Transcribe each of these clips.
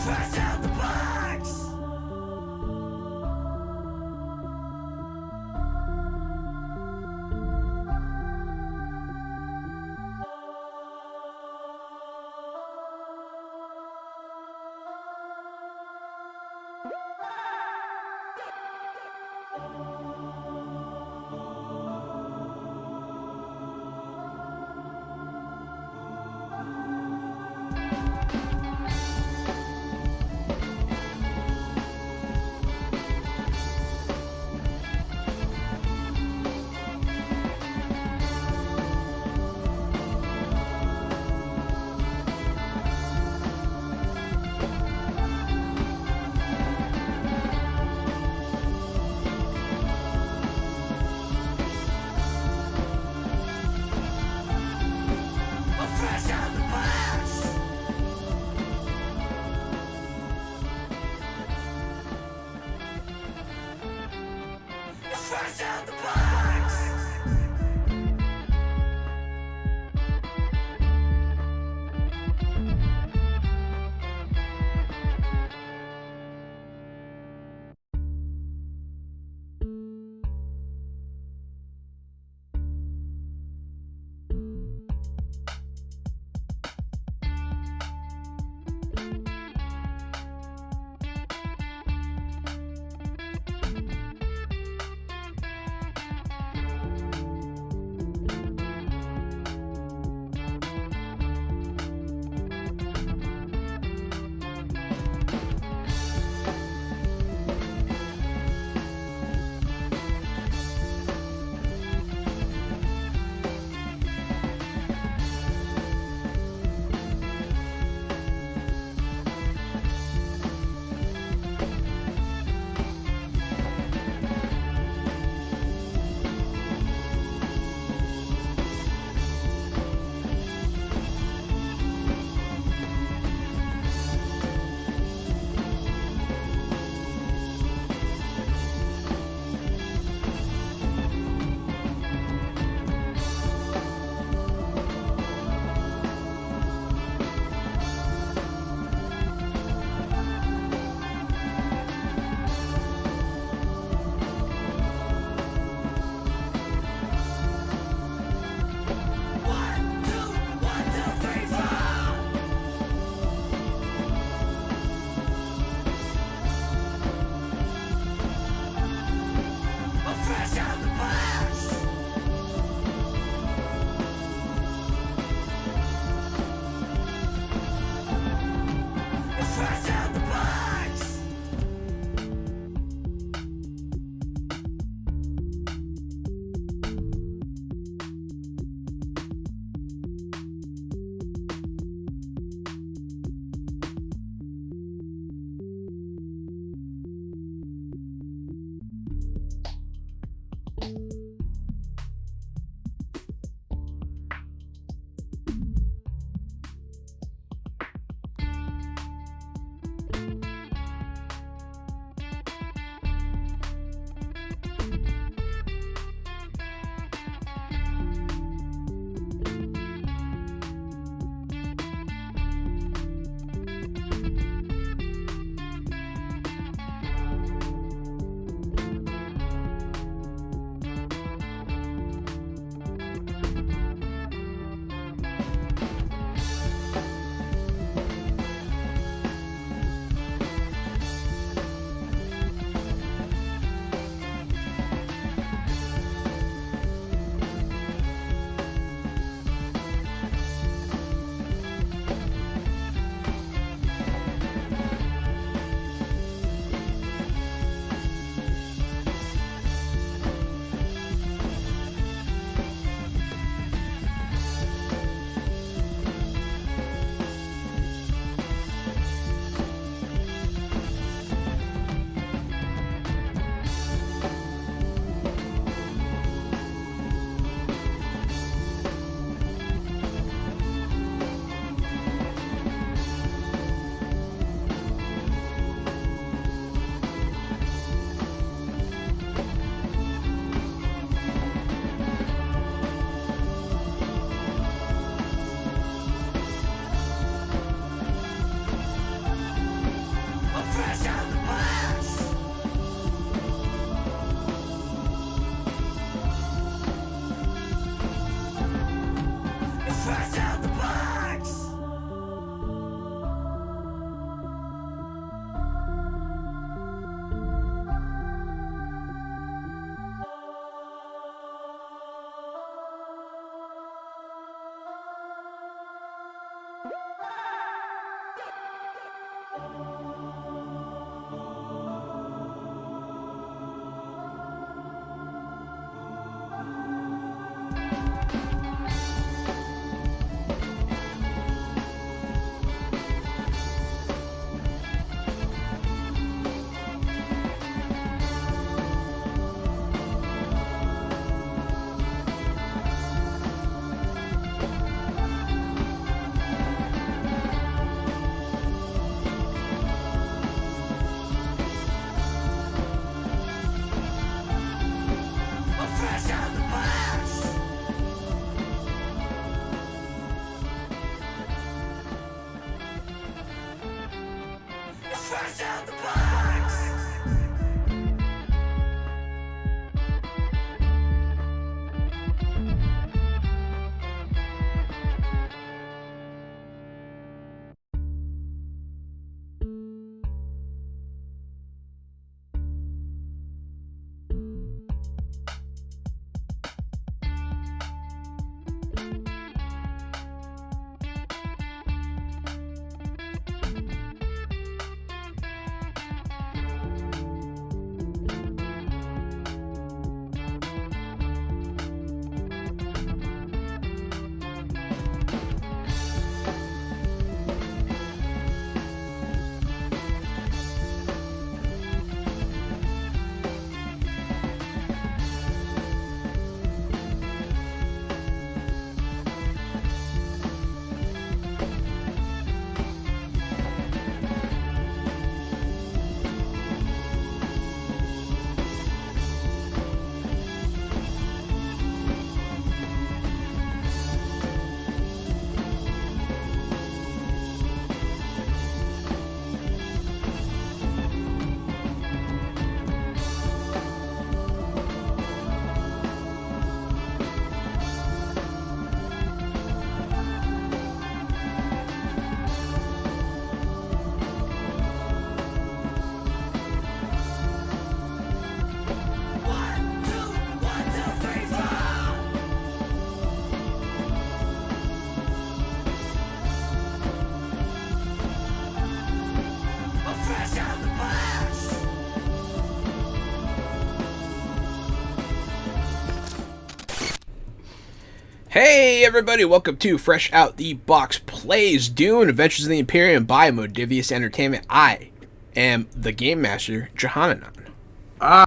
Fresh out the box! Fresh out the box! Fresh out the box! I'm fresh out the box. Fresh out the box. One, two, 3, 4. I'm fresh out the box. Hey everybody, welcome to Fresh Out the Box Plays Dune, Adventures in the Imperium by Modivius Entertainment. I am the Game Master, Johananon. I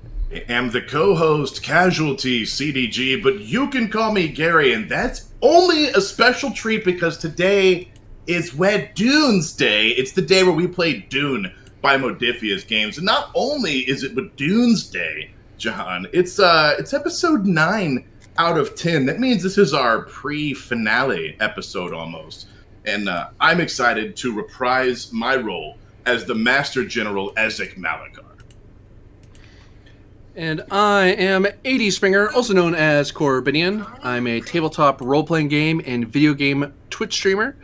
am the co-host Casualty CDG, but you can call me Gary, and that's only a special treat because today is Wed Dune's Day. It's the day where we play Dune by Modifius Games, and not only is it Wed Dune's Day, John, it's episode 9 out of 10. That means this is our pre-finale episode almost, and I'm excited to reprise my role as the Master General Ezek Malakar. And I am 80 Springer, also known as Corbinian. I'm a tabletop role-playing game and video game Twitch streamer.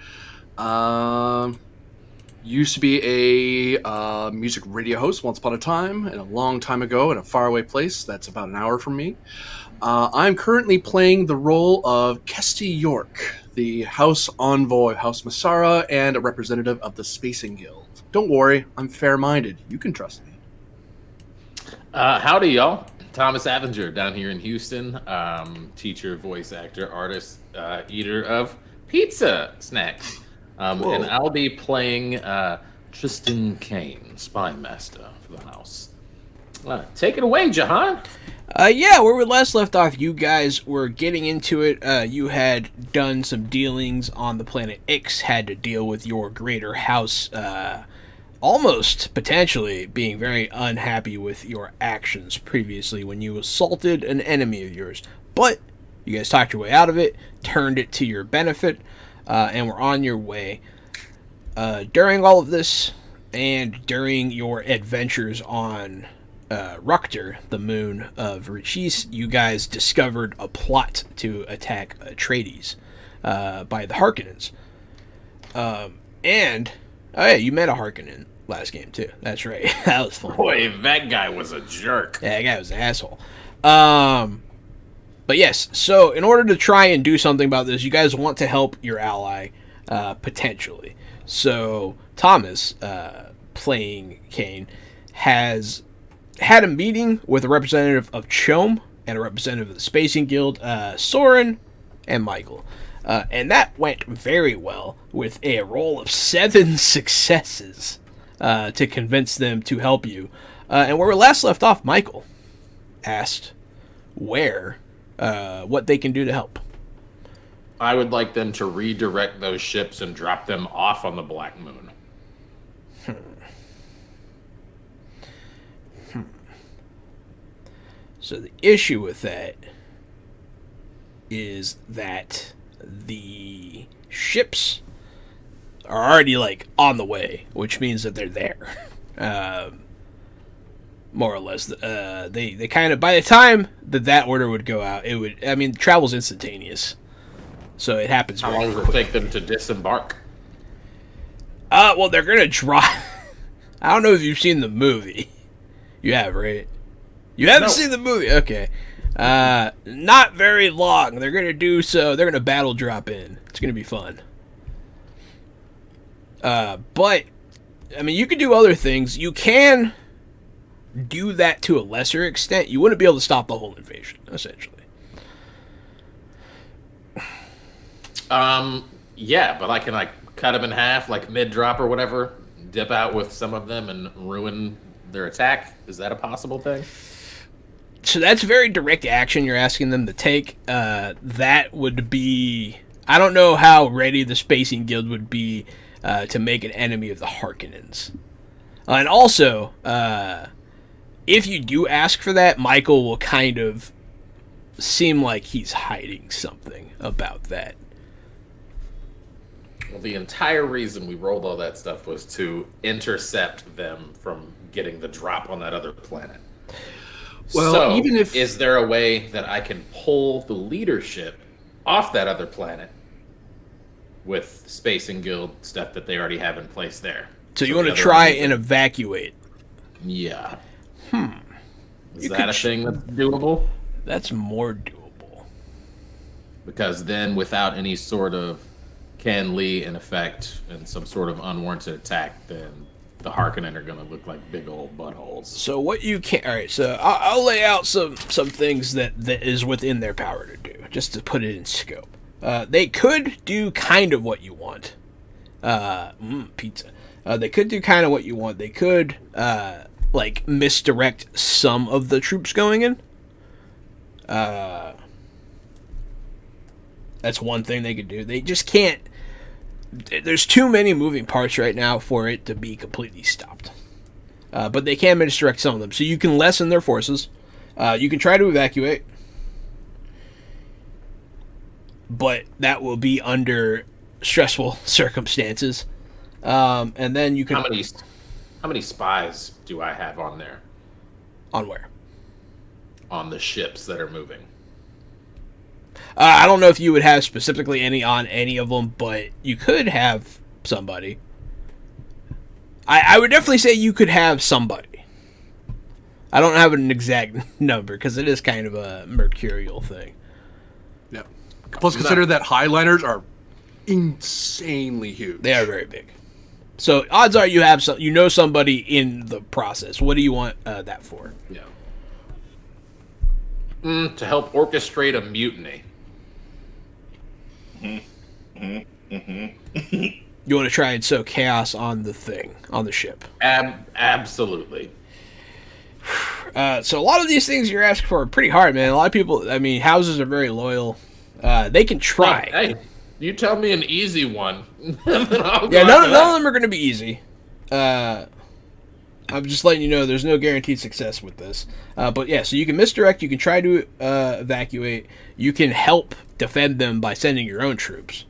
Used to be a music radio host once upon a time, and a long time ago in a faraway place that's about an hour from me. I'm currently playing the role of Kesty York, the House Envoy, House Masarrah, and a representative of the Spacing Guild. Don't worry, I'm fair-minded. You can trust me. Howdy, y'all. Thomas Avenger down here in Houston. Teacher, voice actor, artist, eater of pizza snacks. And I'll be playing Tristan Kane, spy master for the house. Take it away, Jahan. Yeah, where we last left off, you guys were getting into it. You had done some dealings on the planet Ix, had to deal with your greater house, almost potentially being very unhappy with your actions previously when you assaulted an enemy of yours. But you guys talked your way out of it, turned it to your benefit, and were on your way. During all of this, and during your adventures on Rukter, the moon of Rishis, you guys discovered a plot to attack Atreides by the Harkonnens. And, oh yeah, you met a Harkonnen last game too. That's right. That was fun. Boy, that guy was a jerk. Yeah, that guy was an asshole. But yes, so in order to try and do something about this, you guys want to help your ally, potentially. So, Thomas, playing Kane, has had a meeting with a representative of CHOAM and a representative of the Spacing Guild, Soren and Michael. And that went very well, with a roll of 7 successes to convince them to help you. And where we last left off, Michael asked what they can do to help. I would like them to redirect those ships and drop them off on the Black Moon. So the issue with that is that the ships are already like on the way, which means that they're there. More or less, they kind of, by the time that order would go out, travel's instantaneous. So it happens How very long does it quickly. take them to disembark? Well, they're gonna drive. I don't know if you've seen the movie. You have, right? You haven't No. seen the movie? Okay. Not very long. They're gonna do so. They're gonna battle drop in. It's gonna be fun. But I mean, you can do other things. You can do that to a lesser extent. You wouldn't be able to stop the whole invasion, essentially. Yeah, but I can like cut them in half, like mid-drop or whatever, dip out with some of them and ruin their attack. Is that a possible thing? So that's very direct action you're asking them to take. That would be... I don't know how ready the Spacing Guild would be to make an enemy of the Harkonnens. And also, if you do ask for that, Michael will kind of seem like he's hiding something about that. Well, the entire reason we rolled all that stuff was to intercept them from getting the drop on that other planet. Well, so, even if- is there a way that I can pull the leadership off that other planet with Spacing Guild stuff that they already have in place there? So you the want to other try one- and evacuate. Yeah. Is You that could a thing that's doable? That's more doable. Because then, without any sort of Ken Lee in effect and some sort of unwarranted attack, then the Harkonnen are going to look like big old buttholes. So what you can... Alright, so I'll lay out some things that is within their power to do, just to put it in scope. They could do kind of what you want. Pizza. They could do kind of what you want. They could, misdirect some of the troops going in. That's one thing they could do. They just can't... There's too many moving parts right now for it to be completely stopped. But they can misdirect some of them. So you can lessen their forces. You can try to evacuate. But that will be under stressful circumstances. And then you can... How many spies do I have on there? On where? On the ships that are moving. I don't know if you would have specifically any on any of them, but you could have somebody. I would definitely say you could have somebody. I don't have an exact number because it is kind of a mercurial thing. Yeah. Plus, consider that highliners are insanely huge. They are very big. So odds are you have somebody in the process. What do you want that for? Yeah. To help orchestrate a mutiny. You want to try and sow chaos on the thing, on the ship. Absolutely. So a lot of these things you're asking for are pretty hard, man. A lot of people, houses are very loyal. They can try. Hey, you tell me an easy one. Then I'll go Yeah, none after of that. them are going to be easy. I'm just letting you know there's no guaranteed success with this. But yeah, so you can misdirect, you can try to evacuate, you can help defend them by sending your own troops.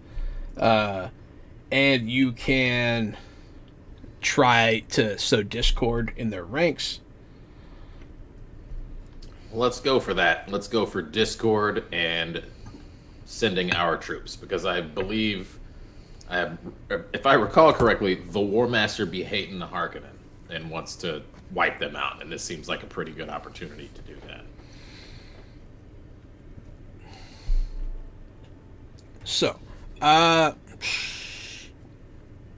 And you can try to sow discord in their ranks. Let's go for that. Let's go for discord and sending our troops, because I believe, if I recall correctly, the War Master be hating the Harkonnen and wants to wipe them out, and this seems like a pretty good opportunity to do that. So,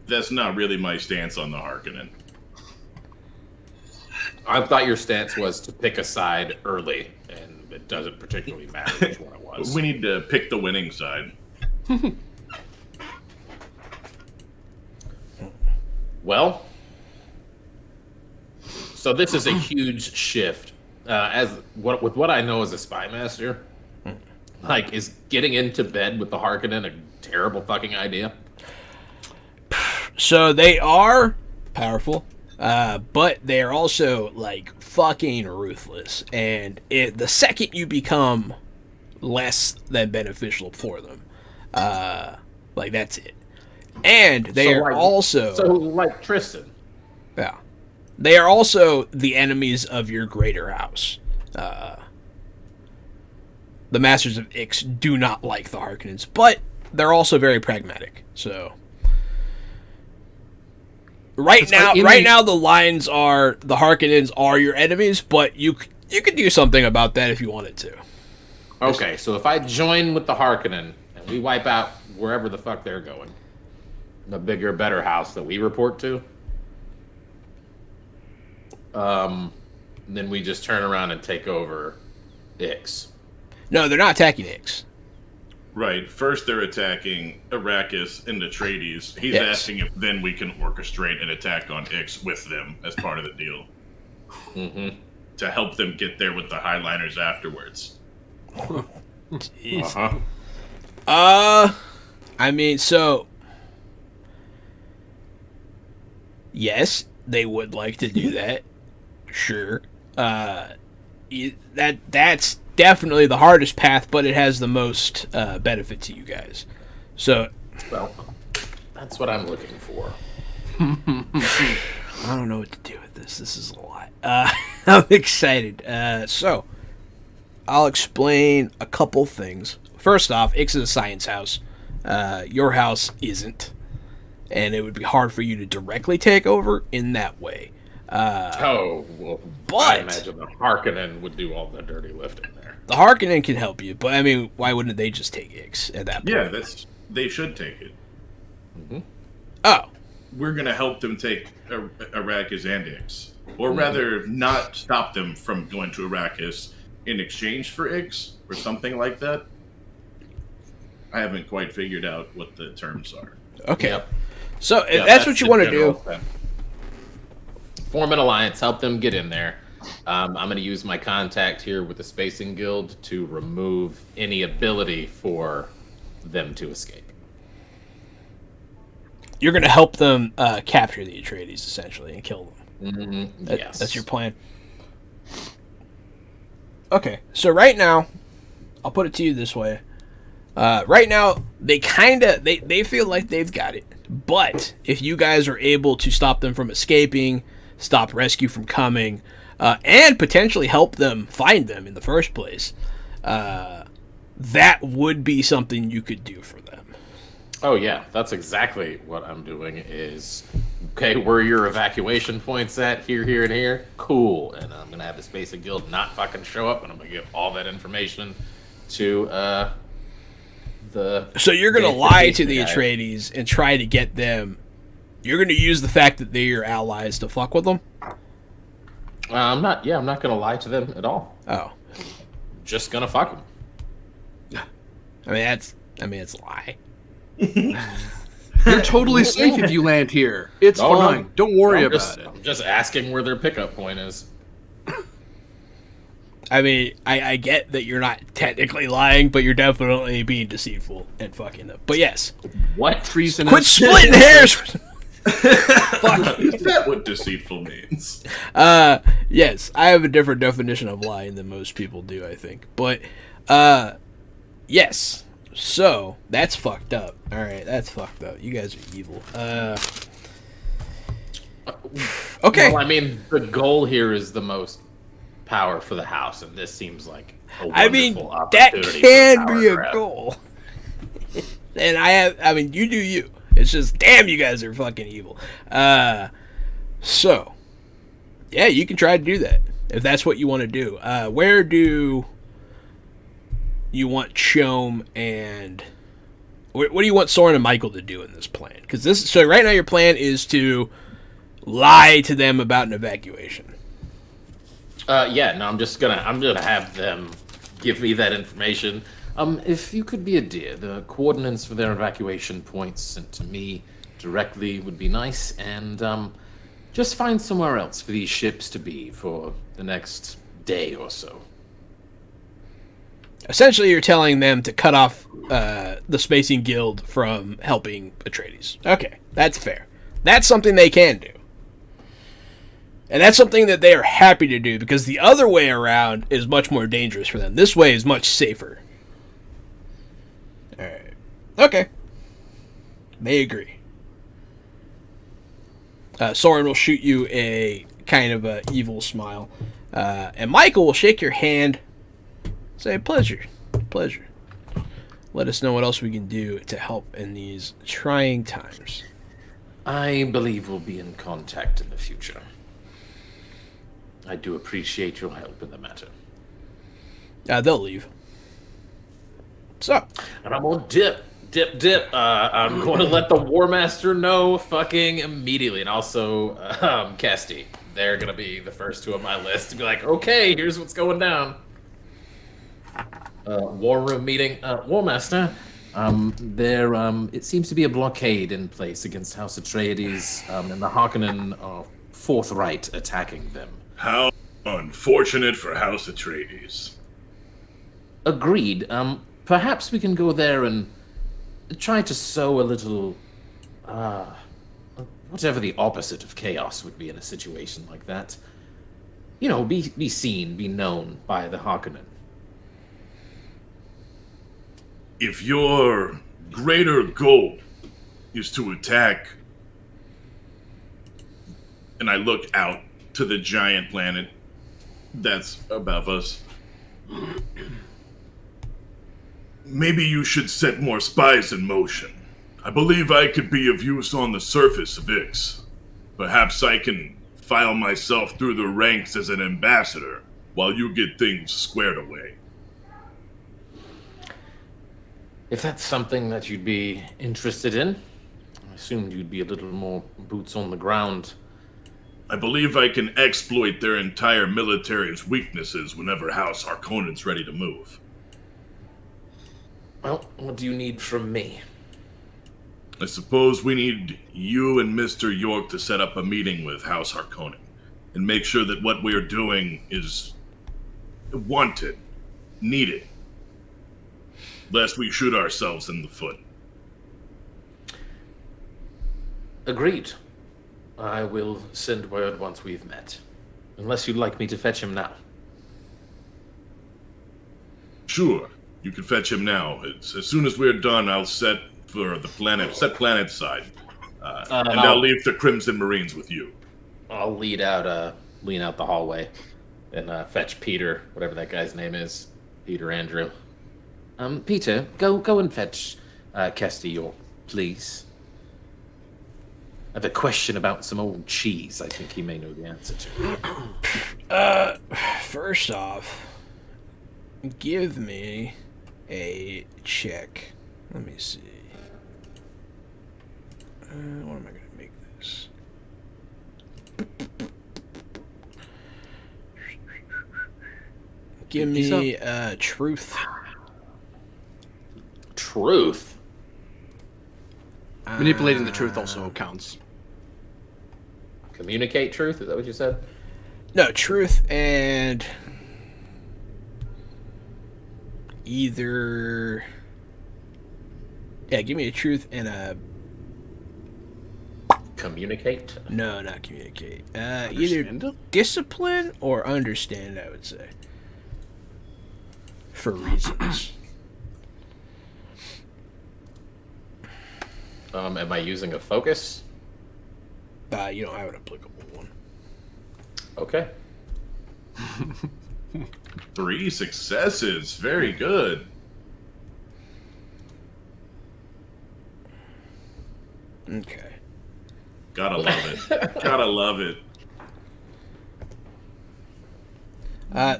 That's not really my stance on the Harkonnen. I thought your stance was to pick a side early, and it doesn't particularly matter which one it was. We need to pick the winning side. Well, so this is a huge shift. With what I know as a spy master, like, is getting into bed with the Harkonnen a terrible fucking idea? So they are powerful, but they are also like fucking ruthless. And the second you become less than beneficial for them, like that's it. And they are also like Tristan. Yeah, they are also the enemies of your greater house. The Masters of Ix do not like the Harkonnens, but they're also very pragmatic. So right now the lines are the Harkonnens are your enemies, but you could do something about that if you wanted to. Okay, so if I join with the Harkonnen and we wipe out wherever the fuck they're going, the bigger, better house that we report to, then we just turn around and take over Ix. No, they're not attacking Ix. Right. First, they're attacking Arrakis and Atreides. He's asking if then we can orchestrate an attack on Ix with them as part of the deal. Mm-hmm. To help them get there with the Highliners afterwards. Jeez. I mean, so yes, they would like to do that. Sure. That's definitely the hardest path, but it has the most benefit to you guys. So, well, that's what I'm looking for. I don't know what to do with this. This is a lot. I'm excited. So, I'll explain a couple things. First off, Ix is a science house. Your house isn't. And it would be hard for you to directly take over in that way. Well, but I imagine the Harkonnen would do all the dirty lifting there. The Harkonnen can help you, but I mean, why wouldn't they just take Ix at that point? Yeah, they should take it. Mm-hmm. Oh. We're going to help them take Arrakis and Ix. Or rather, not stop them from going to Arrakis in exchange for Ix, or something like that. I haven't quite figured out what the terms are. Okay. Yep. So, if that's what you want to do... Form an alliance, help them get in there. I'm going to use my contact here with the Spacing Guild to remove any ability for them to escape. You're going to help them capture the Atreides, essentially, and kill them. Mm-hmm. Yes. That's your plan. Okay, so right now, I'll put it to you this way. Right now, they feel like they've got it. But if you guys are able to stop them from escaping, stop rescue from coming, and potentially help them find them in the first place, that would be something you could do for them. Oh yeah, that's exactly what I'm doing is, okay, where are your evacuation points at? Here, here, and here? Cool. And I'm going to have the Spacing Guild not fucking show up, and I'm going to give all that information to the... So you're going to lie to the Atreides and try to get them... You're going to use the fact that they're your allies to fuck with them? I'm not going to lie to them at all. Oh. Just going to fuck them. it's a lie. You're totally safe if you land here. It's fine. No. Don't worry about it. I'm just asking where their pickup point is. I mean, I get that you're not technically lying, but you're definitely being deceitful and fucking them. But yes. What? Treason. Quit splitting hairs! Fuck. Is that what deceitful means? Yes. I have a different definition of lying than most people do, I think. But, yes. So, that's fucked up. Alright, that's fucked up. You guys are evil. Okay. Well, I mean, the goal here is the most power for the house, and this seems like a wonderful opportunity. That can be a goal. And you do you. It's just, damn, you guys are fucking evil. So, yeah, you can try to do that, if that's what you want to do. Where do you want Chom and... What do you want Soren and Michael to do in this plan? Because so right now your plan is to lie to them about an evacuation. Yeah, no, I'm gonna have them give me that information. If you could be a dear, the coordinates for their evacuation points sent to me directly would be nice, and just find somewhere else for these ships to be for the next day or so. Essentially, you're telling them to cut off the Spacing Guild from helping Atreides. Okay, that's fair. That's something they can do. And that's something that they are happy to do, because the other way around is much more dangerous for them. This way is much safer. Alright. Okay. They agree. Soren will shoot you a kind of a evil smile. And Michael will shake your hand. Say, pleasure. Pleasure. Let us know what else we can do to help in these trying times. I believe we'll be in contact in the future. I do appreciate your help in the matter. They'll leave. So. And I'm gonna dip. I'm going to let the War Master know fucking immediately. And also, Kesty. They're gonna be the first two on my list to be like, okay, here's what's going down. War room meeting. War Master, it seems to be a blockade in place against House Atreides, and the Harkonnen are forthright attacking them. How unfortunate for House Atreides. Agreed. Perhaps we can go there and try to sow a little, whatever the opposite of chaos would be in a situation like that. You know, be seen, be known by the Harkonnen. If your greater goal is to attack, and I look out to the giant planet that's above us, maybe you should set more spies in motion. I believe I could be of use on the surface of Ix. Perhaps I can file myself through the ranks as an ambassador while you get things squared away. If that's something that you'd be interested in, I assumed you'd be a little more boots on the ground. I believe I can exploit their entire military's weaknesses whenever House Harkonnen's ready to move. Well, what do you need from me? I suppose we need you and Mr. York to set up a meeting with House Harkonnen and make sure that what we're doing is wanted, needed, lest we shoot ourselves in the foot. Agreed. I will send word once we've met. Unless you'd like me to fetch him now. Sure, you can fetch him now. As soon as we're done, I'll set for the planet side. And I'll leave the Crimson Marines with you. I'll lean out the hallway and fetch Peter, whatever that guy's name is. Peter Andrew. Peter, go and fetch Kesty York, please. I have a question about some old cheese I think he may know the answer to. First off, give me a check. Let me see. What am I going to make this? Give me truth. Truth? Manipulating the truth also counts. Communicate truth? Is that what you said? No, truth and either... Yeah, give me a truth and a... Communicate? No, not communicate. Either discipline or understand, I would say. For reasons. Am I using a focus? You don't have an applicable one. Okay. 3 successes. Very good. Okay. Gotta love it. Gotta love it.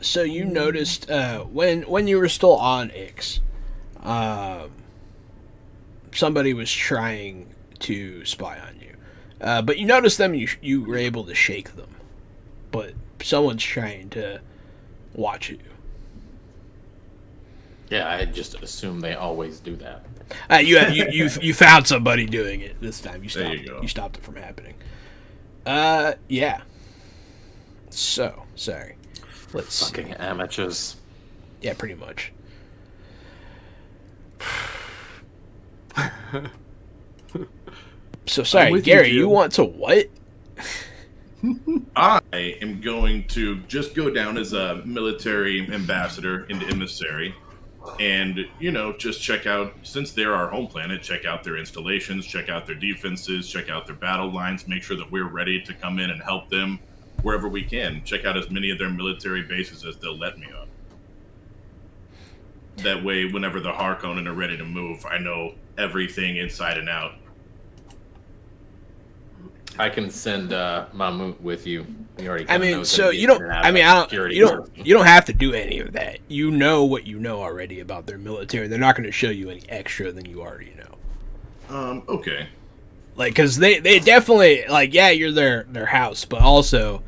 So you noticed when you were still on Ix, somebody was trying to spy on you, but you noticed them. You were able to shake them, but someone's trying to watch you. Yeah, I just assume they always do that. You found somebody doing it this time. There you go. You stopped it from happening. Yeah. So sorry. Let's Fucking amateurs. Yeah, pretty much. So sorry, Gary. You want to what? I am going to just go down as a military ambassador into emissary, and just check out, since they're our home planet, check out their installations, check out their defenses, check out their battle lines, make sure that we're ready to come in and help them wherever we can. Check out as many of their military bases as they'll let me on. That way, whenever the Harkonnen are ready to move, I know everything inside and out. I can send Mammoet with you. You already. I mean, so you don't. I mean, you don't have to do any of that. You know what you know already about their military. They're not going to show you any extra than you already know. Okay. Like, because they definitely, like, yeah, you're their house, but also,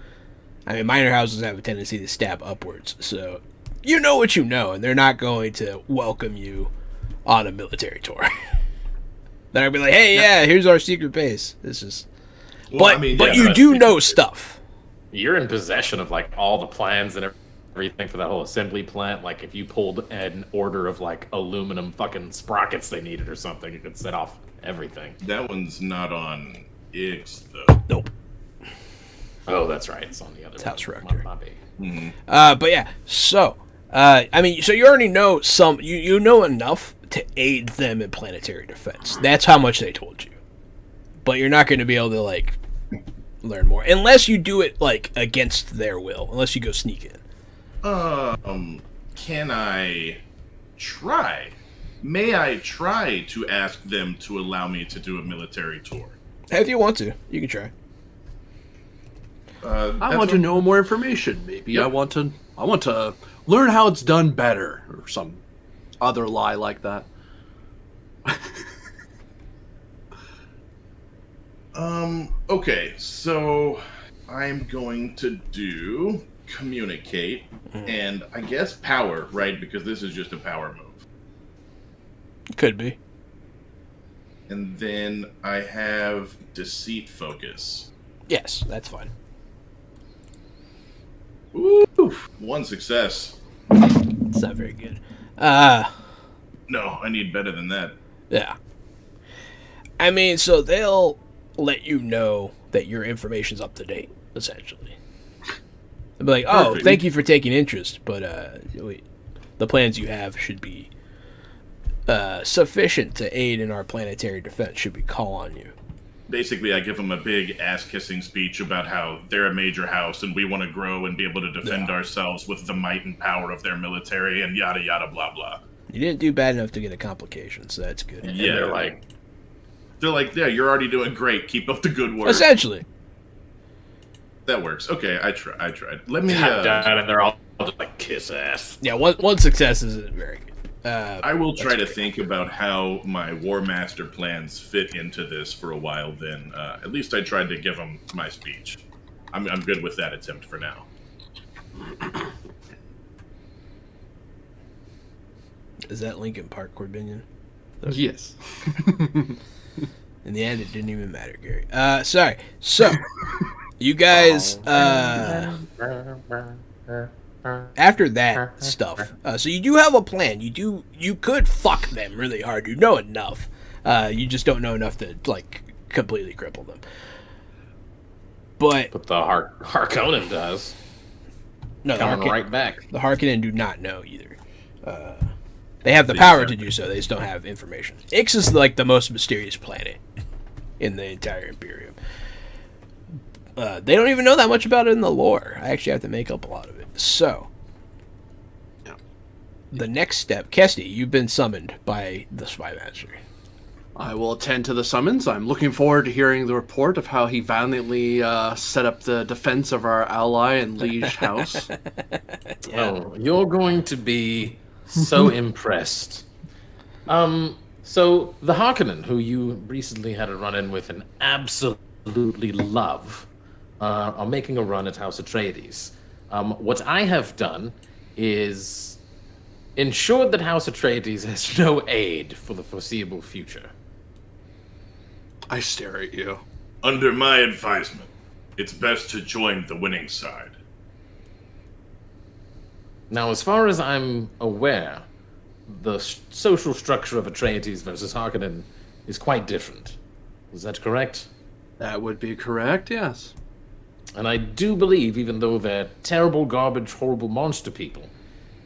I mean, minor houses have a tendency to stab upwards. So, you know what you know, and they're not going to welcome you on a military tour. They're going to be like, hey, yeah, here's our secret base. This is... Well, but you do know stuff. You're in possession of like all the plans and everything for that whole assembly plant. Like if you pulled an order of like aluminum fucking sprockets they needed or something, you could set off everything. That one's not on Ix though. Nope. Oh, that's right. It's on the other. It's House one. Rector. My baby. Mm-hmm. But yeah, so I mean, so you already know some. You know enough to aid them in planetary defense. That's how much they told you. But you're not going to be able to like learn more unless you do it like against their will. Unless you go sneak in. Can I try? May I try to ask them to allow me to do a military tour? If you want to, you can try. I want to know more information. Maybe I want to learn how it's done better, or some other lie like that. Okay, so I'm going to do communicate and I guess power, right? Because this is just a power move. Could be. And then I have deceit focus. Yes, that's fine. Ooh, one success. It's not very good. No, I need better than that. Yeah. I mean, so they'll let you know that your information's up to date, essentially. They'll be like, oh, Perfect. thank you for taking interest, but the plans you have should be sufficient to aid in our planetary defense should we call on you. Basically, I give them a big ass-kissing speech about how they're a major house and we want to grow and be able to defend ourselves with the might and power of their military and yada yada blah blah. You didn't do bad enough to get a complication, so that's good. And Yeah. They're like, yeah, you're already doing great. Keep up the good work. Essentially. That works. Okay, I tried. Let me. And they're all just like kiss ass. Yeah, one success isn't very good. I will try to think about how my War Master plans fit into this for a while. Then, at least I tried to give them my speech. I'm good with that attempt for now. Is that Lincoln Park, Corbinian? Yes. In the end, it didn't even matter, Gary. Sorry. So, you guys, after that stuff, so you do have a plan. You could fuck them really hard. You know enough. You just don't know enough to, like, completely cripple them. But the Harkonnen does. No, Coming right back. The Harkonnen do not know either. They have the power to do so. They just don't have information. Ix is like the most mysterious planet in the entire Imperium. They don't even know that much about it in the lore. I actually have to make up a lot of it. So, the next step, Kesty, you've been summoned by the Spy Master. I will attend to the summons. I'm looking forward to hearing the report of how he valiantly set up the defense of our ally and liege house. Oh, you're going to be so impressed. So the Harkonnen, who you recently had a run-in with and absolutely love, are making a run at House Atreides. What I have done is ensured that House Atreides has no aid for the foreseeable future. I stare at you. Under my advisement, it's best to join the winning side. Now, as far as I'm aware, the social structure of Atreides versus Harkonnen is quite different. Is that correct? That would be correct, yes. And I do believe, even though they're terrible, garbage, horrible monster people,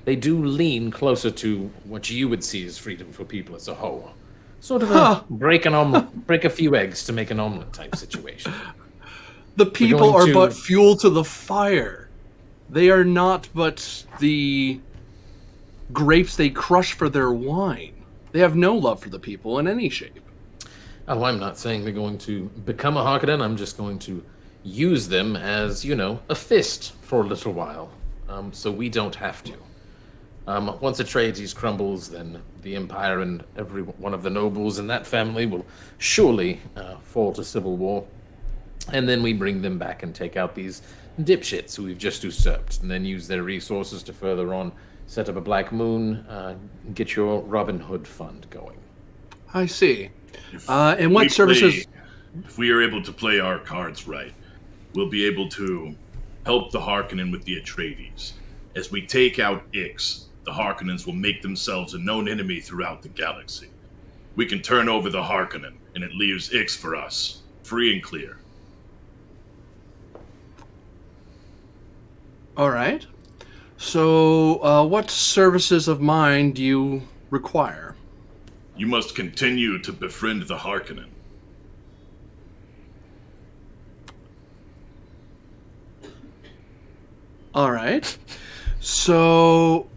they do lean closer to what you would see as freedom for people as a whole. Sort of a break a few eggs to make an omelet type situation. The people are but fuel to the fire. They are not but the grapes they crush for their wine. They have no love for the people in any shape. Oh, I'm not saying they're going to become a Harkonnen. I'm just going to use them as, a fist for a little while. So we don't have to. Once Atreides crumbles, then the Empire and every one of the nobles in that family will surely fall to civil war. And then we bring them back and take out these dipshits who we've just usurped, and then use their resources to further on set up a Black Moon, get your Robin Hood fund going. I see. And what services... If we are able to play our cards right, we'll be able to help the Harkonnen with the Atreides. As we take out Ix, the Harkonnens will make themselves a known enemy throughout the galaxy. We can turn over the Harkonnen, and it leaves Ix for us, free and clear. All right. So, what services of mine do you require? You must continue to befriend the Harkonnen. All right. So,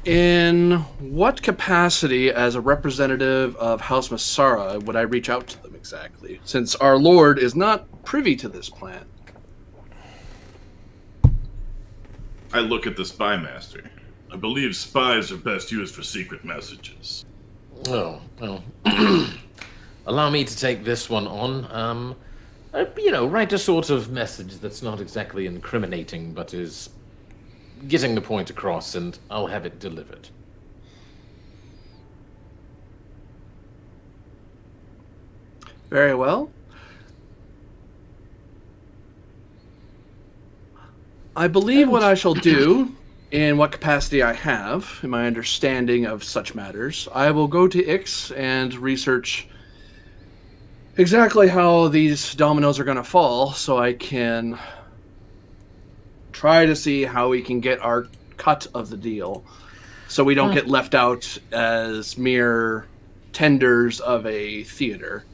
in what capacity, as a representative of House Masarrah, would I reach out to them exactly? Since our Lord is not privy to this plan. I look at the Spy Master. I believe spies are best used for secret messages. Oh, well. Allow me to take this one on. Write a sort of message that's not exactly incriminating, but is getting the point across, and I'll have it delivered. Very well. I believe what I shall do, in what capacity I have, in my understanding of such matters, I will go to Ix and research exactly how these dominoes are going to fall, so I can try to see how we can get our cut of the deal, so we don't get left out as mere tenders of a theater.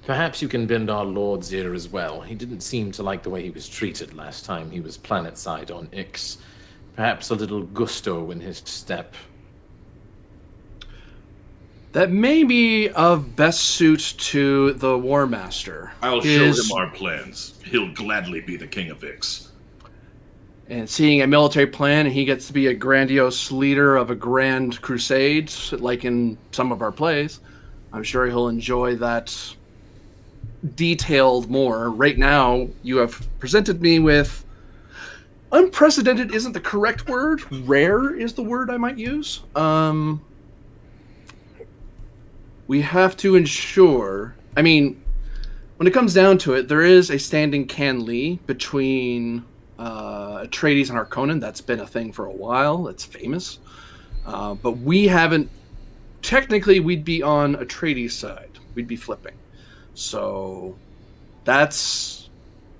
Perhaps you can bend our Lord's ear as well. He didn't seem to like the way he was treated last time he was planetside on Ix. Perhaps a little gusto in his step. That may be of best suit to the War Master. I'll show him our plans. He'll gladly be the king of Ix. And seeing a military plan, and he gets to be a grandiose leader of a grand crusade, like in some of our plays, I'm sure he'll enjoy that detailed more. Right now, you have presented me with unprecedented isn't the correct word. Rare is the word I might use. We have to ensure... I mean, when it comes down to it, there is a standing Canly between Atreides and Harkonnen. That's been a thing for a while. It's famous. But we haven't... Technically, we'd be on Atreides' side. We'd be flipping. So that's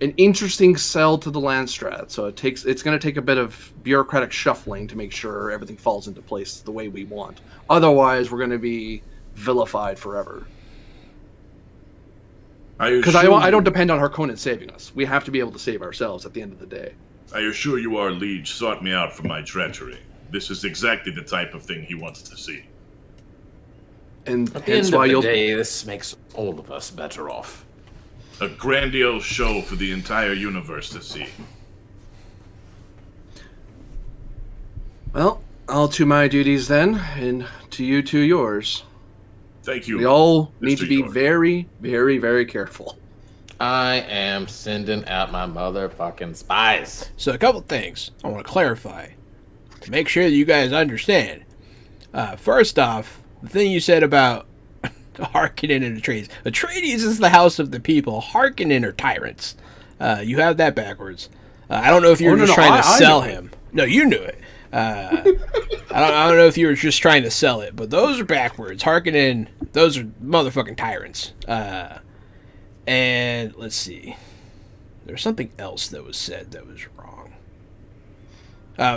an interesting sell to the Landstrat. So it's going to take a bit of bureaucratic shuffling to make sure everything falls into place the way we want. Otherwise, we're going to be vilified forever. Because I don't depend on Harkonnen saving us. We have to be able to save ourselves at the end of the day. I assure you our liege sought me out for my treachery. This is exactly the type of thing he wants to see. And at the end of the day, this makes all of us better off. A grandiose show for the entire universe to see. Well, I'll to my duties then, and to you to yours. Thank you. We all Mr. need to be York. very, very, very careful. I am sending out my motherfucking spies. So a couple things I want to clarify to make sure that you guys understand. First off, the thing you said about Harkonnen and Atreides. Atreides is the house of the people. Harkonnen are tyrants. You have that backwards. I don't know if you were trying to sell him. No, you knew it. I don't know if you were just trying to sell it, but those are backwards. Harkonnen, those are motherfucking tyrants. And let's see. There's something else that was said that was wrong.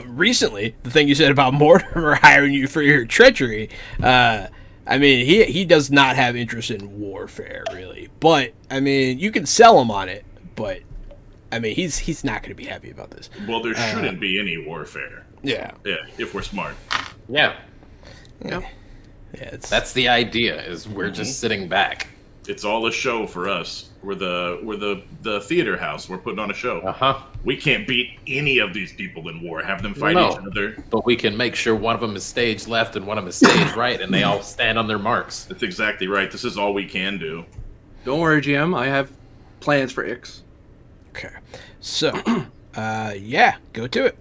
Recently, the thing you said about Mortimer hiring you for your treachery, I mean, he does not have interest in warfare, really. But, I mean, you can sell him on it, but, I mean, he's not going to be happy about this. Well, there shouldn't be any warfare. Yeah. Yeah, if we're smart. Yeah. Yeah, it's... That's the idea, is we're just sitting back. It's all a show for us. We're the theater house. We're putting on a show. Uh-huh. We can't beat any of these people in war. Have them fight No, each other. but we can make sure one of them is stage left and one of them is stage right, and they all stand on their marks. That's exactly right. This is all we can do. Don't worry, GM. I have plans for Ix. Okay. So, yeah, go to it.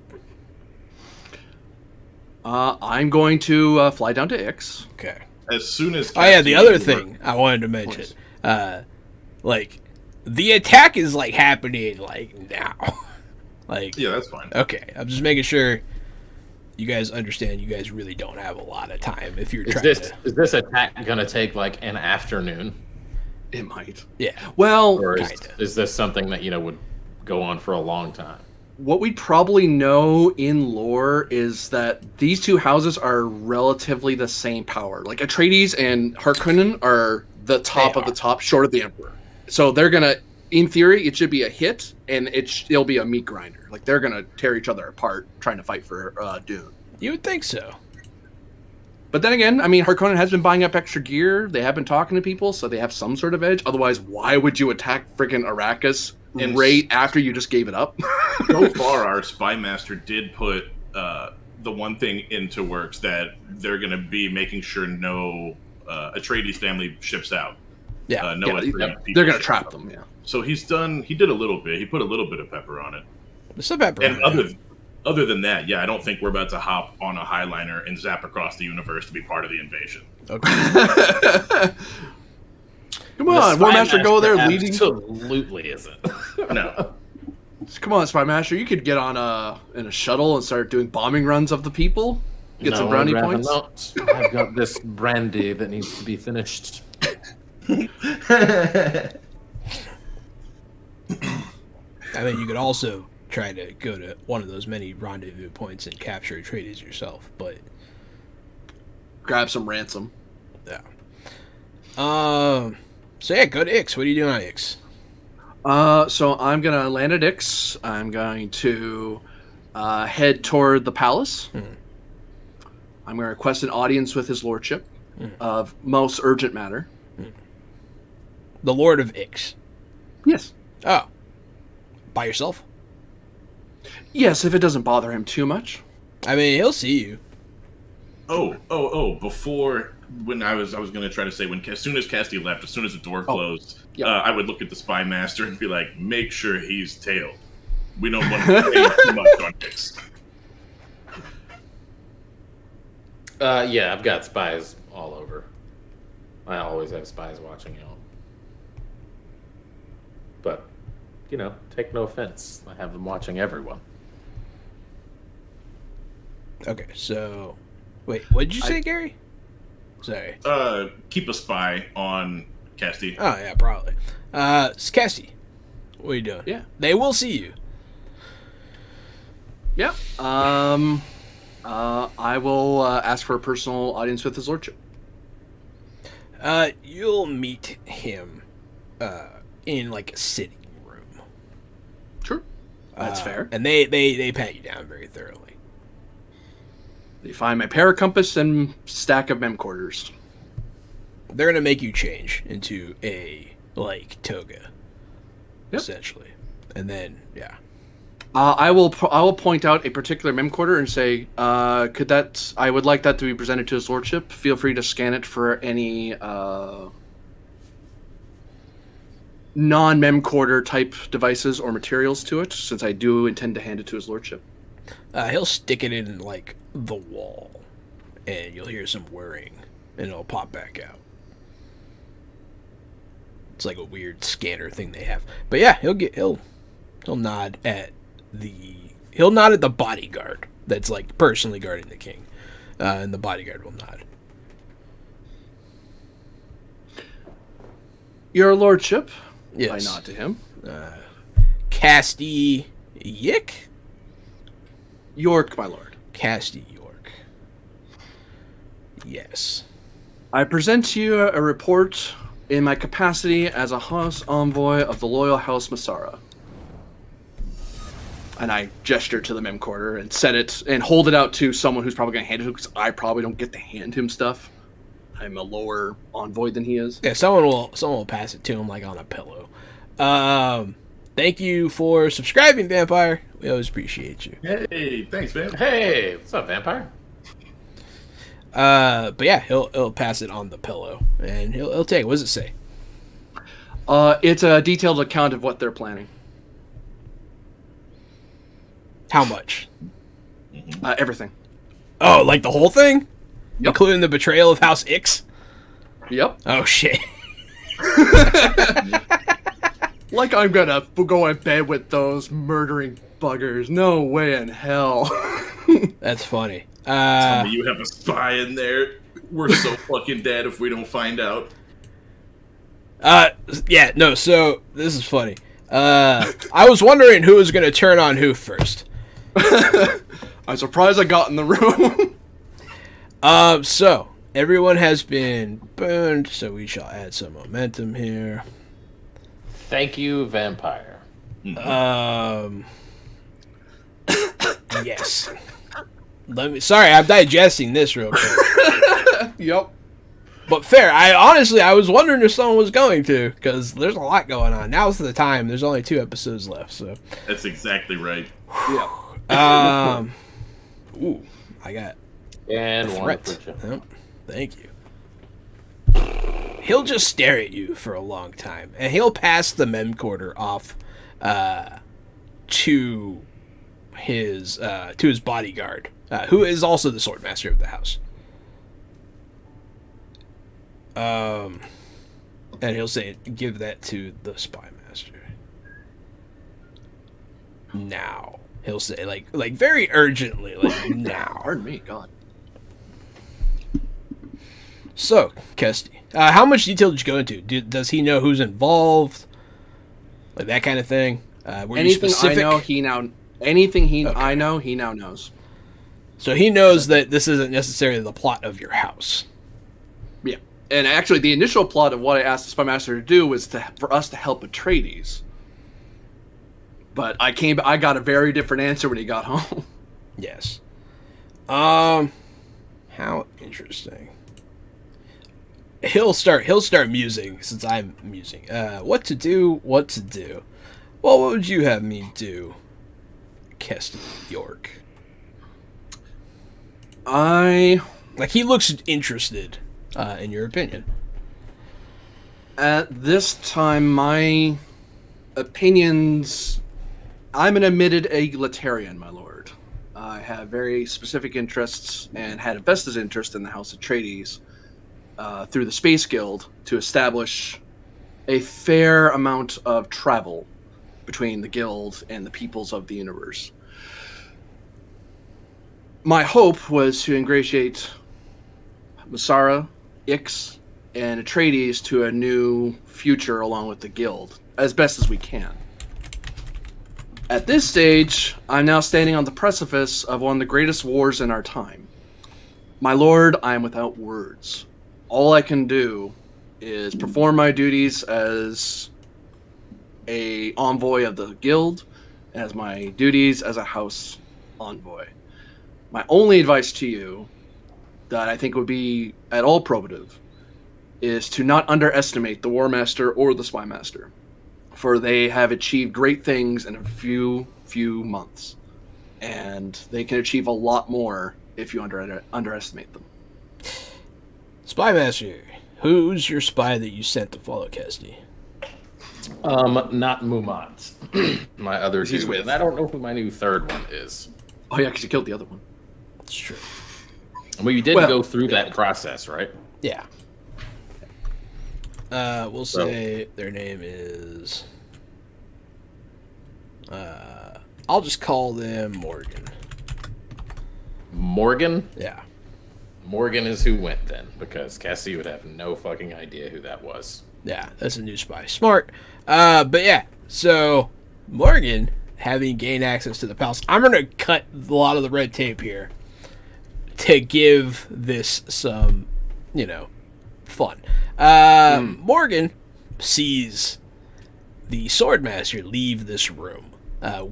I'm going to fly down to Ix. Okay. As soon as Oh yeah, the other thing I wanted to mention, like the attack is like happening like now, like Yeah, that's fine. okay. I'm just making sure you guys understand. You guys really don't have a lot of time if you're Is trying this to. is this attack gonna take like an afternoon, It might. Yeah. Well, or Kinda. is this something that would go on for a long time? what we probably know in lore is that these two houses are relatively the same power. Like Atreides and Harkonnen are the top They of the are. top, short of the Emperor. So they're gonna, in theory, it should be a hit, and it'll be a meat grinder. Like they're gonna tear each other apart trying to fight for Dune. You would think so. But then again, I mean, Harkonnen has been buying up extra gear. They have been talking to people, so they have some sort of edge. Otherwise, why would you attack freaking Arrakis And right after you just gave it up? So far, our spy master did put the one thing into works that they're going to be making sure no Atreides family ships out. Yeah. No Yeah, Atreides people they're gonna ship trap out. them. Yeah. So he did a little bit. He put a little bit of pepper on it. There's some pepper. And other than that, yeah, I don't think we're about to hop on a Highliner and zap across the universe to be part of the invasion. Okay. Come on, War Master, go there leading. Absolutely isn't. No. Come on, Spy Master, you could get on in a shuttle and start doing bombing runs of the people. Get some brownie I'd rather points. not. I've got this brandy that needs to be finished. I mean, you could also try to go to one of those many rendezvous points and capture Atreides yourself, but Grab some ransom. yeah. So yeah, go to Ix. What are you doing on Ix? So I'm gonna land at Ix. I'm going to head toward the palace. I'm gonna request an audience with his lordship of most urgent matter. The Lord of Ix. Yes. Oh, by yourself? Yes, if it doesn't bother him too much. I mean, he'll see you. Before, when I was going to try to say, as soon as Casty left, as soon as the door closed, yeah. I would look at the spy master and be like, make sure he's tailed. We don't want to pay too much on this. Yeah, I've got spies all over. I always have spies watching you. But, take no offense. I have them watching everyone. Okay, so wait, what did you say, Gary? Sorry. Keep a spy on Casty. Oh yeah, probably. It's Cassie. What are you doing? Yeah. They will see you. Yeah. I will ask for a personal audience with his lordship. You'll meet him in like a sitting room. Sure. That's fair. And they pat you down very thoroughly. They find my paracompass and stack of mem quarters. They're gonna make you change into a like toga, essentially, and then yeah. I will point out a particular mem quarter and say, I would like that to be presented to his lordship. Feel free to scan it for any non-memcorder type devices or materials to it, since I do intend to hand it to his lordship. He'll stick it in, like, the wall, and you'll hear some whirring, and it'll pop back out. It's like a weird scanner thing they have. But yeah, he'll nod at the bodyguard that's, like, personally guarding the king. And the bodyguard will nod. Your lordship. Yes. I nod to him. Casty Yick? York, my lord. Casty York. Yes. I present to you a report in my capacity as a house envoy of the loyal House Masarrah. And I gesture to the memcorder and set it and hold it out to someone who's probably going to hand it to him, because I probably don't get to hand him stuff. I'm a lower envoy than he is. Yeah, someone will pass it to him, like, on a pillow. Thank you for subscribing, Vampire. We always appreciate you. Hey, thanks, man. Hey, what's up, Vampire? But yeah, he'll pass it on the pillow, and he'll take it. What does it say? It's a detailed account of what they're planning. How much? Everything. Oh, like the whole thing? Yep. Including the betrayal of House Ix? Yep. Oh, shit. Like I'm gonna go in bed with those murdering buggers. No way in hell. That's funny. Tell me you have a spy in there. We're so fucking dead if we don't find out. Yeah, no, so, this is funny. I was wondering who was going to turn on who first. I'm surprised I got in the room. So, everyone has been burned, so we shall add some momentum here. Thank you, Vampire. Yes. Sorry, I'm digesting this real quick. Yep. But fair, I was wondering if someone was going to, because there's a lot going on. Now's the time. There's only 2 episodes left, so. That's exactly right. Yeah. Ooh, I got And one threat. for Jim. Yep, thank you. He'll just stare at you for a long time, and he'll pass the memcorder off to his bodyguard, who is also the swordmaster of the house. And he'll say, "Give that to the spy master." Now he'll say, like very urgently, like now. Pardon me, God. So, Kesty, how much detail did you go into? Does he know who's involved? Like that kind of thing? Were you specific? I know, he now. Anything Okay. I know, he now knows. So he knows that this isn't necessarily the plot of your house. Yeah. And actually, the initial plot of what I asked the Spy Master to do was for us to help Atreides. But I got a very different answer when he got home. Yes. How interesting. He'll start musing, since I'm musing. What to do? Well, what would you have me do, Keston York? He looks interested, in your opinion. At this time, my opinions... I'm an admitted egalitarian, my lord. I have very specific interests and had a vested interest in the House Atreides through the Space Guild to establish a fair amount of travel between the Guild and the peoples of the universe. My hope was to ingratiate Masarrah, Ix, and Atreides to a new future along with the Guild, as best as we can. At this stage, I'm now standing on the precipice of one of the greatest wars in our time. My lord, I am without words. All I can do is perform my duties as a envoy of the Guild, and as my duties as a house envoy. My only advice to you, that I think would be at all probative, is to not underestimate the War Master or the Spy Master, for they have achieved great things in a few months, and they can achieve a lot more if you underestimate them. Spy Master, who's your spy that you sent to follow Kesty? Not Mumant. My other He's dude. with. And I don't know who my new third one is. Oh yeah, because you killed the other one. That's true. Well, you did Well, go through that process, right? Yeah. We'll say their name is. I'll just call them Morgan. Morgan? Yeah. Morgan is who went then, because Cassie would have no fucking idea who that was. Yeah, that's a new spy. Smart. But yeah, so Morgan, having gained access to the palace, I'm going to cut a lot of the red tape here to give this some, fun. Morgan sees the Swordmaster leave this room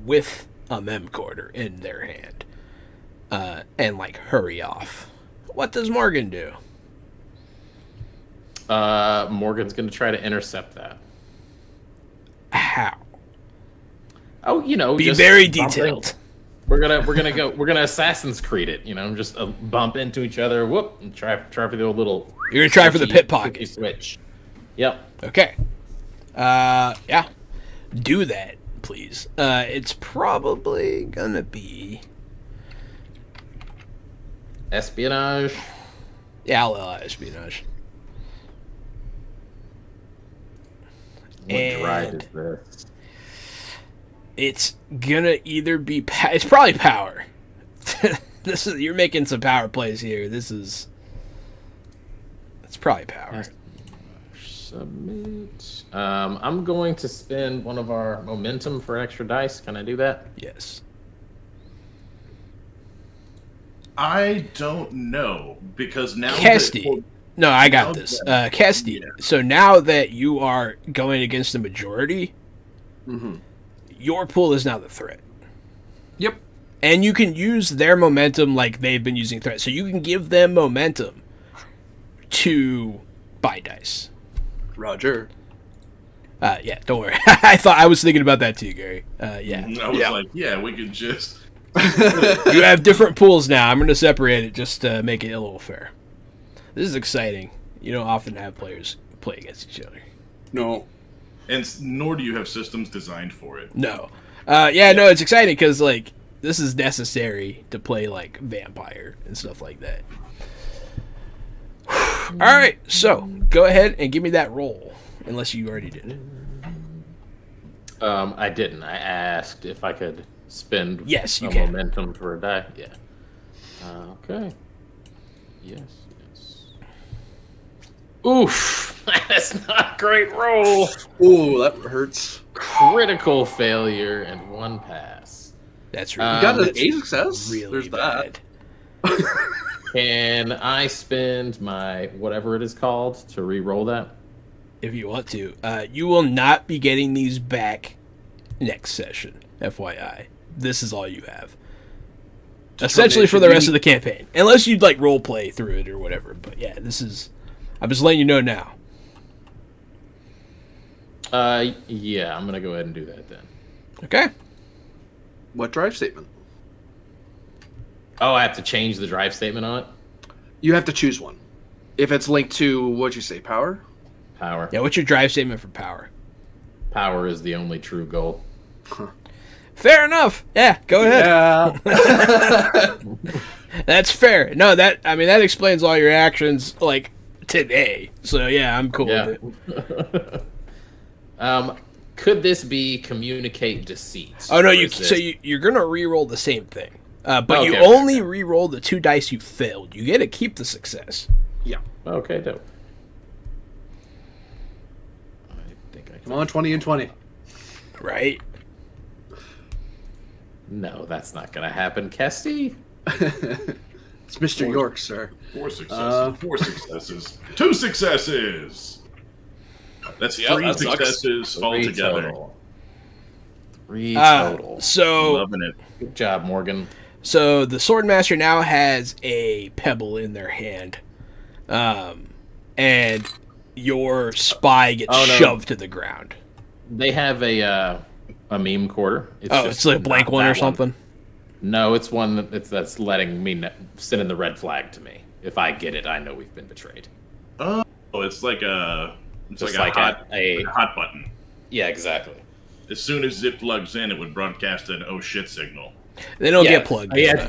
with a memcorder in their hand and, hurry off. What does Morgan do? Morgan's going to try to intercept that. How? Oh, Be just very bumping. detailed. We're gonna Assassin's Creed it, just bump into each other, whoop, and try for the old little. You're gonna try for the pit switchy pocket. switch. Yep. Okay. Yeah. Do that, please. It's probably gonna be. Espionage. Yeah, I'll allow espionage. What drive is this? It's gonna either be. It's probably power. You're making some power plays here. It's probably power. Submit. I'm going to spend one of our momentum for extra dice. Can I do that? Yes. I don't know because now Kesty. No, I got this. Kesty. Yeah. So now that you are going against the majority, your pool is now the threat. Yep. And you can use their momentum like they've been using threat. So you can give them momentum to buy dice. Roger. Yeah, don't worry. I was thinking about that too, Gary. Yeah. I was like, yeah, we could just. You have different pools now. I'm going to separate it just to make it a little fair. This is exciting. You don't often have players play against each other. No. And nor do you have systems designed for it. No. No, it's exciting because, this is necessary to play, Vampire and stuff like that. All right, so go ahead and give me that roll, unless you already did. I didn't. I asked if I could spend Yes, you can. momentum for a die. Yeah. Okay. Yes. Oof. That's not a great roll. Ooh, that hurts. Critical failure and one pass. That's really You got an that's A success. really There's bad. that. Can I spend my whatever it is called to re-roll that? If you want to. You will not be getting these back next session, FYI. This is all you have. Essentially for the rest of the campaign. Unless you'd role play through it or whatever. But yeah, this is... I'm just letting you know now. Yeah, I'm going to go ahead and do that then. Okay. What drive statement? Oh, I have to change the drive statement on it? You have to choose one. If it's linked to, what'd you say, power? Power. Yeah, what's your drive statement for power? Power is the only true goal. Fair enough. Yeah, go ahead. Yeah. That's fair. No, that explains all your actions, today. So, yeah, I'm cool with it. Could this be communicate deceit? Oh, no, Or you're going to re-roll the same thing. But you only re-roll the 2 dice you failed. You get to keep the success. Yeah. Okay, dope. I think I Come on, 20 and 20. Right? No, that's not going to happen, Kesty. It's Mr. York, sir. 4 successes. 4 successes. 2 successes. That's 3 that sucks. successes altogether. Total. 3 total. So, Loving it. Good job, Morgan. So the Swordmaster now has a pebble in their hand, and your spy gets shoved to the ground. They have a meme quarter. It's a blank one or something. No, it's one that's letting me send in the red flag to me. If I get it, I know we've been betrayed. Oh, it's like a Just hot a hot button. Yeah, exactly. As soon as it plugs in, it would broadcast an oh shit signal. They don't Yeah. get plugged Yeah, in. though.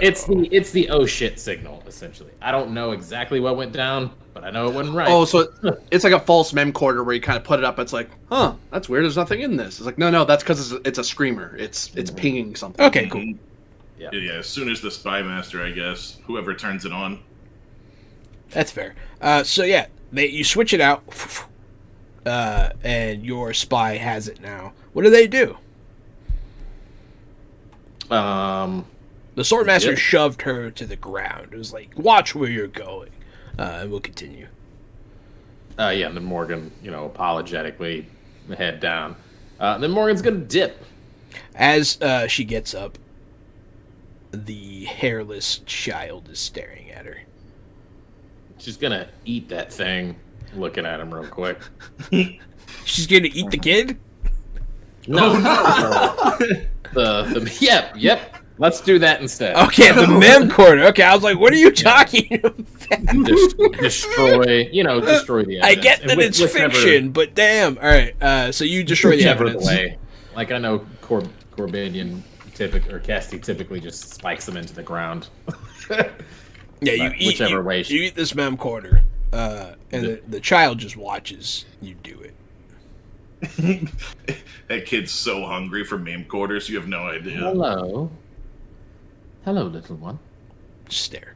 it's the oh shit signal essentially. I don't know exactly what went down, but I know it wasn't right. Oh, so it's like a false memcorder where you kind of put it up. It's like, huh, that's weird. There's nothing in this. It's like, no, that's because it's a screamer. It's pinging something. Okay, cool. Yeah. Yeah, as soon as the spy master, I guess, whoever turns it on. That's fair. So yeah, you switch it out, and your spy has it now. What do they do? Um. The swordmaster Yep. shoved her to the ground. It was like, watch where you're going, and we'll continue. Yeah, and then Morgan, apologetically head down. Then Morgan's gonna dip. As she gets up, the hairless child is staring at her. She's gonna eat that thing. Looking at him real quick. She's gonna eat the kid? No. Yep. Let's do that instead. Okay, the memcorder. Okay, I was like, what are you talking about? Destroy the evidence. I get that And it's fiction, but damn. All right, so you destroy the whichever evidence. way. Like I know Corbanian or Casti typically just spikes them into the ground. Yeah, you But eat whichever way you eat this memcorder, and the child just watches you do it. That kid's so hungry for meme quarters, you have no idea. Hello, little one. Just stare.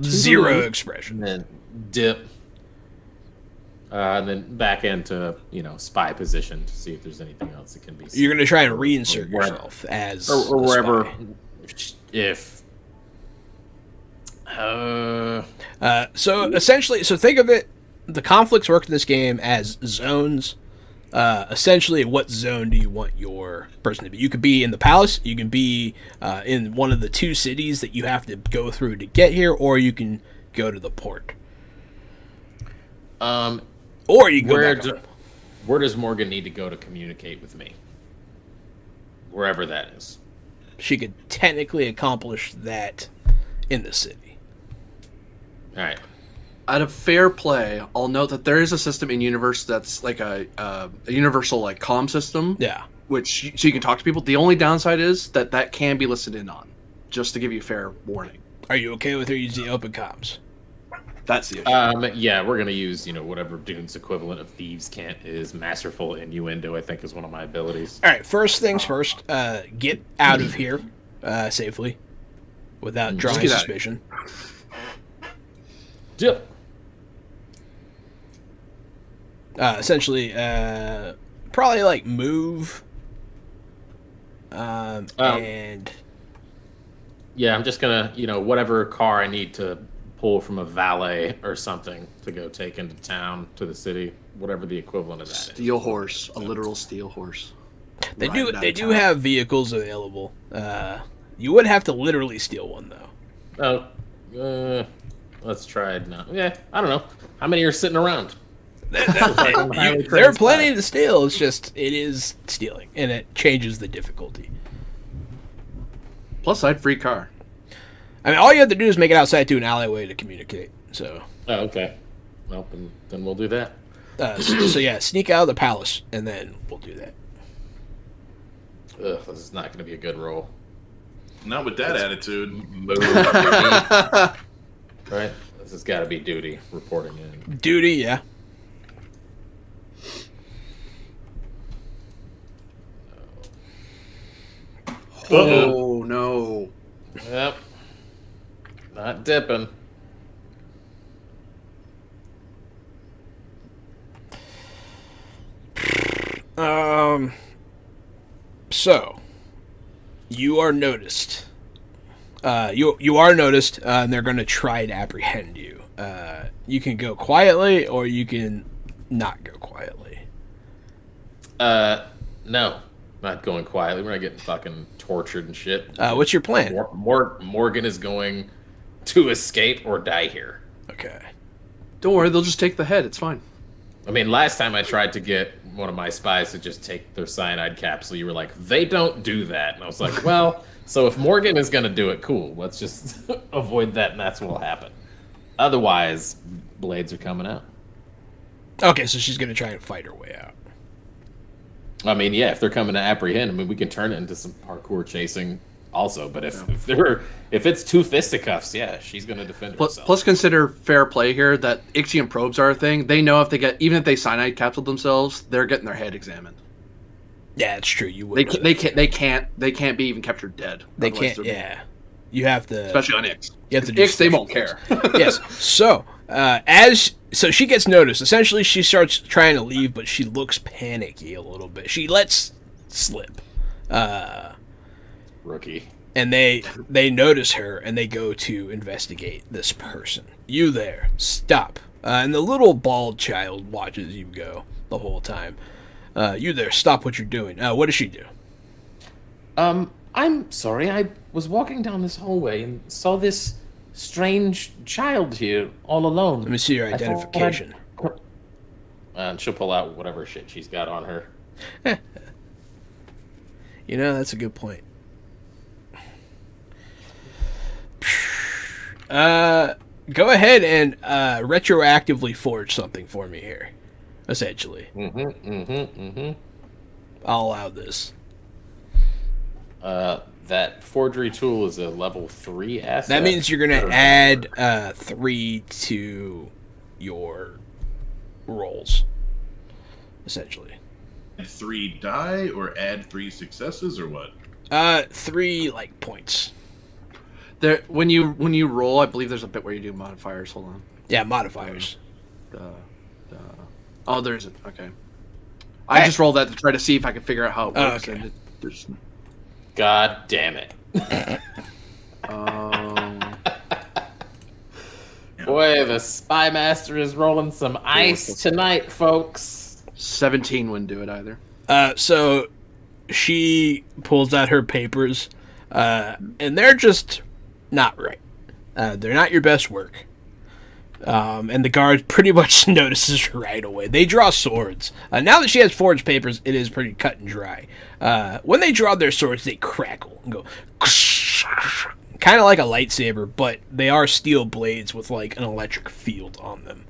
Zero expression. And then dip. And then back into spy position to see if there's anything else that can be seen. You're gonna try and reinsert Or wherever. yourself as or a wherever. spy. If So essentially, think of it. The conflicts work in this game as zones. Essentially, what zone do you want your person to be? You could be in the palace. You can be in one of the two cities that you have to go through to get here, or you can go to the port, or you can go back home. where does Morgan need to go to communicate with me? Wherever that is. She could technically accomplish that in the city. All right. Out of fair play, I'll note that there is a system in universe that's like a universal like comm system, Yeah. so you can talk to people. The only downside is that can be listened in on, just to give you fair warning. Are you okay with her using open comms? That's the issue. Yeah, we're gonna use whatever Dune's equivalent of thieves' cant is. Masterful innuendo, I think, is one of my abilities. All right. First things first. Get out of here safely, without drawing get out. suspicion. Dip. Essentially, probably like move, and Yeah, I'm just gonna whatever car I need to pull from a valet or something to go take into town to the city, whatever the equivalent of that is. Steel horse, a literal steel horse. they Riding do out they of do town. have vehicles available. You would have to literally steal one though. Let's try it now. Yeah, I don't know. How many are sitting around? There are plenty to steal. It's just it is stealing, and it changes the difficulty. Plus side free car. I mean, all you have to do is make it outside to an alleyway to communicate. So, Oh, okay. Well, then we'll do that. so yeah, sneak out of the palace, and then we'll do that. Ugh, this is not going to be a good roll. Not with that attitude. Move, duty. Right? This has got to be duty reporting in. Duty, yeah. Oh no. Yep. Not dipping. So, you are noticed. You are noticed, and they're going to try to apprehend you. You can go quietly, or you can not go quietly. No. Not going quietly. We're not getting fucking tortured and shit. What's your plan? Morgan is going to escape or die here. Okay. Don't worry, they'll just take the head. It's fine. I mean, last time I tried to get one of my spies to just take their cyanide capsule, you were like, they don't do that. And I was like, well, so if Morgan is going to do it, cool. Let's just avoid that, and that's what will happen. Otherwise, blades are coming out. Okay, so she's gonna try and fight her way out. I mean, yeah, if they're coming to apprehend, I mean, we can turn it into some parkour chasing also. But if it's two fisticuffs, yeah, she's gonna defend herself. Plus, consider fair play here that Ixion probes are a thing. They know if they cyanide capsule themselves, they're getting their head examined. Yeah, it's true. You would. They can't be even captured dead. They can't. Yeah, you have to. Especially on Ix. You have to do Ix, they won't care. Yes. So so she gets noticed. Essentially, she starts trying to leave, but she looks panicky a little bit. She lets slip. Rookie. And they notice her and they go to investigate this person. You there? Stop. And the little bald child watches you go the whole time. You there? Stop what you're doing. What does she do? I'm sorry. I was walking down this hallway and saw this strange child here all alone. Let me see your identification. And she'll pull out whatever shit she's got on her. You know, that's a good point. Go ahead and retroactively forge something for me here. Essentially. I'll allow this. That forgery tool is a level 3 asset. That means you're going to add 3 to your rolls. Essentially. 3 die or add 3 successes or what? 3 like points. There, when you roll, I believe there's a bit where you do modifiers. Hold on. Yeah, modifiers. Oh, there isn't. Okay. I just rolled that to try to see if I could figure out how it works. Okay. There's... God damn it. Boy, the Spy Master is rolling some ice tonight, folks. 17 wouldn't do it either. So she pulls out her papers, and they're just not right. They're not your best work. And the guard pretty much notices right away. They draw swords. Now that she has forged papers, it is pretty cut and dry. When they draw their swords, they crackle and go kind of like a lightsaber, but they are steel blades with like an electric field on them.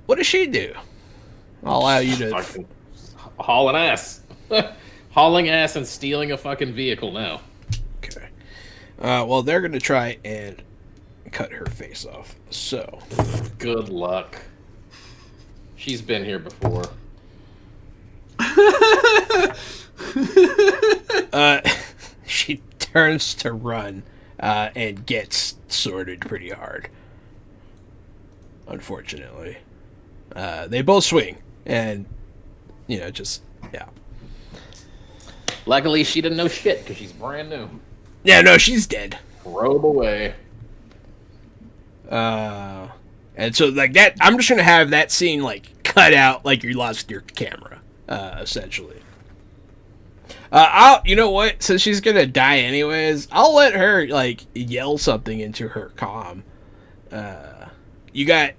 What does she do? I'll allow you to Fucking hauling ass. Hauling ass and stealing a fucking vehicle now. Okay. Well, they're going to try and cut her face off. So. Good luck. She's been here before. She turns to run and gets sworded pretty hard. Unfortunately. They both swing. And, just, yeah. Luckily, she didn't know shit because she's brand new. Yeah, no, she's dead. Robe away. And so, like, that, I'm just going to have that scene, like, cut out like you lost your camera, essentially. You know what? Since she's going to die anyways, I'll let her, like, yell something into her comm. You got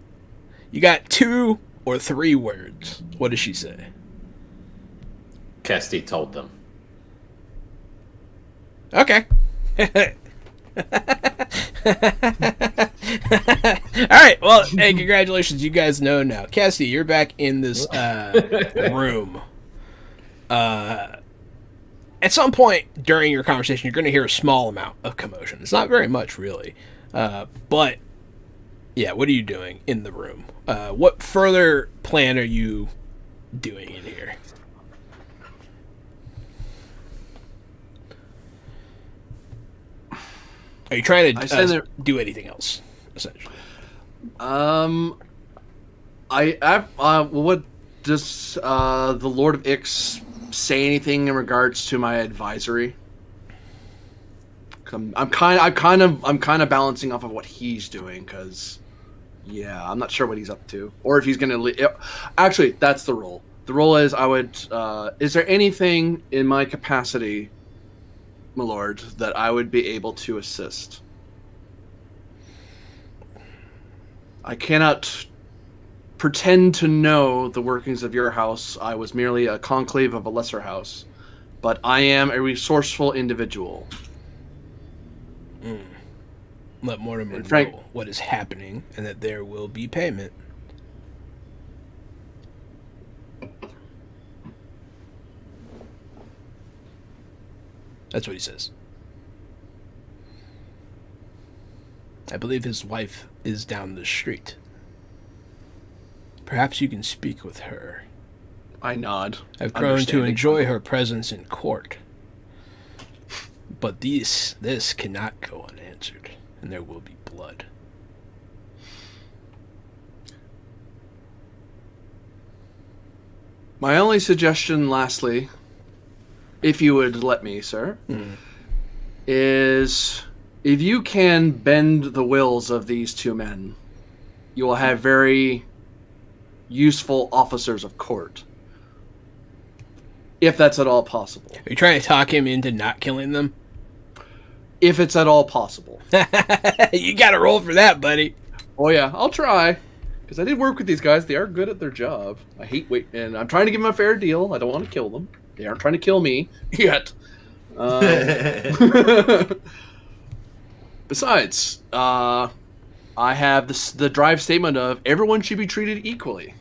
2 or 3 words. What does she say? Kesty told them. Okay. Alright, well, hey, congratulations. You guys know now. Cassie, you're back in this room. At some point during your conversation, you're going to hear a small amount of commotion. It's not very much, really. But, yeah, what are you doing in the room? What further plan are you doing in here? Are you trying to do anything else, essentially? What does the Lord of Ix say anything in regards to my advisory? I'm kind of balancing off of what he's doing because, yeah, I'm not sure what he's up to or if he's gonna. Actually, that's the role. The role is I would. Is there anything in my capacity, my lord, that I would be able to assist? I cannot pretend to know the workings of your house. I was merely a conclave of a lesser house, but I am a resourceful individual. Let Mortimer know what is happening and that there will be payment. That's what he says. I believe his wife is down the street. Perhaps you can speak with her. I nod. I've grown to enjoy her presence in court. But this cannot go unanswered, and there will be blood. My only suggestion, lastly, if you would let me, sir, is if you can bend the wills of these two men, you will have very useful officers of court. If that's at all possible. Are you trying to talk him into not killing them? If it's at all possible. You gotta roll for that, buddy. Oh yeah, I'll try. Because I did work with these guys. They are good at their job. I hate and I'm trying to give them a fair deal. I don't want to kill them. They aren't trying to kill me yet. Besides, I have the drive statement of everyone should be treated equally.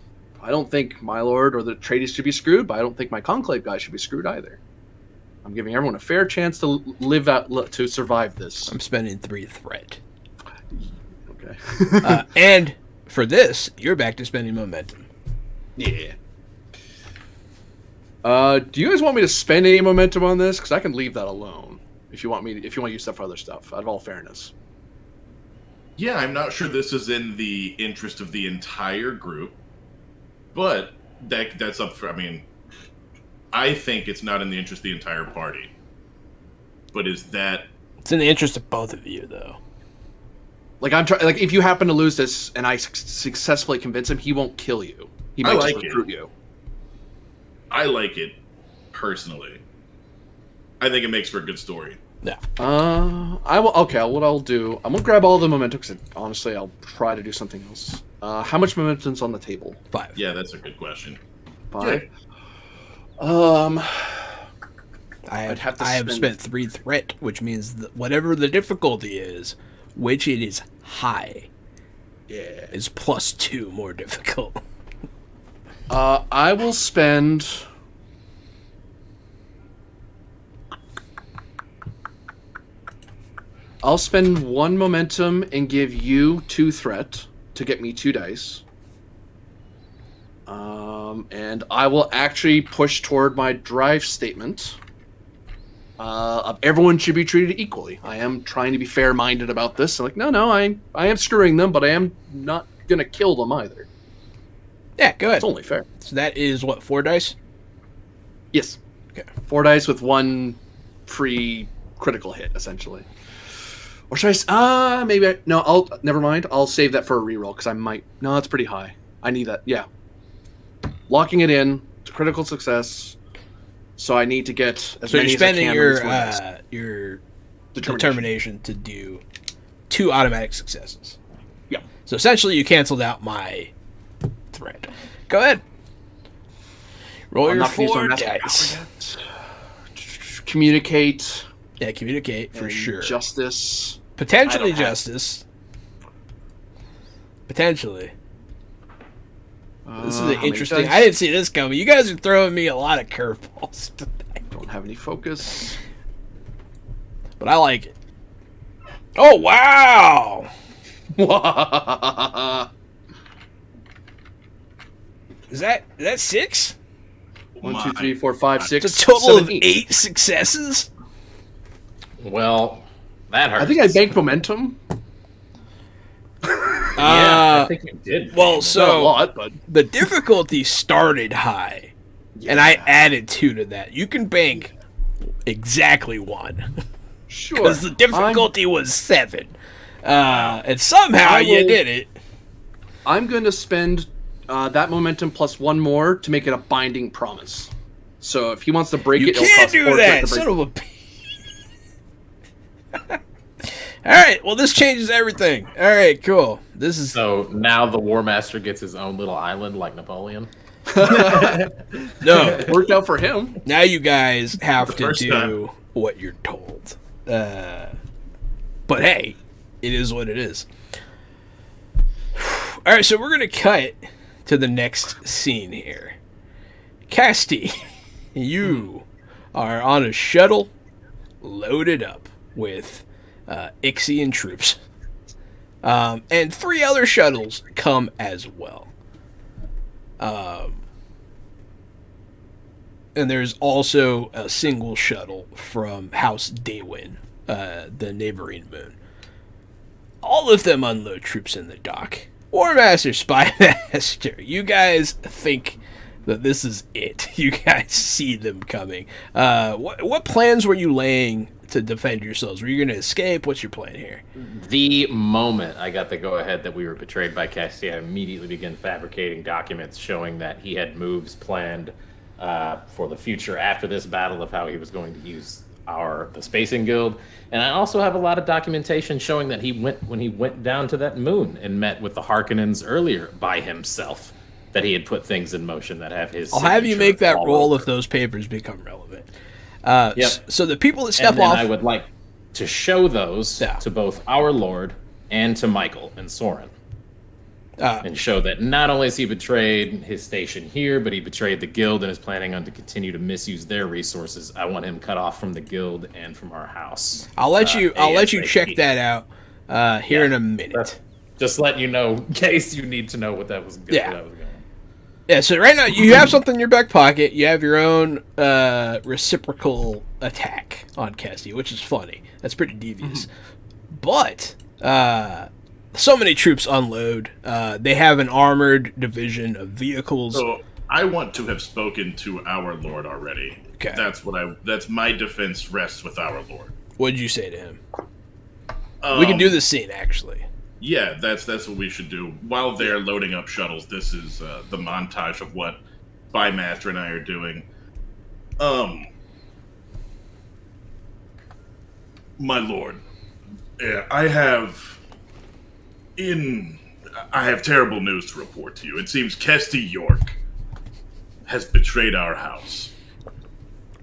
I don't think my lord or the tradies should be screwed, but I don't think my conclave guys should be screwed either. I'm giving everyone a fair chance to live out, to survive this. I'm spending 3 threat. Okay. And for this, you're back to spending momentum. Yeah. Do you guys want me to spend any momentum on this? Because I can leave that alone. If you want to use that for other stuff, out of all fairness. Yeah, I'm not sure this is in the interest of the entire group, but that's up for. I mean, I think it's not in the interest of the entire party. But is that? It's in the interest of both of you, though. Like if you happen to lose this and I successfully convince him, he won't kill you. He might just recruit you. I like it personally. I think it makes for a good story. Yeah. I will. Okay. What I'll do, I'm gonna grab all the momentum. Because honestly, I'll try to do something else. How much momentum's on the table? 5. Yeah, that's a good question. 5. I I'd have to I have spent 3 threat, which means that whatever the difficulty is, which it is high, is +2 more difficult. I will spend. I'll spend 1 momentum and give you 2 threat to get me 2 dice. And I will actually push toward my drive statement. Everyone should be treated equally. I am trying to be fair-minded about this. I'm like, no, I am screwing them, but I am not gonna kill them either. Yeah, go ahead. It's only fair. So that is what, 4 dice? Yes. Okay. 4 dice with 1 free critical hit, essentially. Or should I? Never mind. I'll save that for a reroll because I might. No, that's pretty high. I need that. Yeah. Locking it in to critical success. So I need to get as many as I can. So you're spending your determination to do 2 automatic successes. Yeah. So essentially, you canceled out my threat. Go ahead. Roll your 4 dice. Communicate. Yeah, communicate for sure. Justice. Potentially justice. Potentially. This is an interesting. I didn't see this coming. You guys are throwing me a lot of curveballs today. Don't have any focus. But I like it. Oh, wow! Is that 6? 1, 2, 3, 4, 5, 6. It's a total 7, of 8 successes? Well, that hurts. I think I banked momentum. I think you did. Well, Not so a lot, but the difficulty started high, and I added 2 to that. You can bank exactly 1. Sure. Because the difficulty was 7. And somehow you did it. I'm going to spend that momentum plus 1 more to make it a binding promise. So if he wants to break it, it'll cost 4 do that, son of a All right, well, this changes everything. All right, cool. This is So now the War Master gets his own little island like Napoleon. no. Worked out for him. Now you guys have to first do time. what you're told. But hey, it is what it is. All right, so we're gonna cut to the next scene here. Casti, you are on a shuttle loaded up with Ixian troops. And 3 other shuttles come as well. And there's also a single shuttle from House Daywin, the neighboring moon. All of them unload troops in the dock. War Master, Spy Master, you guys think that this is it. You guys see them coming. What plans were you laying to defend yourselves? Were you going to escape? What's your plan here? The moment I got the go-ahead that we were betrayed by Cassie, I immediately began fabricating documents showing that he had moves planned for the future after this battle of how he was going to use the Spacing Guild. And I also have a lot of documentation showing that when he went down to that moon and met with the Harkonnens earlier by himself, that he had put things in motion that have his I'll have you make that roll over. if those papers become relevant. Yep. So the people that step and then off... I would like to show those to both our Lord and to Michael and Soren. And show that not only has he betrayed his station here, but he betrayed the guild and is planning on to continue to misuse their resources. I want him cut off from the guild and from our house. I'll let you check that out here in a minute. Just letting you know in case you need to know what that was going. Yeah, so right now you have something in your back pocket. You have your own reciprocal attack on Cassie, which is funny. That's pretty devious. But so many troops unload. They have an armored division of vehicles. So I want to have spoken to our Lord already. Okay. That's my defense rests with our Lord. What did you say to him? We can do this scene, actually. Yeah, that's what we should do. While they're loading up shuttles, this is the montage of what Bymaster and I are doing. My lord, I have terrible news to report to you. It seems Kesty York has betrayed our house.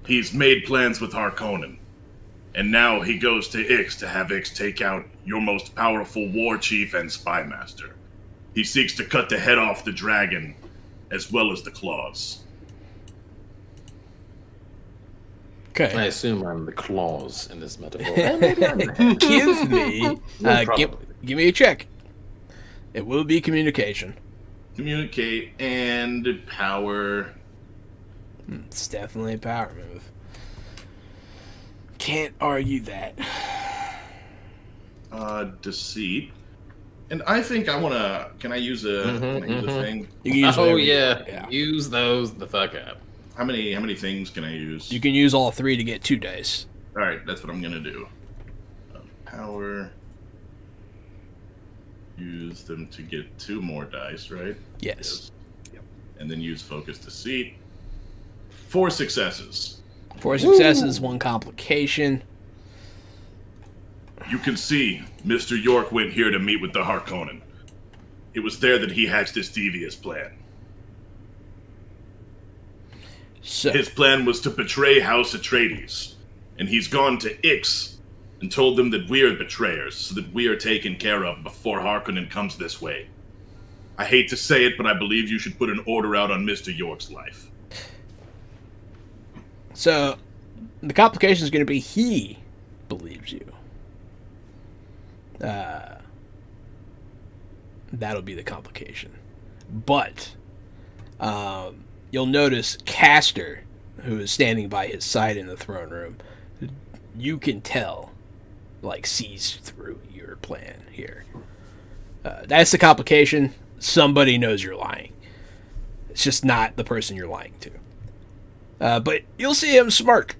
He's made plans with Harkonnen, and now he goes to Ix to have Ix take out your most powerful war chief and spy master. He seeks to cut the head off the dragon, as well as the claws. Okay. I assume I'm the claws in this metaphor. Give me a check. It will be communication. Communicate and power. It's definitely a power move. Can't argue that. Deceit. And I think I want to... Can I use a thing? You can use yeah. Use those the fuck up. How many things can I use? You can use all 3 to get 2 dice. Alright, that's what I'm going to do. Power. Use them to get 2 more dice, right? Yes. Yep. And then use Focus Deceit. 4 successes. 4 successes, 1 complication. You can see Mr. York went here to meet with the Harkonnen. It was there that he hatched this devious plan. So, His plan was to betray House Atreides, and he's gone to Ix and told them that we are betrayers, so that we are taken care of before Harkonnen comes this way. I hate to say it, but I believe you should put an order out on Mr. York's life. So, the complication is going to be he believes you. That'll be the complication. But, you'll notice Castor, who is standing by his side in the throne room, you can tell, sees through your plan here. That's the complication. Somebody knows you're lying. It's just not the person you're lying to. But you'll see him smirk,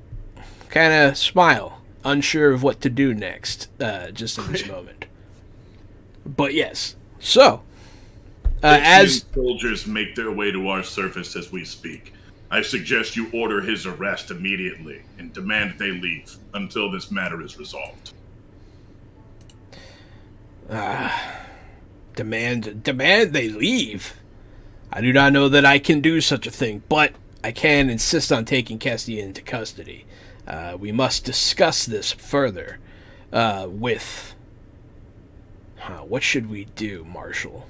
kind of smile, unsure of what to do next, just in this moment. But yes, so as soldiers make their way to our surface as we speak, I suggest you order his arrest immediately and demand they leave until this matter is resolved. Demand they leave? I do not know that I can do such a thing, but I can insist on taking Kestia into custody. We must discuss this further with... what should we do, Marshal?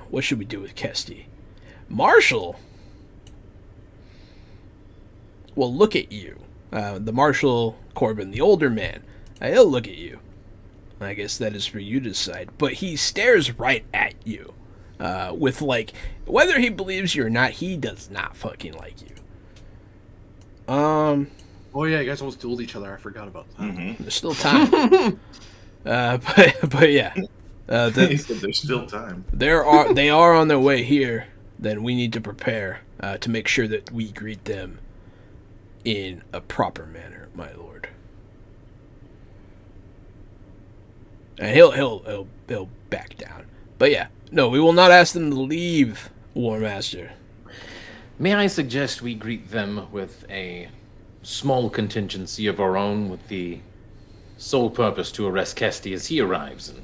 What should we do with Kestie? Marshal? Well, look at you. The Marshal Corbin, the older man, he'll look at you. I guess that is for you to decide. But he stares right at you. With, like, whether he believes you or not, he does not fucking like you. Oh yeah, you guys almost dueled each other. I forgot about that. Mm-hmm. There's still time. But yeah. He said there's still time. They are on their way here. Then we need to prepare to make sure that we greet them in a proper manner, my lord. And he'll back down. But yeah, no, we will not ask them to leave, War Master. May I suggest we greet them with a small contingency of our own, with the sole purpose to arrest Kesty as he arrives, and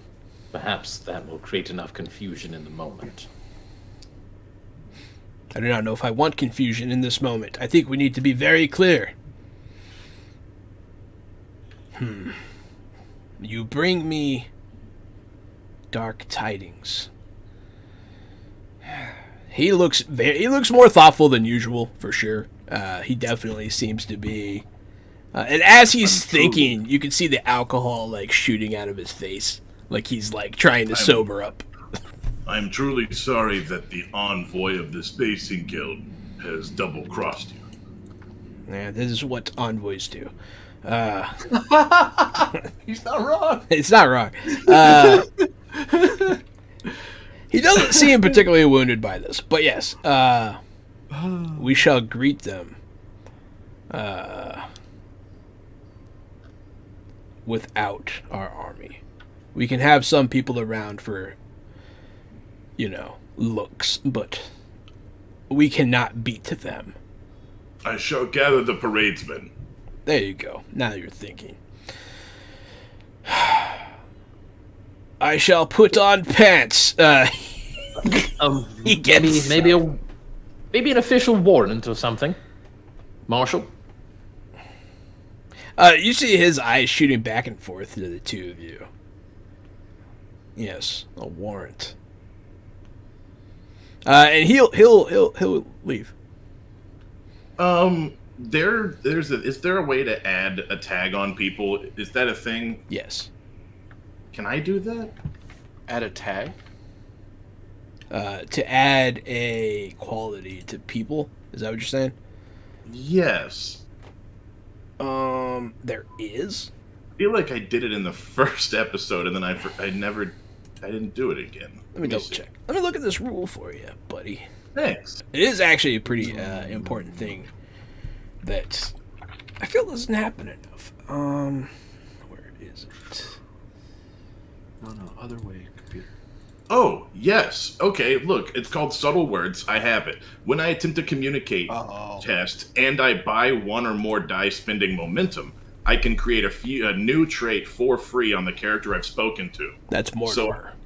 perhaps that will create enough confusion in the moment. I do not know if I want confusion in this moment. I think we need to be very clear. You bring me dark tidings. He looks more thoughtful than usual, for sure. He definitely seems to be. And as he's thinking, you can see the alcohol like shooting out of his face, like he's like trying to sober up. I'm truly sorry that the envoy of the Spacing Guild has double-crossed you. Yeah, this is what envoys do. He's not wrong. It's not wrong. He doesn't seem particularly wounded by this, but yes, we shall greet them without our army. We can have some people around for, looks, but we cannot beat them. I shall gather the paradesmen. There you go. Now you're thinking. I shall put on pants. He gets maybe an official warrant or something, Marshal. You see his eyes shooting back and forth to the two of you. Yes, a warrant. And he'll leave. Is there a way to add a tag on people? Is that a thing? Yes. Can I do that? Add a tag? To add a quality to people? Is that what you're saying? Yes. There is? I feel like I did it in the first episode, and then I didn't do it again. Let me double check. Let me look at this rule for you, buddy. Thanks. It is actually a pretty important thing that I feel doesn't happen enough. Where is it? No, other way, computer. Oh, yes. Okay, look, it's called subtle words. I have it. When I attempt to communicate test and I buy one or more die spending momentum, I can create a new trait for free on the character I've spoken to. That's Mortimer. So,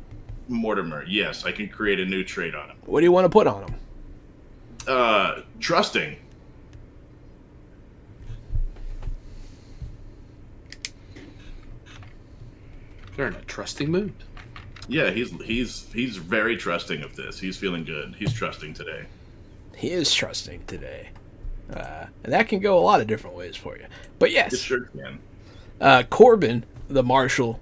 Mortimer, yes, I can create a new trait on him. What do you want to put on him? Trusting. They're in a trusting mood. Yeah, he's very trusting of this. He's feeling good. He's trusting today. He is trusting today. And that can go a lot of different ways for you. But yes. It sure can. Corbin, the marshal,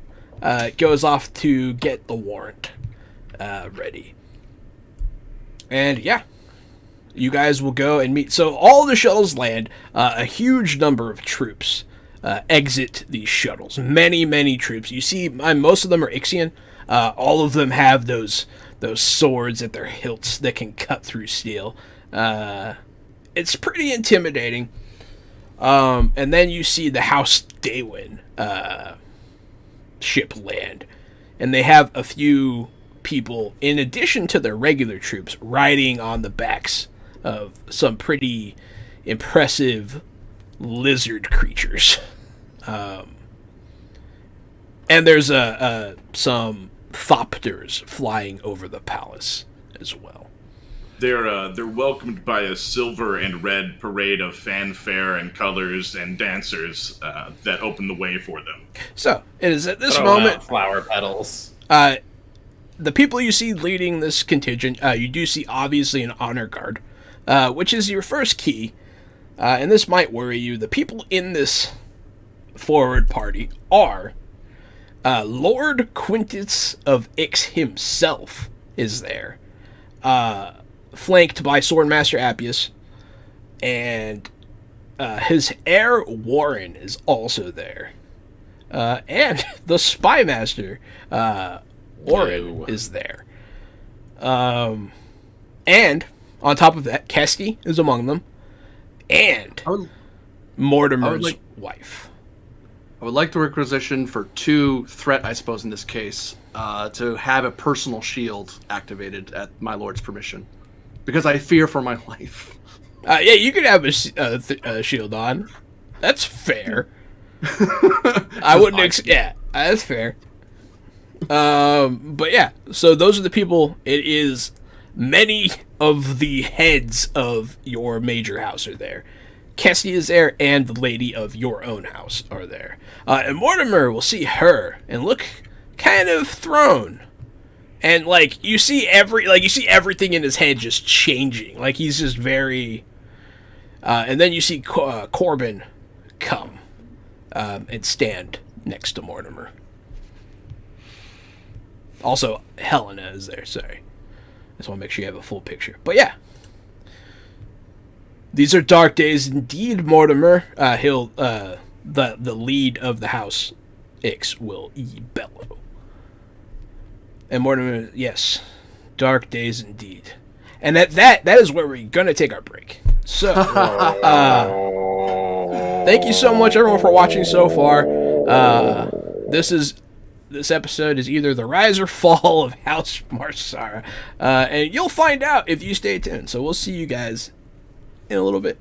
goes off to get the warrant ready. And yeah, you guys will go and meet. So all the shuttles land. A huge number of troops exit these shuttles. Many, many troops. You see, most of them are Ixian. All of them have those swords at their hilts that can cut through steel. It's pretty intimidating. And then you see the House Daywin ship land. And they have a few people, in addition to their regular troops, riding on the backs of some pretty impressive lizard creatures. And there's some thopters flying over the palace as well. They're welcomed by a silver and red parade of fanfare and colors and dancers that open the way for them. So it is at this Throw moment out flower petals. The people you see leading this contingent, you do see obviously an honor guard, which is your first key. and this might worry you. The people in this forward party are Lord Quintus of Ix himself is there, flanked by Swordmaster Appius, and his heir Warren is also there, and the Spymaster Warren is there, and on top of that, Kesty is among them, and Mortimer's wife. I would like to requisition for 2 threat, I suppose, in this case, to have a personal shield activated at my lord's permission, because I fear for my life. Yeah, you could have a shield on. That's fair. I wouldn't. Yeah, that's fair. But yeah, so those are the people. It is many of the heads of your major house are there. Kessie is there, and the lady of your own house are there. And Mortimer will see her and look kind of thrown. And you see everything in his head just changing. Like he's just very. And then you see Corbin come and stand next to Mortimer. Also, Helena is there. Sorry, I just want to make sure you have a full picture. But yeah. These are dark days indeed, Mortimer. He'll the lead of the house, Ix, will bellow. And Mortimer, yes, dark days indeed. And that is where we're gonna take our break. So, thank you so much, everyone, for watching so far. This episode is either the rise or fall of House Masarrah, and you'll find out if you stay tuned. So we'll see you guys in a little bit.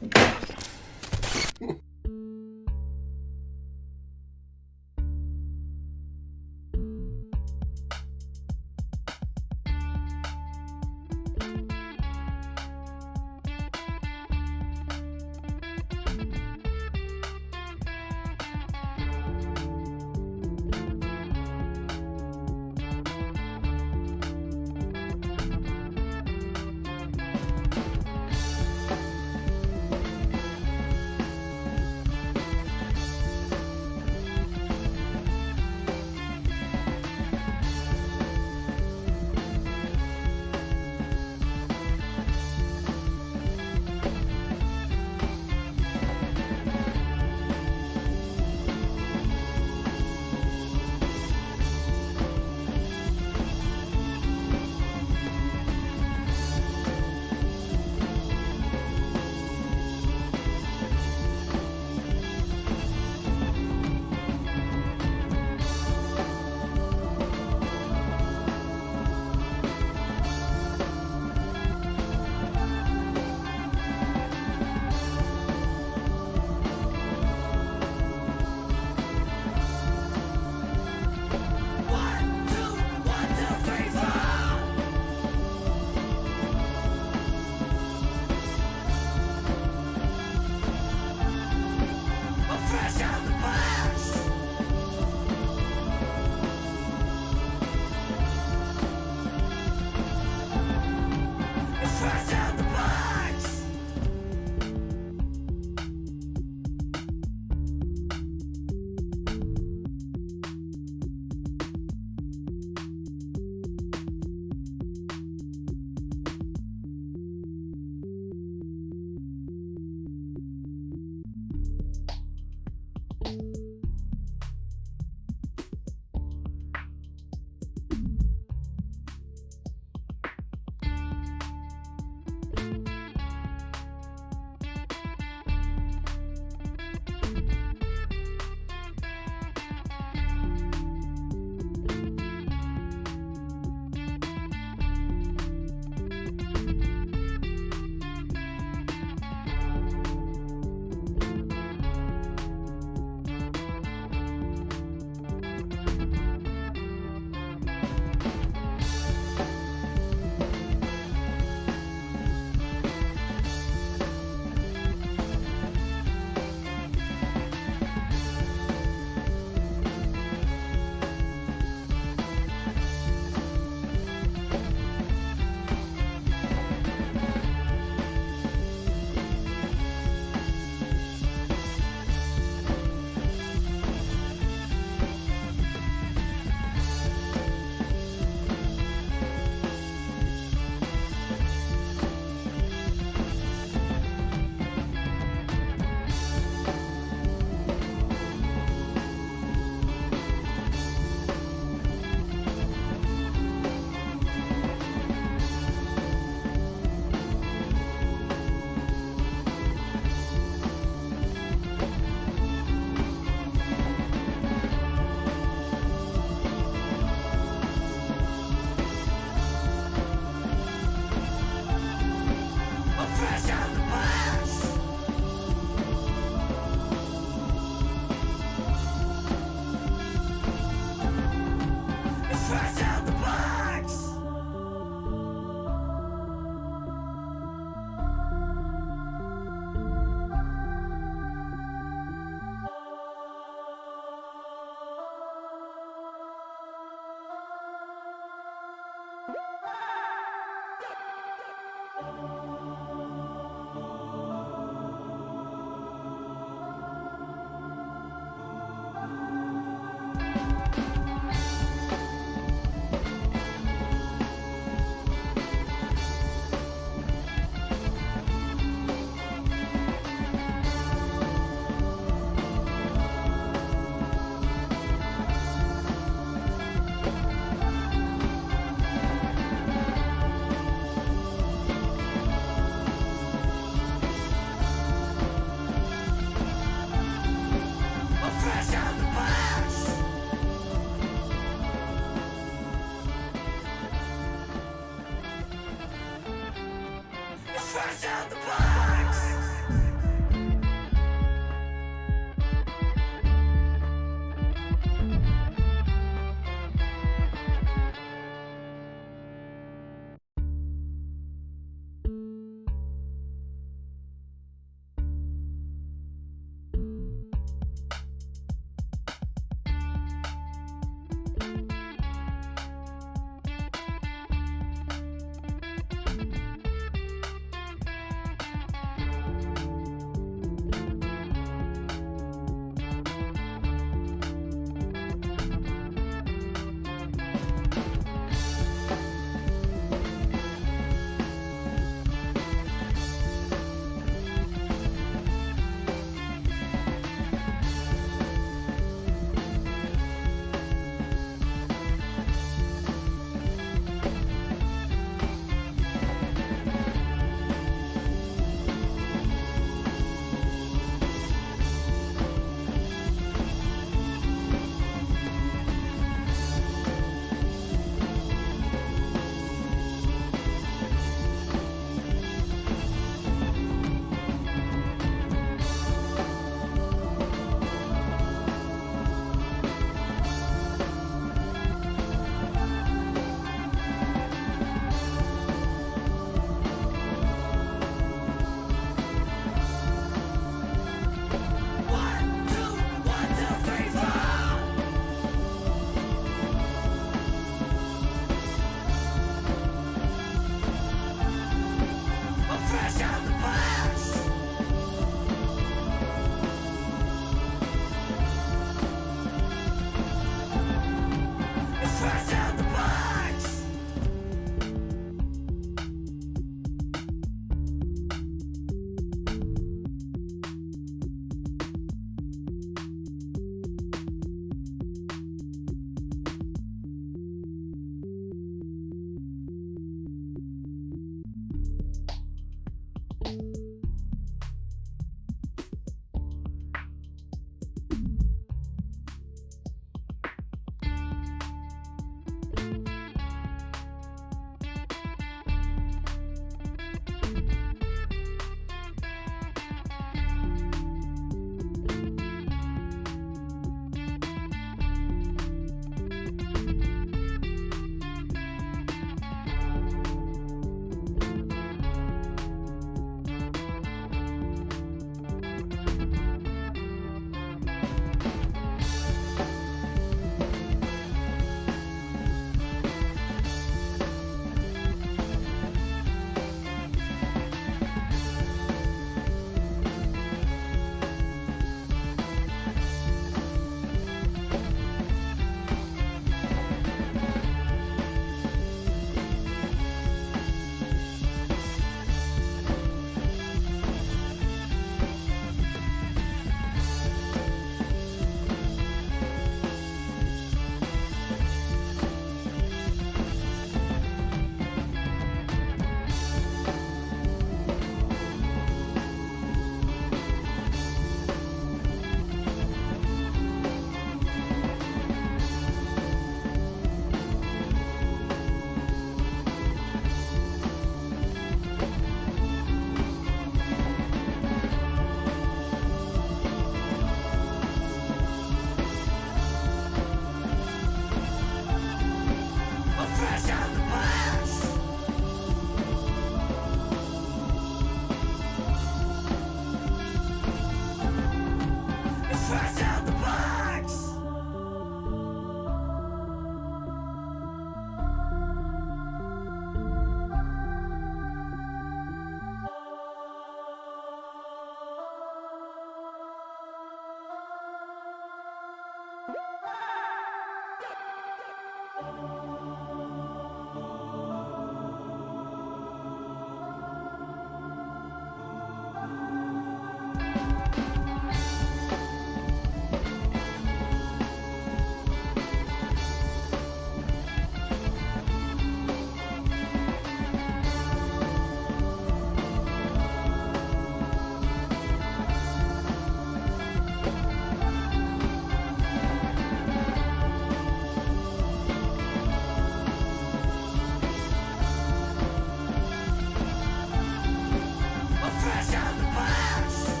Fresh out the box.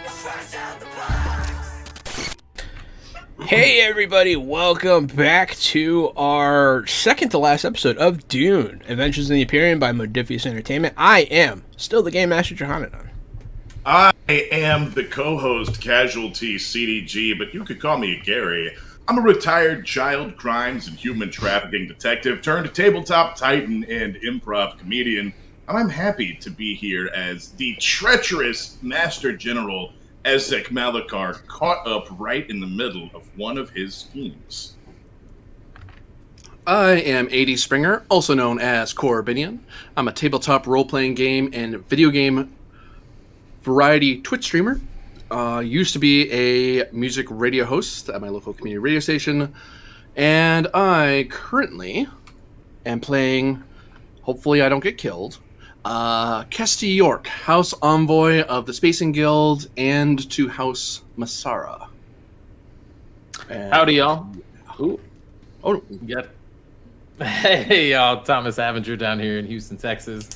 Fresh out the box. Hey everybody, welcome back to our second to last episode of Dune, Adventures in the Empyrean by Modifius Entertainment. I am still the Game Master Johannadan. I am the co-host Casualty CDG, but you could call me Gary. I'm a retired child crimes and human trafficking detective turned tabletop titan and improv comedian, and I'm happy to be here as the treacherous Master General Ezek Malakar caught up right in the middle of one of his schemes. I am A.D. Springer, also known as Corbinian. I'm a tabletop role-playing game and video game variety Twitch streamer. Used to be a music radio host at my local community radio station, and I currently am playing, hopefully I don't get killed, Kesty York, House Envoy of the Spacing Guild and to House Masarrah. Howdy, y'all. Ooh. Oh, Yep. Hey, y'all. Thomas Avenger down here in Houston, Texas.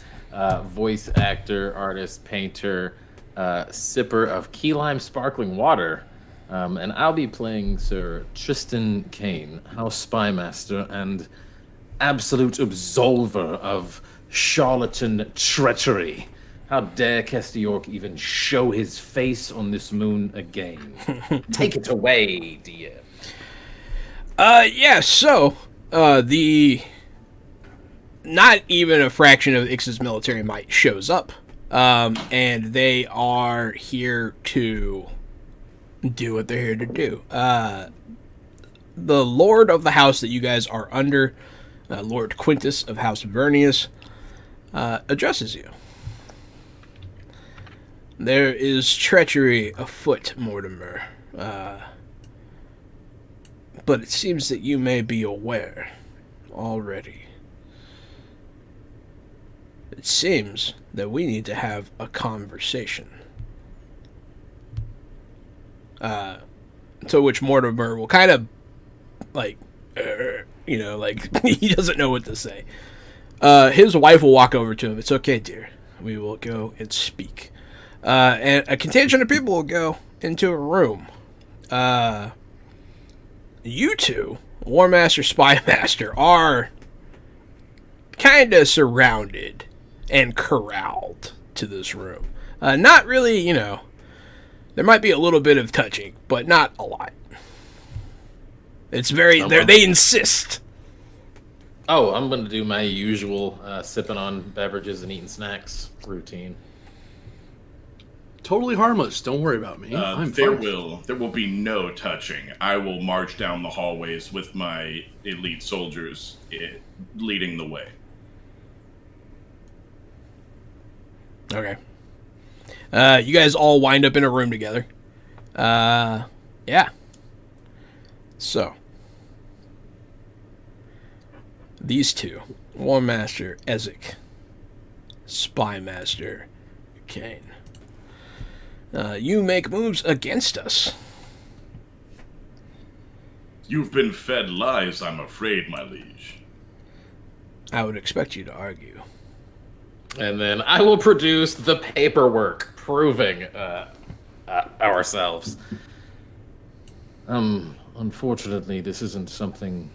Voice actor, artist, painter, sipper of key lime sparkling water. And I'll be playing Sir Tristan Kane, House Spymaster and absolute absolver of charlatan treachery. How dare Kesty York even show his face on this moon again? Take it away, dear. The not even a fraction of Ix's military might shows up, and they are here to do what they're here to do. The Lord of the house that you guys are under, Lord Quintus of House Vernius, addresses you. There is treachery afoot, Mortimer. But it seems that you may be aware already. It seems that we need to have a conversation. To which Mortimer will kind of, he doesn't know what to say. His wife will walk over to him. It's okay, dear. We will go and speak. And a contingent of people will go into a room. You two, War Master, Spy Master, are kind of surrounded and corralled to this room. Not really, there might be a little bit of touching, but not a lot. It's very, they insist. Oh, I'm going to do my usual sipping on beverages and eating snacks routine. totally harmless. Don't worry about me. There will be no touching. I will march down the hallways with my elite soldiers leading the way. Okay. You guys all wind up in a room together. Yeah. So. These two. War Master Ezek. Spy Master Kane. You make moves against us. You've been fed lies, I'm afraid, my liege. I would expect you to argue. And then I will produce the paperwork proving ourselves. Unfortunately, this isn't something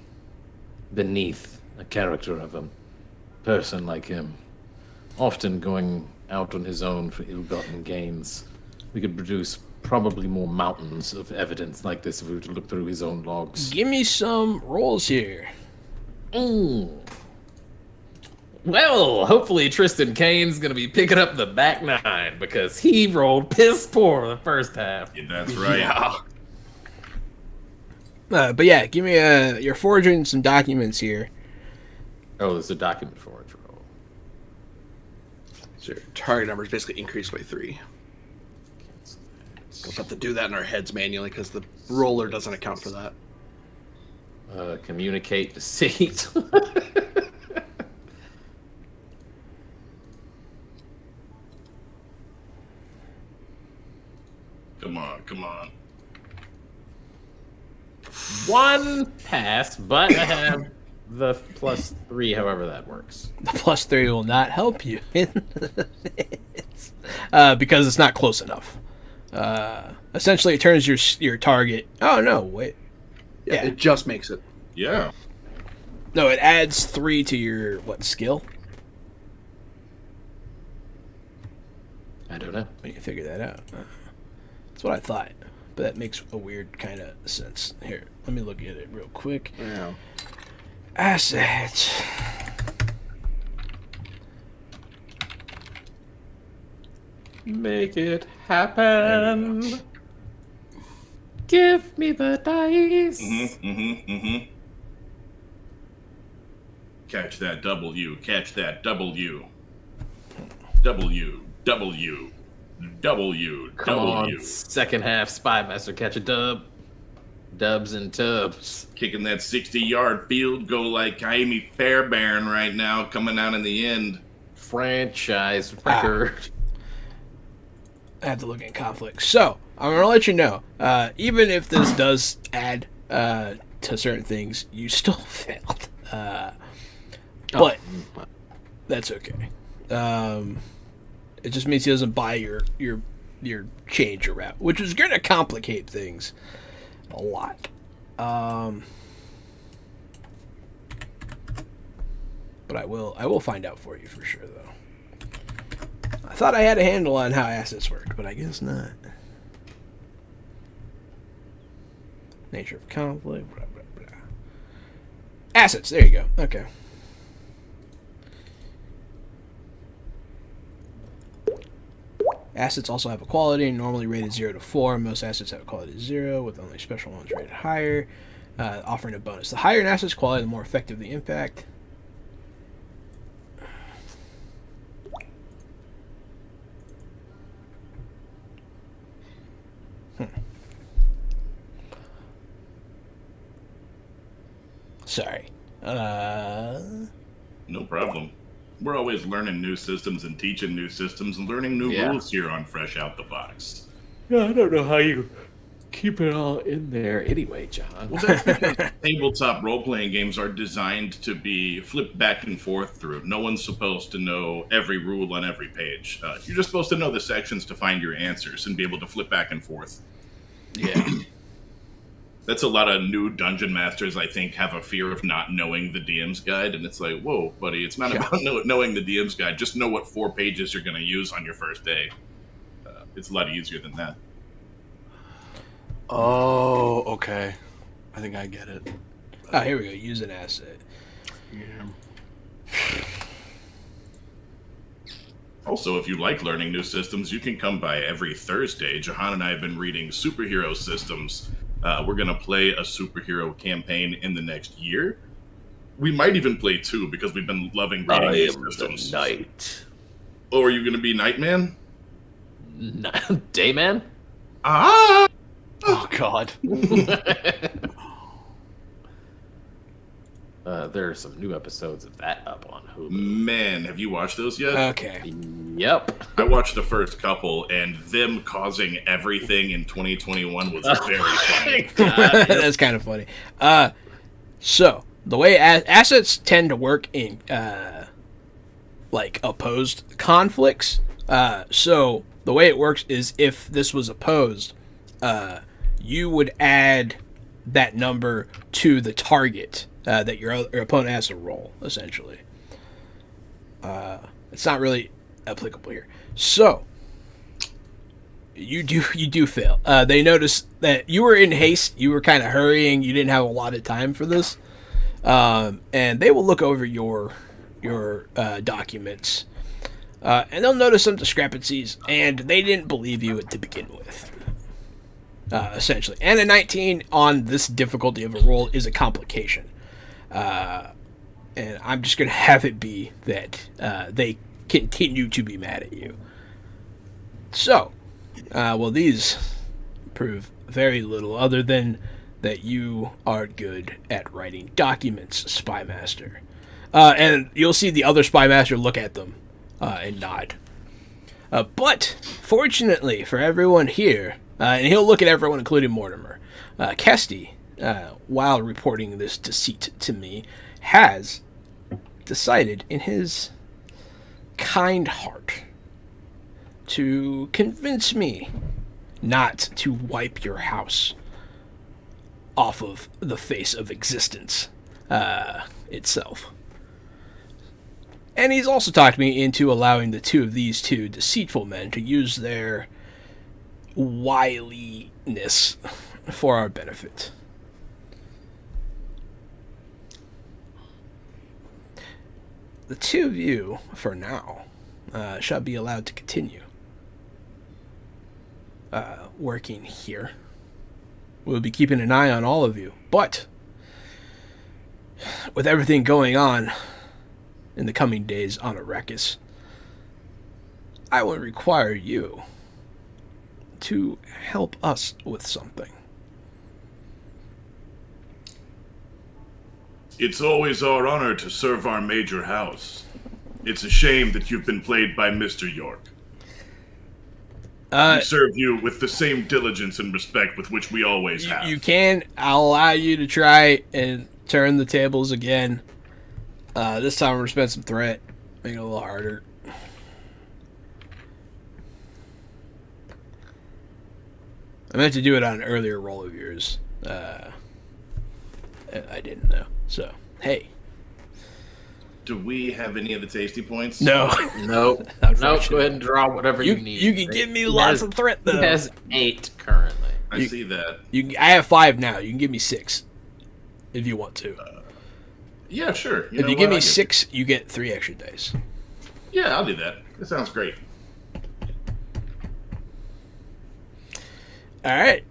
beneath a character of a person like him. Often going out on his own for ill-gotten gains. We could produce probably more mountains of evidence like this if we were to look through his own logs. Give me some rolls here. Well, hopefully Tristan Kane's going to be picking up the back nine because he rolled piss poor the first half. Yeah, that's right. Yeah. But yeah, give me you're forging some documents here. Oh, there's a document forge roll. So your target number is basically increased by 3. We'll have to do that in our heads manually because the roller doesn't account for that. Communicate deceit. Come on. 1 pass, but I have the +3, however that works. The +3 will not help you because it's not close enough. Essentially, it turns your target. Oh no! Wait. Yeah, it just makes it. Yeah. No, it adds 3 to your skill? I don't know. We can figure that out. That's what I thought, but that makes a weird kind of sense. Here, let me look at it real quick. Yeah. Assets. Make it happen. Give me the dice. Catch that W. Catch that W. W. W. W. Come W. on, second half Spy Master, catch a dub. Dubs and tubs. Kicking that 60-yard field goal like Jaime Fairbairn right now, coming out in the end. Franchise record. I have to look at conflict. So, I'm going to let you know, even if this does add to certain things, you still failed. But that's okay. It just means he doesn't buy your change or route, which is going to complicate things a lot. But I will find out for you for sure, though. I thought I had a handle on how assets worked, but I guess not. Nature of conflict, blah, blah, blah. Assets, there you go. Okay. Assets also have a quality, normally rated 0 to 4. Most assets have a quality of 0, with only special ones rated higher, offering a bonus. The higher an asset's quality, the more effective the impact. Sorry. No problem. We're always learning new systems and teaching new systems and learning new rules here on Fresh Out the Box. Yeah, I don't know how you keep it all in there anyway, John. Well, that's because tabletop role-playing games are designed to be flipped back and forth through. No one's supposed to know every rule on every page. You're just supposed to know the sections to find your answers and be able to flip back and forth. Yeah. That's a lot of new dungeon masters, I think, have a fear of not knowing the DM's guide. And it's like, whoa, buddy, it's not about knowing the DM's guide. Just know what 4 pages you're going to use on your first day. It's a lot easier than that. Oh, okay. I think I get it. Oh, here we go. Use an asset. Yeah. Also, if you like learning new systems, you can come by every Thursday. Jahan and I have been reading superhero systems. We're going to play a superhero campaign in the next year. We might even play 2 because we've been loving reading these systems. Night. Oh, are you going to be Nightman? Dayman? Ah! Oh, God. There are some new episodes of that up on Hulu. Man, have you watched those yet? Okay. Yep. I watched the first couple, and them causing everything in 2021 was very funny. That's kind of funny. So, the way assets tend to work in, like, opposed conflicts. So, the way it works is if this was opposed, you would add that number to the target that your opponent has to roll, essentially. It's not really applicable here. So, you do fail. They notice that you were in haste, you were kind of hurrying, you didn't have a lot of time for this, and they will look over your your documents, and they'll notice some discrepancies, and they didn't believe you to begin with. Essentially, and a 19 on this difficulty of a roll is a complication, and I'm just gonna have it be that they continue to be mad at you. So, well, these prove very little other than that you are good at writing documents, Spy Master. And you'll see the other Spy Master look at them and nod. But, fortunately for everyone here, and he'll look at everyone, including Mortimer, Kesty, while reporting this deceit to me, has decided in his kind heart to convince me not to wipe your house off of the face of existence itself. And he's also talked me into allowing the two of these two deceitful men to use their wiliness for our benefit. The two of you, for now, shall be allowed to continue working here. We'll be keeping an eye on all of you, but with everything going on in the coming days on Arrakis, I will require you to help us with something. It's always our honor to serve our major house. It's a shame that you've been played by Mr. York. We serve you with the same diligence and respect with which we always have. You can. I'll allow you to try and turn the tables again. This time we're going to spend some threat. Make it a little harder. I meant to do it on an earlier roll of yours. I didn't know. So, hey. Do we have any of the tasty points? No. No. No, go ahead and draw whatever you need. You can give me lots of threat, though. He has 8 currently. I see that. I have 5 now. You can give me 6 if you want to. Yeah, sure. If you give me 6, you get 3 extra dice. Yeah, I'll do that. That sounds great. All right.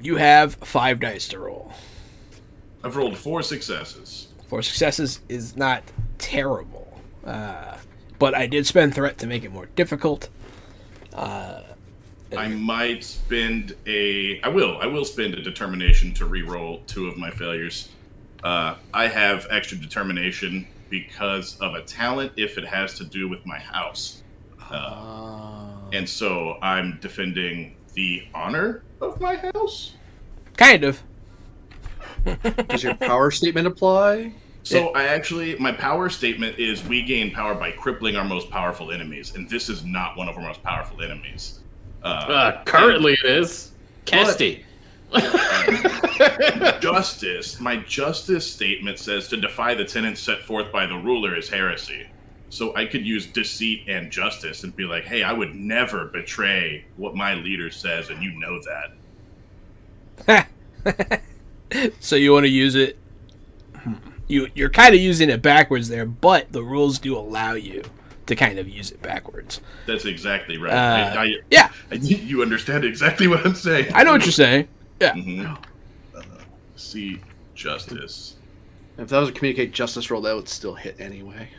You have 5 dice to roll. I've rolled 4 successes. 4 successes is not terrible. But I did spend threat to make it more difficult. I might spend I will spend a determination to re-roll 2 of my failures. I have extra determination because of a talent if it has to do with my house. And so I'm defending the honor of my house? Kind of. Does your power statement apply? So my power statement is we gain power by crippling our most powerful enemies, and this is not one of our most powerful enemies. Currently it is. Kesty. My justice statement says to defy the tenets set forth by the ruler is heresy. So I could use deceit and justice and be like, hey, I would never betray what my leader says, and you know that. So you want to use it? You're kind of using it backwards there, but the rules do allow you to kind of use it backwards. That's exactly right. Yeah. You understand exactly what I'm saying. I know what you're saying. Yeah. Mm-hmm. See justice. If that was a communicate justice roll, that would still hit anyway.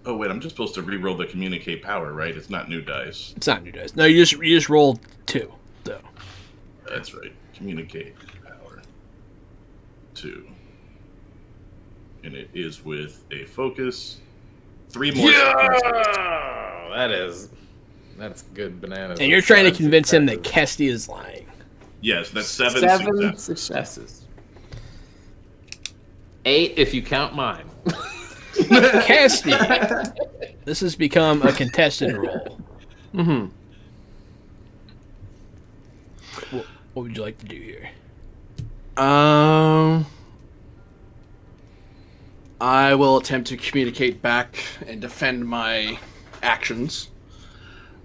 Oh wait, I'm just supposed to re-roll the communicate power, right? It's not new dice. It's not new dice. No, you just rolled 2, though. That's right. Communicate power 2, and it is with a focus. 3 more. Yeah, that's good bananas. And you're trying to convince him that Kesty is lying. Yes, that's 7 successes. 8 if you count mine. Kesty, this has become a contested roll. Mm-hmm. What would you like to do here? I will attempt to communicate back and defend my actions.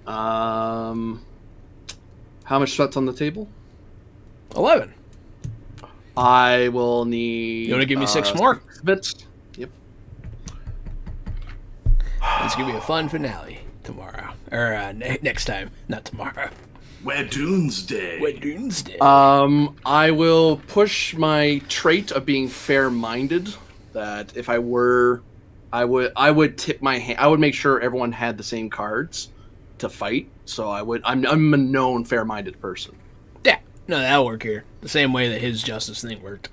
How much threat's on the table? 11. I will need. You want to give me 6 more? Bits. Yep. It's gonna be a fun finale tomorrow, or next time, not tomorrow. Where Dunes Day. Wet Doomsday. I will push my trait of being fair-minded. That if I were, I would tip my hand. I would make sure everyone had the same cards to fight. So I'm a known fair-minded person. Yeah, no, that'll work here. The same way that his justice thing worked.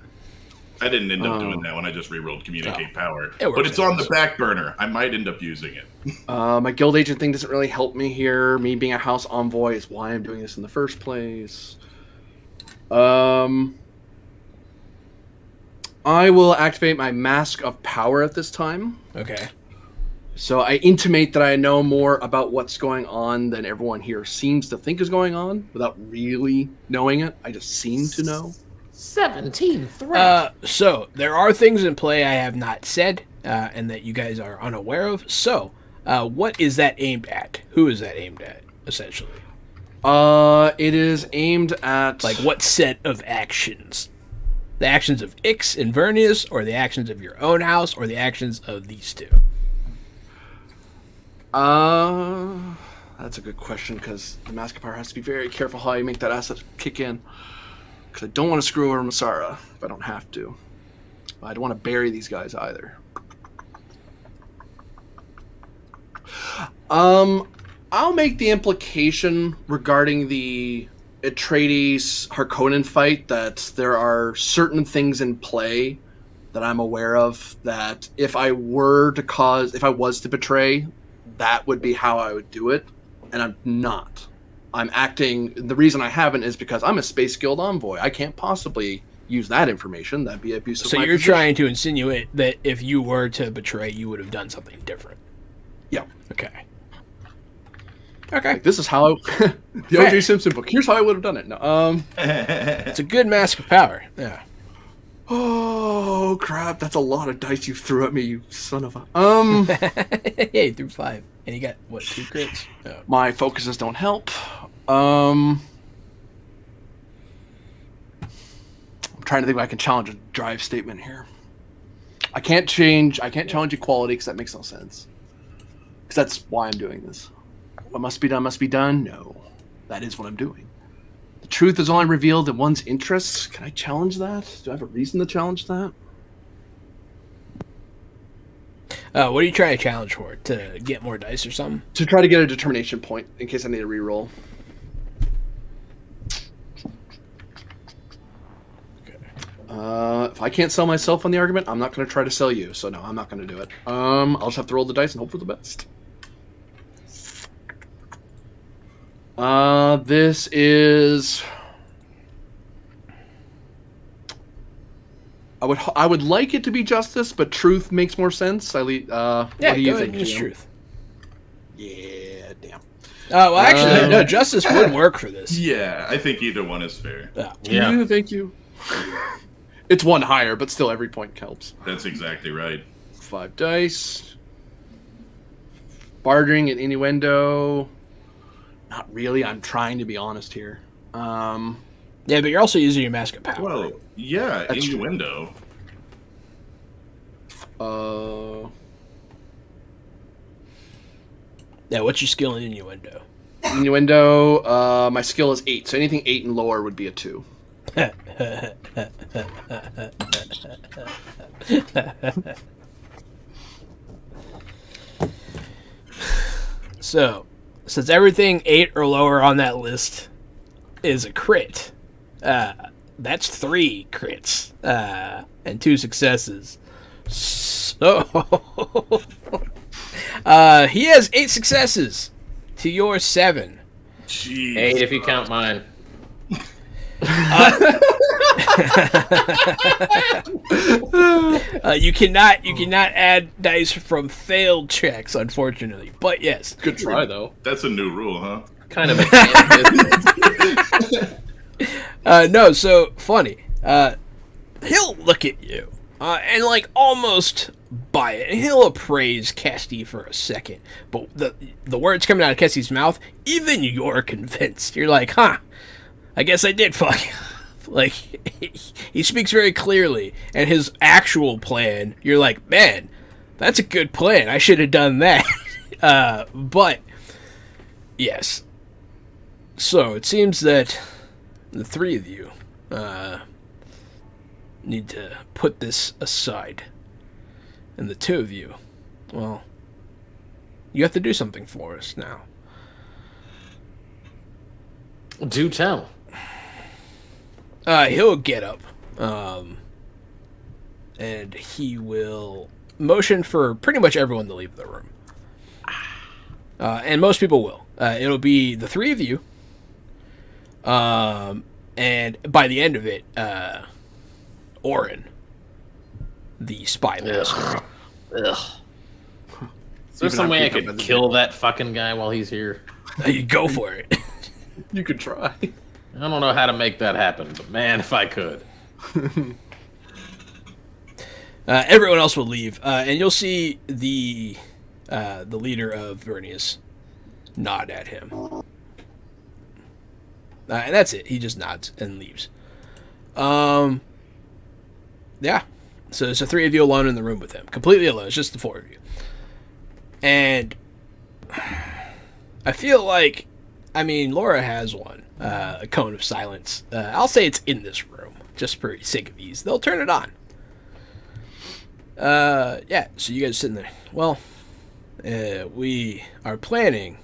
I didn't end up doing that when I just rerolled Communicate Power. It works But it's on the anyways. back burner. I might end up using it. My guild agent thing doesn't really help me here. Me being a house envoy is why I'm doing this in the first place. I will activate my Mask of Power at this time. Okay. So I intimate that I know more about what's going on than everyone here seems to think is going on without really knowing it. I just seem to know. 17 threat. So there are things in play I have not said, and that you guys are unaware of. So, what is that aimed at? Who is that aimed at, essentially? It is aimed at Like, what set of actions? The actions of Ix and Vernius, or the actions of your own house, or the actions of these two? That's a good question because the Mask of Power has to be very careful how you make that asset kick in. Because I don't want to screw over Masarrah if I don't have to. I don't want to bury these guys either. I'll make the implication regarding the Atreides Harkonnen fight that there are certain things in play that I'm aware of that if I was to betray, that would be how I would do it, and I'm not. I'm acting. The reason I haven't is because I'm a Space Guild envoy. I can't possibly use that information. That'd be abuse of So my you're position. trying to insinuate that if you were to betray, you would have done something different. Yeah. Okay. Okay. This is how the O.J. Simpson book. Here's how I would have done it. No, It's a good Mask of Power. Yeah. Oh crap! That's a lot of dice you threw at me, you son of a. Hey, through 5. And you got, what, 2 crits? Oh. My focuses don't help. I'm trying to think if I can challenge a drive statement here. I can't challenge equality because that makes no sense. Because that's why I'm doing this. What must be done must be done. No, that is what I'm doing. The truth is only revealed in one's interests. Can I challenge that? Do I have a reason to challenge that? What are you trying to challenge for? To get more dice or something? To try to get a determination point in case I need a reroll. If I can't sell myself on the argument, I'm not going to try to sell you. So no, I'm not going to do it. I'll just have to roll the dice and hope for the best. This is. I would like it to be justice, but truth makes more sense. What do you think? Use Gio? truth. Yeah, damn. Well, actually, no, justice would work for this. Yeah, I think either one is fair. Yeah. Thank you. It's one higher, but still every point helps. That's exactly right. 5 dice. Bartering and innuendo. Not really. I'm trying to be honest here. Yeah, but you're also using your Mask of Power. Well, yeah, That's true. innuendo. Yeah, what's your skill in innuendo? Innuendo. My skill is 8, so anything 8 and lower would be a 2. So, since everything 8 or lower on that list is a crit, that's 3 crits and 2 successes. So, he has 8 successes to your 7. Jeez. 8 if you count mine. You cannot add dice from failed checks, unfortunately. But yes, Good try, though. That's a new rule, huh? Kind of a canvas. no. So funny. He'll look at you and like almost buy it, and he'll appraise Kesty for a second. But the words coming out of Kesty's mouth, even you're convinced. You're like, huh? I guess I did fuck Like, he speaks very clearly, and his actual plan, you're like, man, that's a good plan. I should have done that. But, yes. So, it seems that the three of you need to put this aside. And the two of you, well, you have to do something for us now. Do tell. He'll get up, and he will motion for pretty much everyone to leave the room. And most people will. It'll be the three of you, and by the end of it, Orin, the spy master. Ugh. Is there some way I could kill that fucking guy while he's here? You go for it. You could try. I don't know how to make that happen, but man, if I could. Everyone else will leave, and you'll see the leader of Vernius nod at him. And that's it. He just nods and leaves. Yeah. So there's the three of you alone in the room with him. Completely alone. It's just the four of you. And I feel like, I mean, Laura has one. A cone of silence. I'll say it's in this room, just for sake of ease. They'll turn it on. Yeah, so you guys are sitting there. Well, we are planning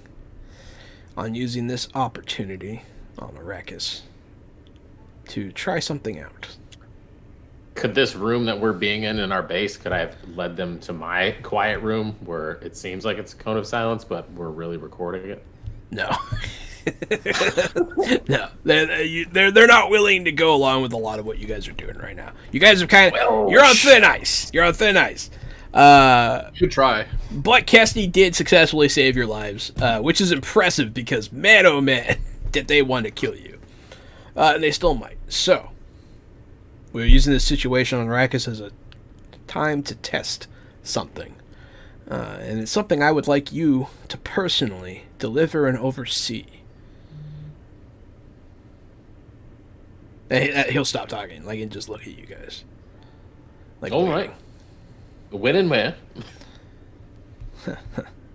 on using this opportunity on Arrakis to try something out. Could this room that we're being in our base, could I have led them to my quiet room where it seems like it's a cone of silence, but we're really recording it? No. No, they're not willing to go along with a lot of what you guys are doing right now. You guys are kind of you're on thin ice. You're on thin ice. Should try. But Kesty did successfully save your lives, which is impressive because man, oh man, did they want to kill you, and they still might. So we're using this situation on Arrakis as a time to test something, and it's something I would like you to personally deliver and oversee. He'll stop talking, and just look at you guys. All right. When and where? If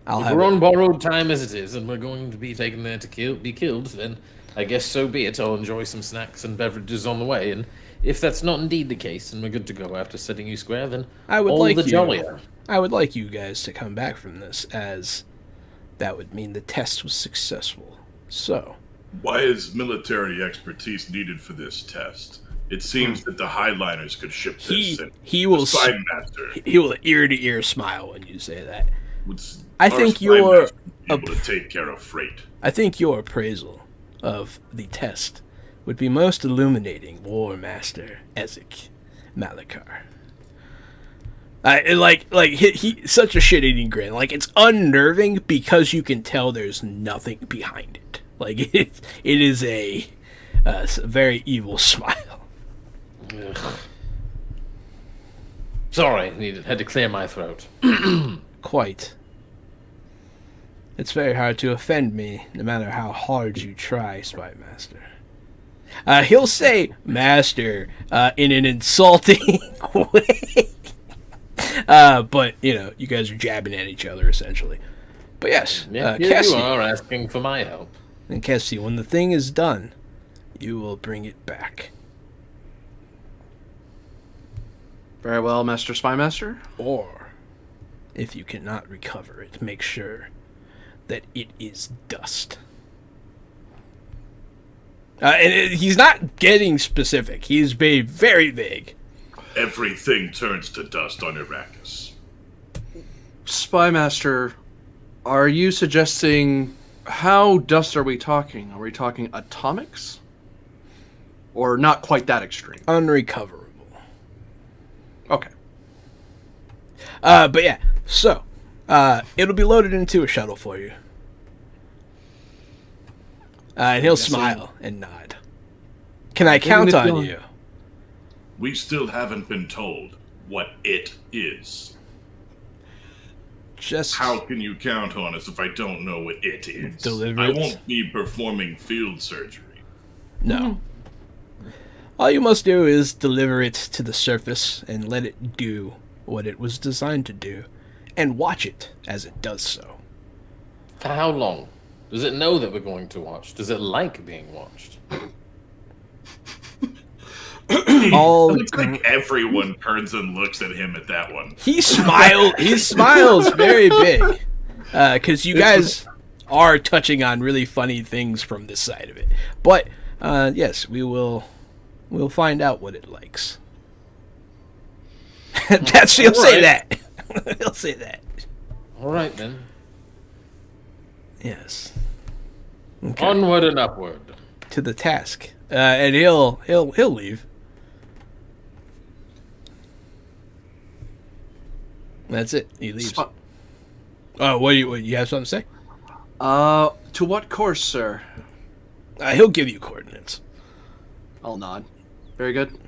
we're on borrowed time as it is, and we're going to be taken there to be killed, then I guess so be it. I'll enjoy some snacks and beverages on the way, and if that's not indeed the case, and we're good to go after setting you square, then all the jollier. I would like you guys to come back from this, as that would mean the test was successful. So, why is military expertise needed for this test? It seems that the Highliners could ship this. He will Spy Master. He will ear to ear smile when you say that. I think you're able to take care of freight. I think your appraisal of the test would be most illuminating, War Master Ezek Malakar. He such a shit-eating grin. It's unnerving because you can tell there's nothing behind it. It is a very evil smile. Ugh. Sorry, had to clear my throat. Quite. It's very hard to offend me, no matter how hard you try, Spy Master. He'll say "Master" in an insulting way. But, you guys are jabbing at each other, essentially. But yes, here Cassie, you are asking for my help. And Cassie, when the thing is done, you will bring it back. Very well, Master Spy Master. Or, if you cannot recover it, make sure that it is dust. He's not getting specific. He's being very vague. Everything turns to dust on Arrakis. Spy Master, are you suggesting how dust are we talking? Are we talking atomics? Or not quite that extreme? Unrecoverable. Okay. But yeah, so it'll be loaded into a shuttle for you. And he'll smile and nod. Can I count on you? We still haven't been told what it is. Just how can you count on us if I don't know what it is? Deliver I it. won't be performing field surgery. No. All you must do is deliver it to the surface and let it do what it was designed to do, and watch it as it does so. For how long? Does it know that we're going to watch? Does it like being watched? All It looks like everyone turns and looks at him at that one. he smiles very big, because you guys are touching on really funny things from this side of it. But yes, we'll find out what it likes. He'll say that. He'll say that. All right then. Yes. Okay. Onward and upward. To the task, and he'll leave. That's it. He leaves. Oh, what you have something to say? To what course, sir? He'll give you coordinates. I'll nod. Very good.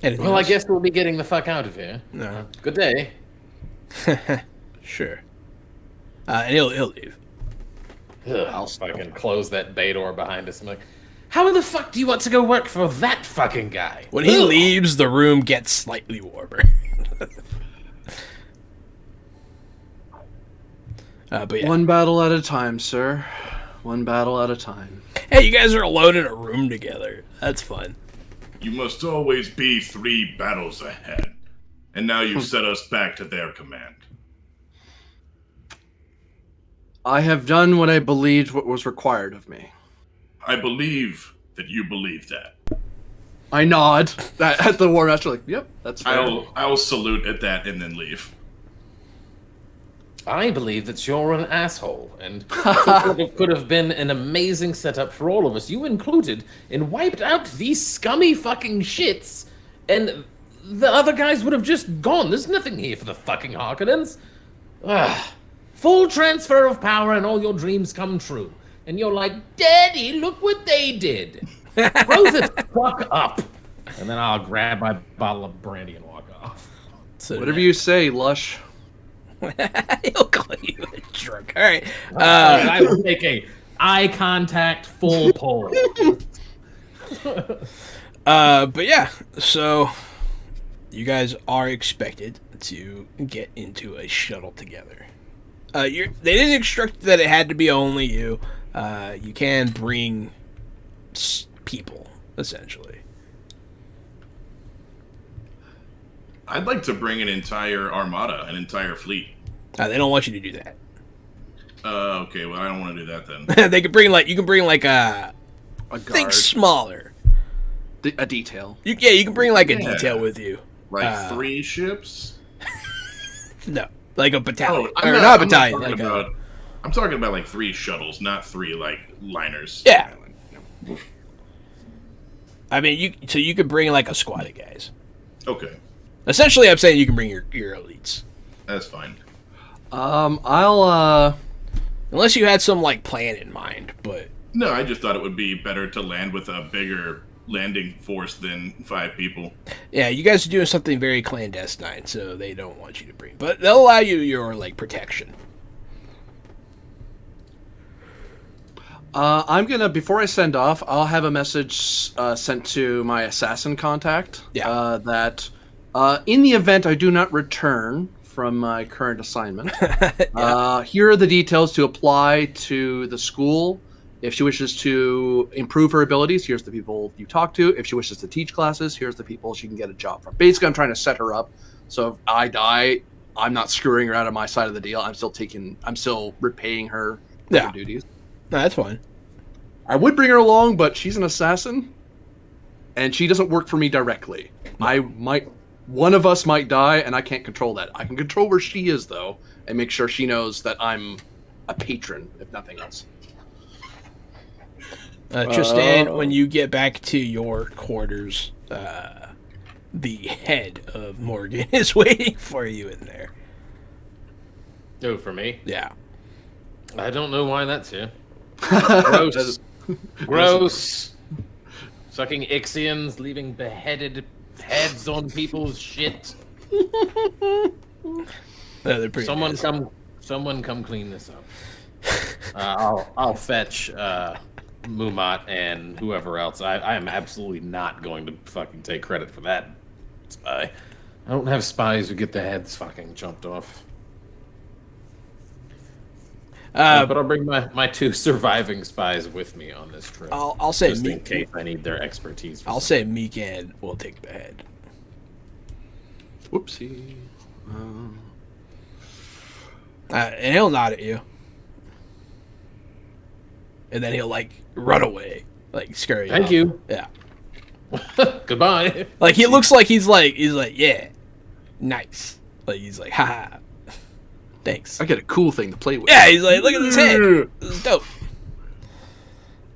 Anything Well, I else? guess we'll be getting the fuck out of here. No. Good day. Sure. And he'll leave. Ugh, I'll fucking close that bay door behind us. I'm like, how in the fuck do you want to go work for that fucking guy? When he Ugh. leaves, the room gets slightly warmer. But yeah. One battle at a time, sir. One battle at a time. Hey, you guys are alone in a room together. That's fun. You must always be 3 battles ahead. And now you've set us back to their command. I have done what I believed what was required of me. I believe that you believe that. I nod at the War Master, like, yep, that's fair. I'll salute at that and then leave. I believe that you're an asshole, and could have been an amazing setup for all of us, you included, and wiped out these scummy fucking shits, and the other guys would have just gone. There's nothing here for the fucking Harkonnens. Full transfer of power and all your dreams come true. And you're like, Daddy, look what they did. Grow the fuck up. And then I'll grab my bottle of brandy and walk off. So Whatever you say, Lush. he'll call you a drunk. All right. I will take a eye contact full pull. But yeah, so you guys are expected to get into a shuttle together. They didn't instruct that it had to be only you. You can bring people, essentially. I'd like to bring an entire armada, an entire fleet. They don't want you to do that. Okay, well, I don't want to do that then. They could bring you can bring like a guard. think smaller. A detail. You can bring like a detail with you. Like 3 ships? No, like a battalion. I'm or not- not a I'm battalion. talking Like about- I'm talking about like 3 shuttles, not 3 like liners. yeah. I mean, you could bring like a squad of guys. Okay, Essentially, I'm saying you can bring your elites. that's fine. I'll Unless you had some like plan in mind, but No, I just thought it would be better to land with a bigger landing force than 5 people. yeah, you guys are doing something very clandestine, so they don't want you to bring. But they'll allow you your like protection. I'm gonna, before I send off, I'll have a message sent to my assassin contact. Yeah. That in the event I do not return from my current assignment, here are the details to apply to the school. If she wishes to improve her abilities, here's the people you talk to. If she wishes to teach classes, here's the people she can get a job from. Basically, I'm trying to set her up. So if I die, I'm not screwing her out of my side of the deal. I'm still repaying her for her duties. No, that's fine. I would bring her along, but she's an assassin, and she doesn't work for me directly. One of us might die, and I can't control that. I can control where she is, though, and make sure she knows that I'm a patron, if nothing else. Tristan, when you get back to your quarters, the head of Morgan is waiting for you in there. Oh, for me? Yeah. I don't know why that's here. Gross. Gross. Sucking Ixians, leaving beheaded heads on people's shit. They're pretty Someone come clean this up. I'll fetch Mumat and whoever else. I am absolutely not going to fucking take credit for that spy. I don't have spies who get their heads fucking chopped off. But I'll bring my 2 surviving spies with me on this trip. I'll say just in case I need their expertise. I'll say Meekan will take the head. Whoopsie. And he'll nod at you. And then he'll, like, run away. Like, scurry Thank off. you. Yeah. Goodbye. Like, he looks like he's like, yeah, nice. Like, he's like, haha. Thanks. I get a cool thing to play with. Yeah, he's like, look at this head. This is dope.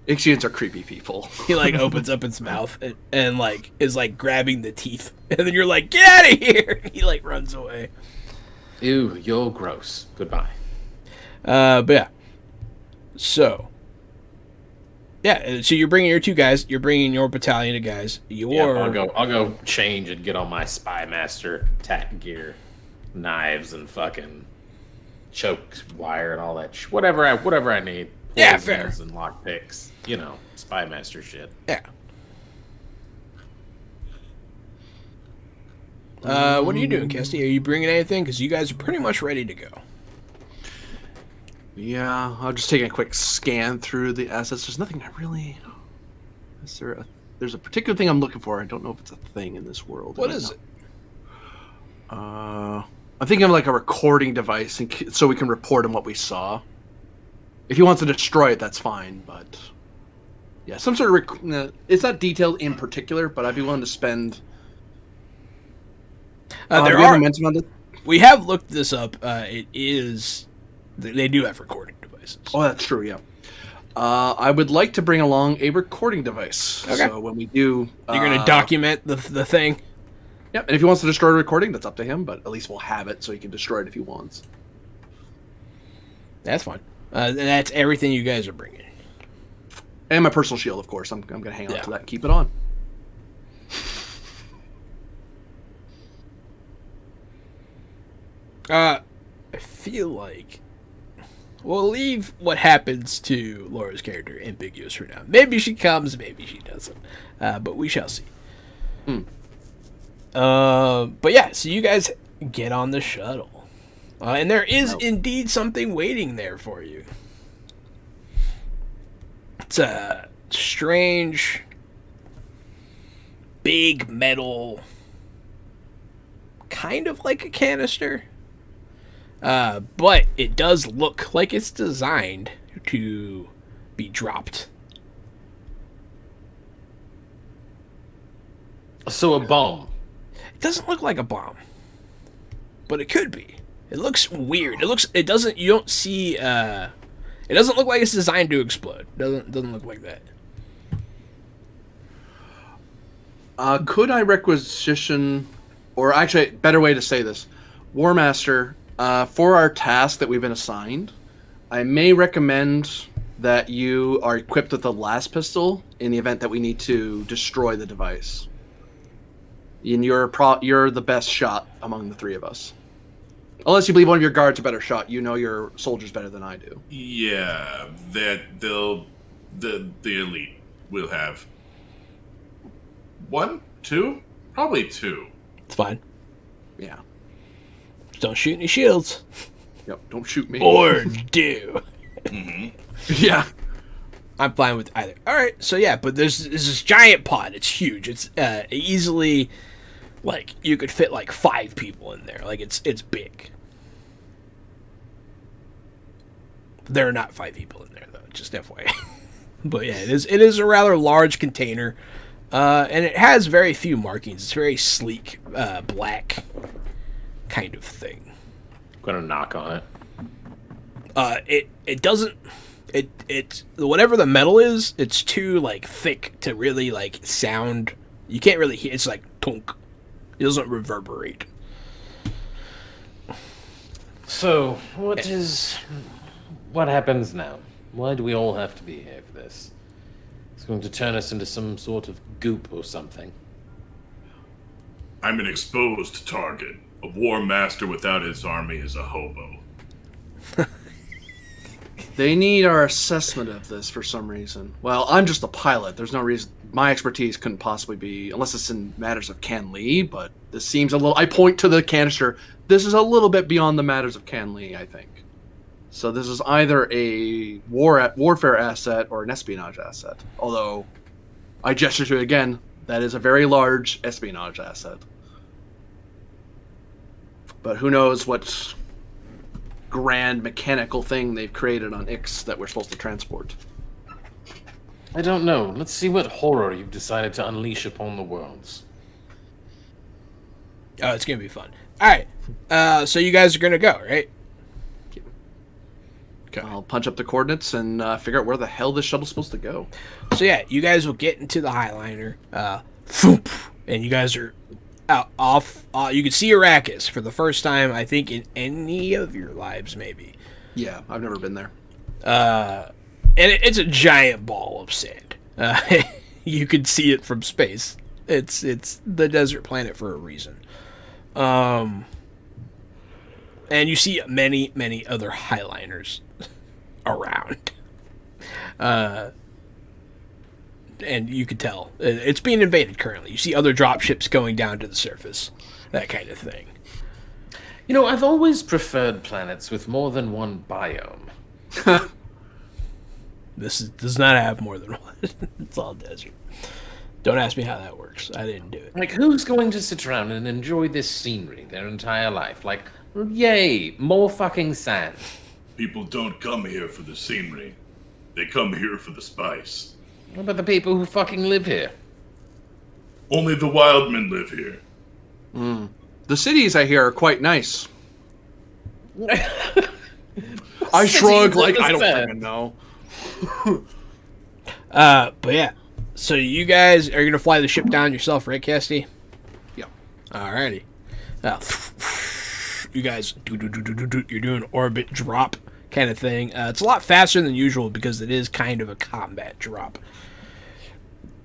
Ixians are creepy people. He, like, opens up its mouth and, like, is, like, grabbing the teeth. And then you're like, get out of here. He, like, runs away. Ew, you're gross. Goodbye. But yeah. So. Yeah, so you're bringing your 2 guys. You're bringing your battalion of guys. I'll go change and get all my spy master tack gear, knives and fucking choke wire and all that. Whatever I need. Yeah, fair. Poisons and lockpicks. You know, spy master shit. Yeah. What are you doing, Kesty? Are you bringing anything? Because you guys are pretty much ready to go. Yeah, I'll just take a quick scan through the assets. There's nothing I really... There's a particular thing I'm looking for. I don't know if it's a thing in this world. What is it? I'm thinking of like a recording device so we can report on what we saw. If he wants to destroy it, that's fine, but... Yeah, some sort of... it's not detailed in particular, but I'd be willing to spend... We have looked this up. It is... They do have recording devices. Oh, that's true, yeah. I would like to bring along a recording device. Okay. So when we do... You're going to document the thing? Yep, and if he wants to destroy a recording, that's up to him, but at least we'll have it so he can destroy it if he wants. That's fine. And that's everything you guys are bringing. And my personal shield, of course. I'm going to hang on to that and keep it on. I feel like we'll leave what happens to Laura's character ambiguous for now. Maybe she comes, maybe she doesn't. But we shall see. But yeah, so you guys get on the shuttle. And there is indeed something waiting there for you. It's a strange, big metal, kind of like a canister. But it does look like it's designed to be dropped. So a bomb. It doesn't look like a bomb, but it could be. It looks weird. It doesn't look like it's designed to explode. Doesn't look like that. Could I requisition, or actually, better way to say this, War Master, for our task that we've been assigned, I may recommend that you are equipped with the last pistol in the event that we need to destroy the device. And you're the best shot among the 3 of us. Unless you believe one of your guards a better shot, you know your soldiers better than I do. Yeah, that the elite will have 1, 2, probably 2. It's fine. Yeah. Just don't shoot any shields. Yep. Don't shoot me. Or do. Yeah. I'm fine with either. All right. So yeah, but there's this giant pod. It's huge. It's easily, like, you could fit like 5 people in there. Like it's big. There are not 5 people in there though. Just FYI. But yeah, it is a rather large container, and it has very few markings. It's very sleek, black kind of thing. I'm gonna knock on it. It doesn't. It whatever the metal is, it's too like thick to really like sound. You can't really hear. It's like tunk. It doesn't reverberate. So what happens now? Why do we all have to be here for this? It's going to turn us into some sort of goop or something. I'm an exposed target. A war master without his army is a hobo. They need our assessment of this for some reason. Well, I'm just a pilot. There's no reason. My expertise couldn't possibly be, unless it's in matters of Can Lee, but this seems a little... I point to the canister. This is a little bit beyond the matters of Can Lee, I think. So this is either a warfare asset or an espionage asset. Although, I gesture to it again, that is a very large espionage asset. But who knows what grand mechanical thing they've created on Ix that we're supposed to transport. I don't know. Let's see what horror you've decided to unleash upon the worlds. Oh, it's going to be fun. All right. So you guys are going to go, right? Okay. I'll punch up the coordinates and figure out where the hell this shuttle's supposed to go. So yeah, you guys will get into the Highliner, thoop, and you guys are out off. You can see Arrakis for the first time, I think, in any of your lives, maybe. Yeah, I've never been there. And it's a giant ball of sand. You can see it from space. It's the desert planet for a reason. And you see many other Highliners around. And you can tell it's being invaded currently. You see other dropships going down to the surface, that kind of thing. You know, I've always preferred planets with more than one biome. This does not have more than one. It's all desert. Don't ask me how that works. I didn't do it. Like, who's going to sit around and enjoy this scenery their entire life? Like, yay, more fucking sand. People don't come here for the scenery. They come here for the spice. What about the people who fucking live here? Only the wild men live here. The cities, I hear, are quite nice. I shrug like I don't even know. But yeah. So you guys are gonna fly the ship down yourself, right, Casty? Yeah. Alrighty. You guys, you're doing orbit drop kind of thing. It's a lot faster than usual because it is kind of a combat drop.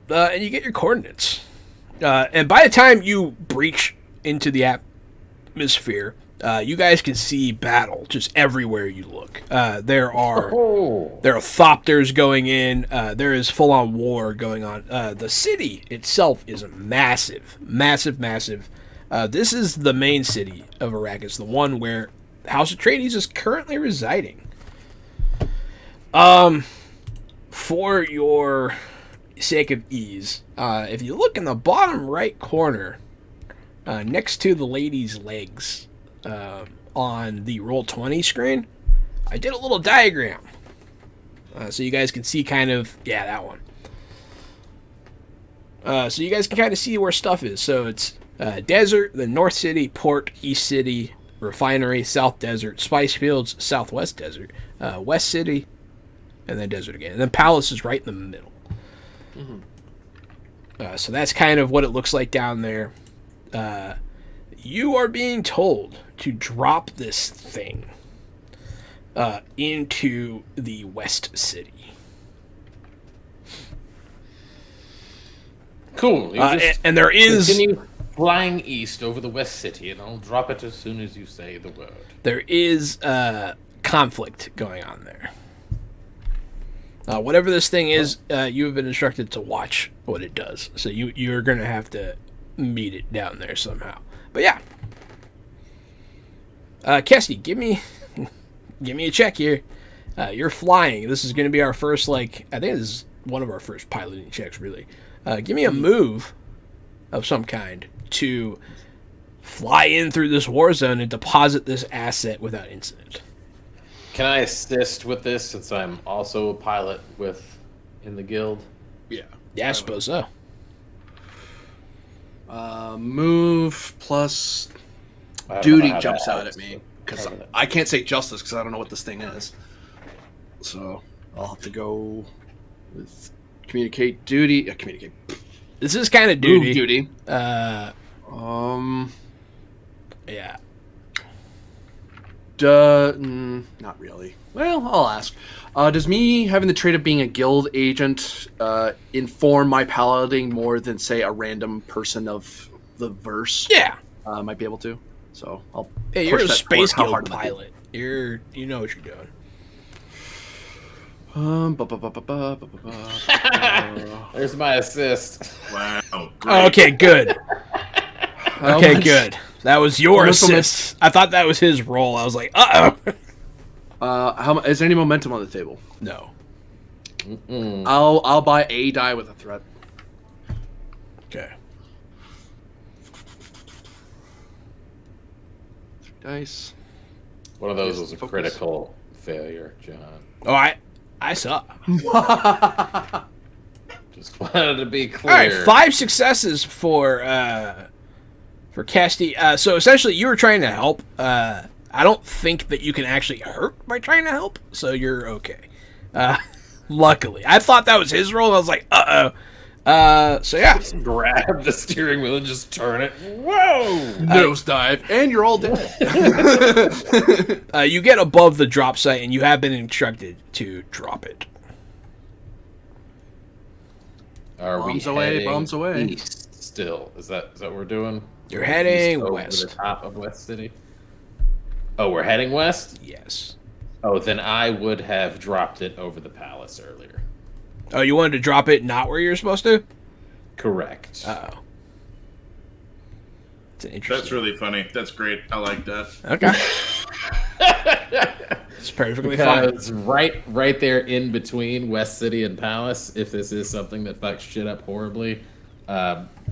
And you get your coordinates. And by the time you breach into the atmosphere, you guys can see battle just everywhere you look. There are thopters going in. There is full-on war going on. The city itself is massive. This is the main city of Arrakis, the one where House Atreides is currently residing. For your sake of ease, if you look in the bottom right corner, next to the lady's legs, on the Roll20 screen, I did a little diagram. So you guys can see kind of, that one. So you guys can kind of see where stuff is. So it's desert, then North City, Port, East City, Refinery, South Desert, Spice Fields, Southwest Desert, West City, and then desert again. And then Palace is right in the middle. So that's kind of what it looks like down there. You are being told to drop this thing into the West City. Cool. And there is... Continue flying east over the West City, and I'll drop it as soon as you say the word. There is conflict going on there. Whatever this thing is, you have been instructed to watch what it does. So you're going to have to meet it down there somehow. But yeah. Cassie, give me a check here. You're flying. This is going to be our first, I think this is one of our first piloting checks, really. Give me a move of some kind to fly in through this war zone and deposit this asset without incident. Can I assist with this since I'm also a pilot in the guild? Yeah. Yeah, I suppose so. Move plus duty jumps out at me because I can't say justice because I don't know what this thing is. So I'll have to go with communicate duty. Communicate. This is kind of duty. Move duty. Yeah. Not really. Well, I'll ask. Does me having the trait of being a guild agent inform my piloting more than, say, a random person of the verse? Yeah. Might be able to. So I'll. Hey, you're a space guild pilot. You know what you're doing. There's my assist. Wow. Great. Okay, good. Okay, good. That was your assist. I thought that was his roll. I was like, Is there any momentum on the table? No. I'll buy a die with a threat. Okay. 3 dice. One of those was a Focus. critical failure, John. Oh, I saw. Just wanted to be clear. All right, 5 successes for Casty. So essentially, you were trying to help. I don't think that you can actually hurt by trying to help, so you're okay. Luckily, I thought that was his role. I was like, so yeah, Just grab the steering wheel and just turn it. Whoa! Nosedive, and you're all dead. You get above the drop site, and you have been instructed to drop it. Are Bombs we away, heading bombs away. east still? Is that what we're doing? You're heading East over west. the top of West City. Oh, we're heading west? Yes. Oh, then I would have dropped it over the palace earlier. Oh, you wanted to drop it not where you're supposed to? Correct. Uh-oh. It's an interesting. That's really funny. That's great. I like that. Okay. It's perfectly fine. Because right there in between West City and Palace, if this is something that fucks shit up horribly,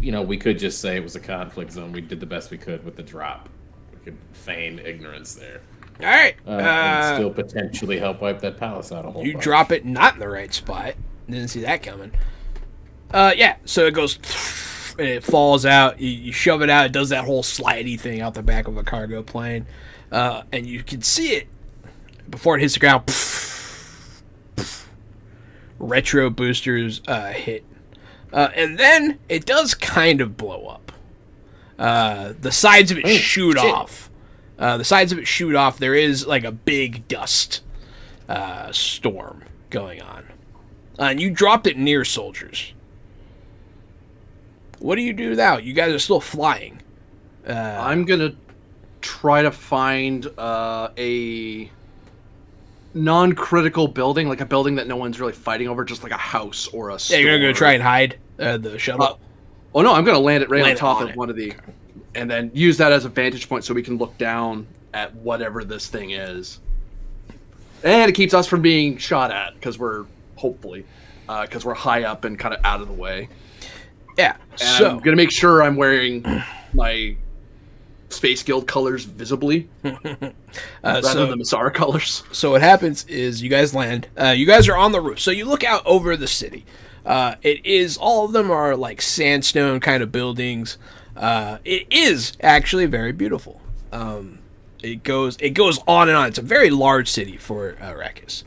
we could just say it was a conflict zone. We did the best we could with the drop. We could feign ignorance there. All right. And still potentially help wipe that palace out a whole You bunch. drop it not in the right spot. Didn't see that coming. Yeah, so it goes and it falls out. You shove it out. It does that whole slidey thing out the back of a cargo plane. And you can see it before it hits the ground. Retro boosters hit. And then it does kind of blow up. The sides of it shoot off. The sides of it shoot off. There is like a big dust storm going on. And you dropped it near soldiers. What do you do now? You guys are still flying. I'm gonna try to find a non-critical building, like a building that no one's really fighting over, just like a house or a store. Yeah, you're going to go try and hide the shuttle? Oh no, I'm gonna land it right Land on it top on of it. one of the, and then use that as a vantage point so we can look down at whatever this thing is. And it keeps us from being shot at because we're high up and kind of out of the way. Yeah, And so I'm gonna make sure I'm wearing my Space Guild colors visibly, rather than the Masarrah colors. So what happens is you guys land. You guys are on the roof. So you look out over the city. All of them are like sandstone kind of buildings. It is actually very beautiful. It goes on and on. It's a very large city for Arrakis.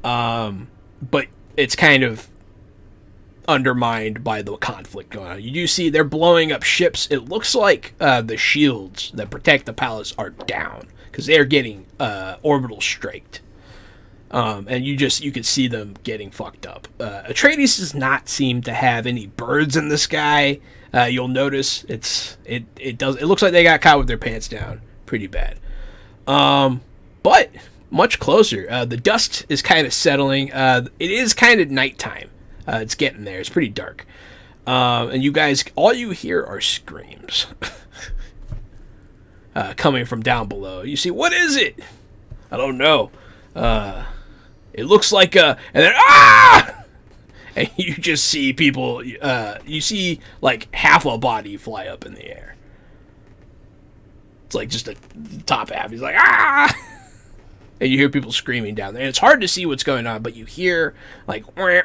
But it's kind of undermined by the conflict going on. You do see they're blowing up ships. It looks like the shields that protect the palace are down because they're getting orbital straked. And you can see them getting fucked up. Atreides does not seem to have any birds in the sky. You'll notice it looks like they got caught with their pants down pretty bad. But much closer. The dust is kind of settling. It is kind of nighttime. It's getting there. It's pretty dark. And you guys, all you hear are screams coming from down below. You see, what is it? I don't know. It looks like and then and you just see people. You see like half a body fly up in the air. It's like just the top half. He's like and you hear people screaming down there. And it's hard to see what's going on, but you hear like you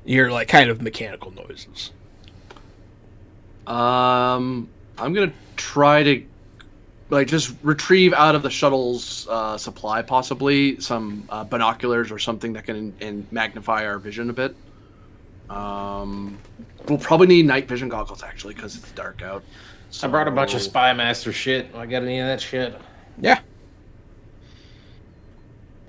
hear like kind of mechanical noises. I'm gonna try to just retrieve out of the shuttle's supply possibly some binoculars or something that can magnify our vision a bit. We'll probably need night vision goggles actually because it's dark out. I brought a bunch of Spy Master shit. I got any of that shit? Yeah.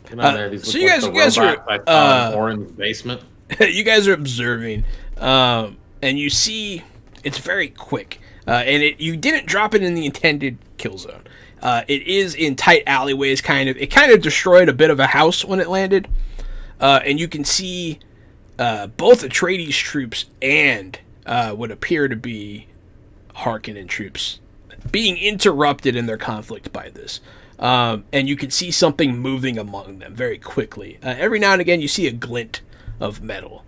Come on there. These so look you like guys- the you guys are, robots I saw in Orin's basement. You guys are observing, and you see it's very quick, and you didn't drop it in the intended kill zone. It is in tight alleyways, kind of. It kind of destroyed a bit of a house when it landed. And you can see both Atreides troops and what appear to be Harkonnen troops being interrupted in their conflict by this. And you can see something moving among them very quickly. Every now and again, you see a glint of metal.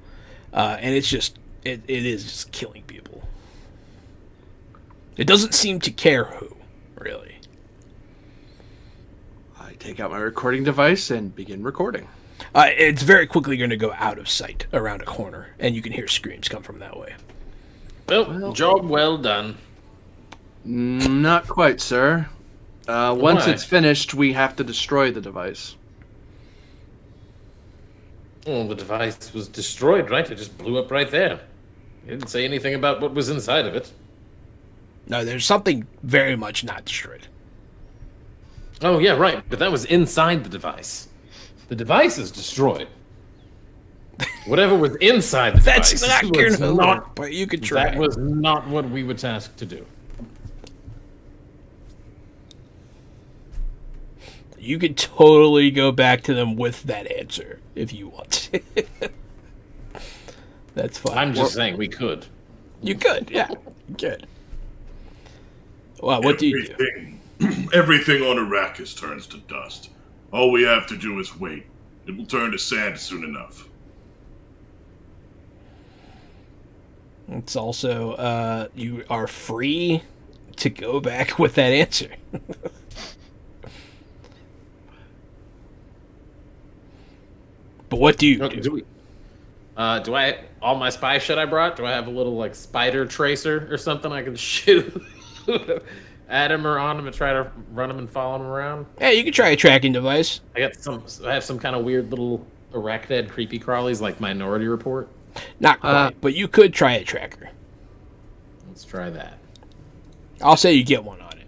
And it's just, it is just killing people. It doesn't seem to care who, really. I take out my recording device and begin recording. It's very quickly going to go out of sight around a corner, and you can hear screams come from that way. Well, job well done. Not quite, sir. Once Why? it's finished, we have to destroy the device. Well, the device was destroyed, right? It just blew up right there. It didn't say anything about what was inside of it. No, there's something very much not destroyed. Oh, yeah, right. But that was inside the device. The device is destroyed. Whatever was inside the That's device not was gonna not, work, but you could try. that was not what we were tasked to do. You could totally go back to them with that answer if you want. That's fine. I'm just saying we could. You could, yeah. You could. Well, what do you do? Everything on Arrakis turns to dust. All we have to do is wait. It will turn to sand soon enough. It's also, you are free to go back with that answer. But what do you do? Do I all my spy shit I brought? Do I have a little like spider tracer or something I can shoot at him or on him and try to run him and follow him around? Yeah, you could try a tracking device. I have some kind of weird little arachnid creepy crawlies like Minority Report. Not quite, but you could try a tracker. Let's try that. I'll say you get one on it.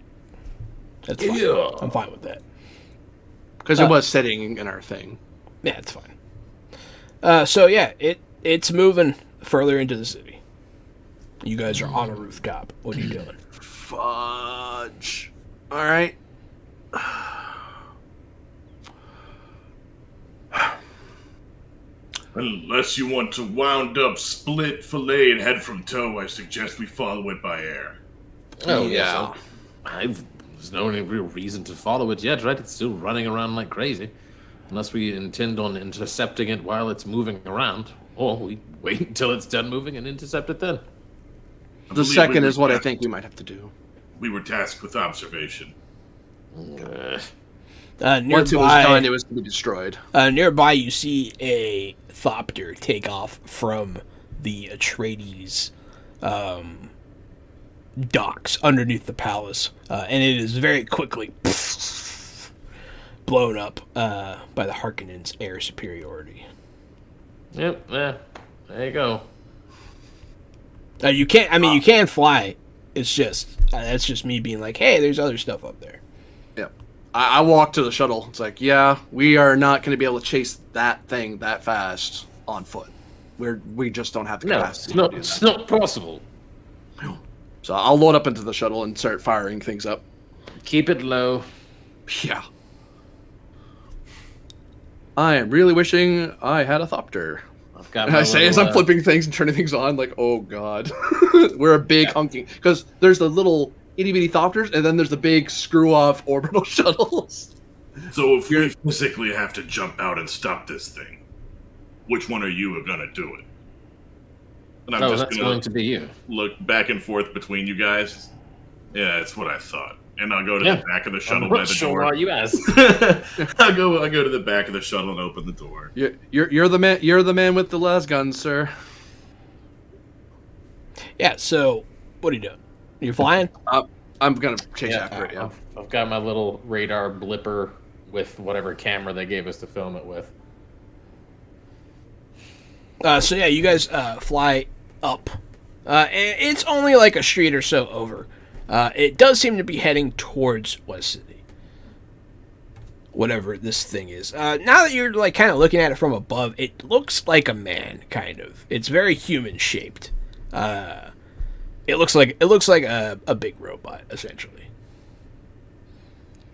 That's fine. Yeah. I'm fine with that. Because it was sitting in our thing. Yeah, it's fine. So yeah, it's moving further into the city. You guys are on a rooftop. What are you doing? Fudge. All right. Unless you want to wound up, split, fillet, and head from toe, I suggest we follow it by air. Oh yeah. There's no any real reason to follow it yet, right? It's still running around like crazy. Unless we intend on intercepting it while it's moving around. Or we wait until it's done moving and intercept it then. The second is what I think we might have to do. We were tasked with observation. Once it was Nearby, done, it was to be destroyed. nearby, you see a thopter take off from the Atreides docks underneath the palace, and it is very quickly blown up by the Harkonnens' air superiority. Yep, yeah. There you go. You can't. I mean, you can fly. It's just that's just me being like, hey, there's other stuff up there. Yep. I walked to the shuttle. It's like, yeah, we are not going to be able to chase that thing that fast on foot. We just don't have the No, capacity. it's not possible. So I'll load up into the shuttle and start firing things up. Keep it low. Yeah. I am really wishing I had a thopter. I've got And I say as I'm flipping things and turning things on, like, oh god. We're a big hunking. Because there's the little itty bitty thopters, and then there's the big screw off orbital shuttles. So if we physically have to jump out and stop this thing, which one of you are gonna do it? And I'm just that's going to be you. look back and forth between you guys. Yeah, that's what I thought. And I'll go to the back of the shuttle by the door. Why you ask. I go to the back of the shuttle and open the door. You're the man. You're the man with the las guns, sir. Yeah. So, what are you doing? You're flying? I'm gonna chase after it. Yeah. I've got my little radar blipper with whatever camera they gave us to film it with. So yeah, you guys fly up. And it's only like a street or so over. It does seem to be heading towards West City. Whatever this thing is. Now that you're like kind of looking at it from above, it looks like a man, kind of. It's very human shaped. It looks like a big robot, essentially.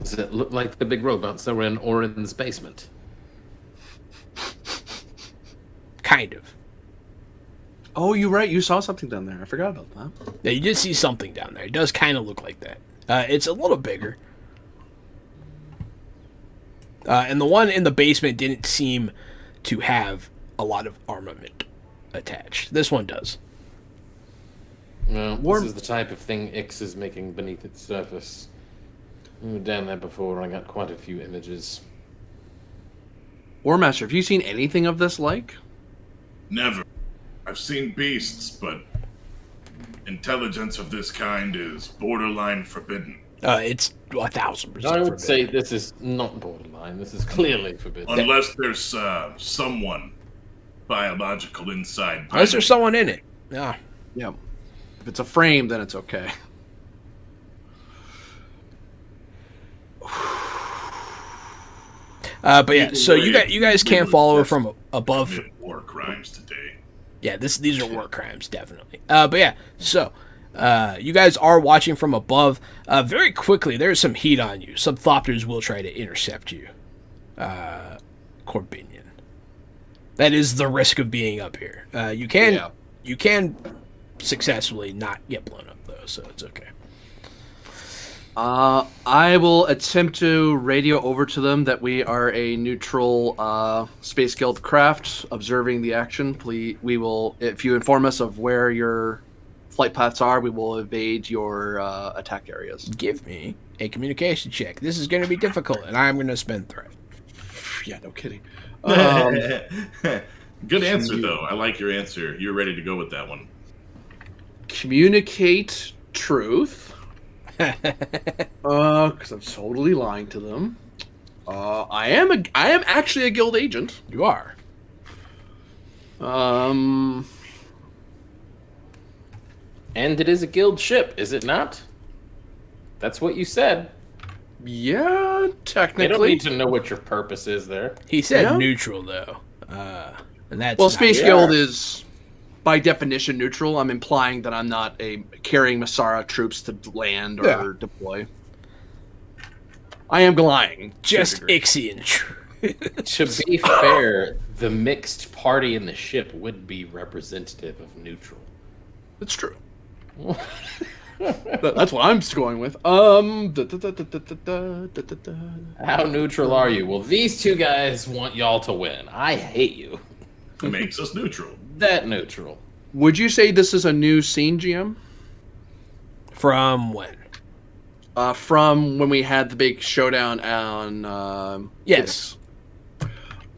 Does it look like the big robots that were in Orin's basement? Kind of. Oh, you're right. You saw something down there. I forgot about that. Yeah, you did see something down there. It does kind of look like that. It's a little bigger. And the one in the basement didn't seem to have a lot of armament attached. This one does. No, this is the type of thing Ix is making beneath its surface. We were down there before, and I got quite a few images. War Master, have you seen anything of this like? Never. I've seen beasts, but intelligence of this kind is borderline forbidden. It's 1,000% I would forbidden. say this is not borderline. This is clearly forbidden. Unless there's someone biological inside. Unless there's someone in it. Yeah. Yeah. If it's a frame, then it's okay. But yeah, so you guys can't follow her from above. Commit war crimes today. Yeah, these are war crimes, definitely. But yeah, so you guys are watching from above. Very quickly, there's some heat on you. Some Thopters will try to intercept you, Corbinian. That is the risk of being up here. You can successfully not get blown up though, so it's okay. I will attempt to radio over to them that we are a neutral Space Guild craft observing the action. Please, we will, if you inform us of where your flight paths are, we will evade your attack areas. Give me a communication check. This is going to be difficult, and I'm going to spend threat. Yeah, no kidding. Good answer, though. I like your answer. You're ready to go with that one. Communicate truth. Because I'm totally lying to them. I am actually a guild agent. You are. And it is a guild ship, is it not? That's what you said. Yeah, technically. They don't need to know what your purpose is there. He said Yeah. neutral though, and that's Well, not- Space we Guild are. is, by definition, neutral. I'm implying that I'm not carrying Masarrah troops to land or Yeah. deploy. I am lying. just to a degree. Ixian. To be fair, the mixed party in the ship would be representative of neutral. It's true. That's what I'm going with. How neutral are you? Well, these two guys want y'all to win. I hate you. It makes us neutral. That neutral. Would you say this is a new scene, GM? From when? From when we had the big showdown on Yes.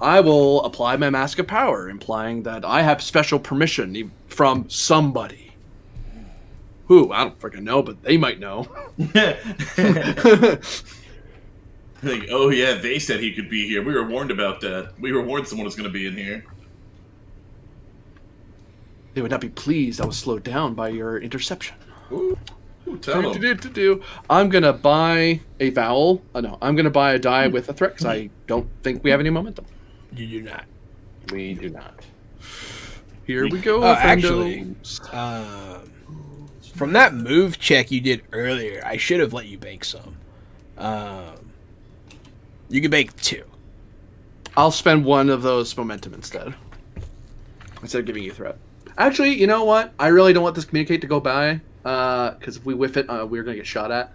I will apply my Mask of Power, implying that I have special permission from somebody. Who? I don't freaking know, but they might know. Like, oh yeah, they said he could be here. We were warned about that. We were warned someone was going to be in here. They would not be pleased I was slowed down by your interception. Ooh, tell them. I'm going to buy a vowel. No, I'm going to buy a die with a threat because I don't think we have any momentum. You do not. We do not. Here we go. Actually, friendos. from that move check you did earlier, I should have let you bank some. You can bank 2. I'll spend one of those momentum instead of giving you a threat. Actually, you know what? I really don't want this communicate to go by because if we whiff it, we're going to get shot at.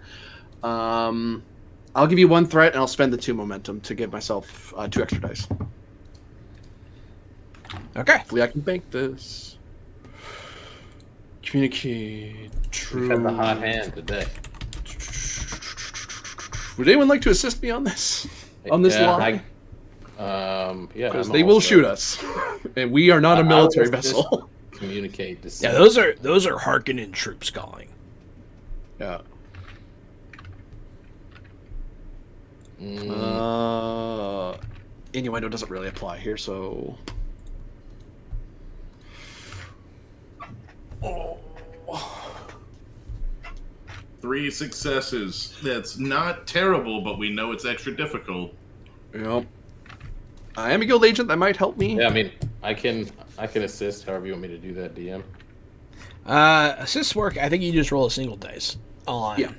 I'll give you 1 threat and I'll spend the 2 momentum to give myself 2 extra dice. Okay. Hopefully I can bank this. Communicate. True. We've had the hot hand today. Would anyone like to assist me on this? On this line? Yeah. Because I'm they will also- shoot us. And we are not a military I will assist. vessel. Communicate to see. Yeah, those are Harkonnen troops calling. Yeah. Innuendo doesn't really apply here, so... 3 successes. That's not terrible, but we know it's extra difficult. Yep. I am a guild agent. That might help me. Yeah, I mean, I can assist however you want me to do that, DM. Assist work, I think you just roll a single dice on. Yeah.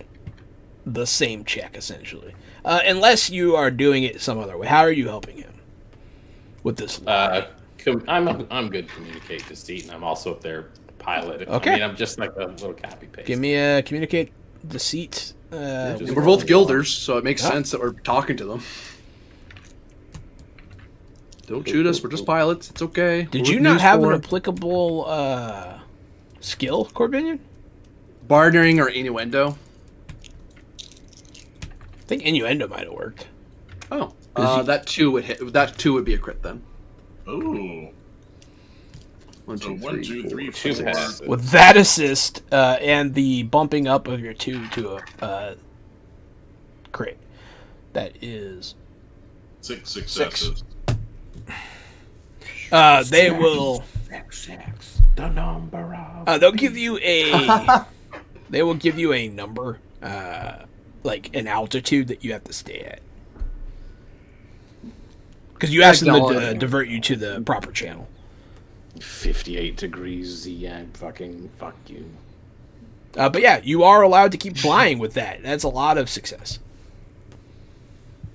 the same check essentially, unless you are doing it some other way. How are you helping him with this? I'm good communicate deceit, and I'm also their pilot. Okay. I mean, I'm just like a little copy paste. Give me a communicate deceit. We're both guilders, so it makes sense that we're talking to them. Don't shoot us. We're just pilots. It's okay. Did you not have an applicable skill, Corbinian? Bartering or innuendo? I think innuendo might have worked. Oh, that 2 would hit. That 2 would be a crit then. Ooh. 1, 2, 1, 2, 3, 4. With that assist and the bumping up of your 2 to a crit, that is 6 successes. They will. The number of. They'll give you a. They will give you a number, like an altitude that you have to stay at. Because you asked them to divert you to the proper channel. 58 degrees Z. Fucking fuck you. But yeah, you are allowed to keep flying with that. That's a lot of success.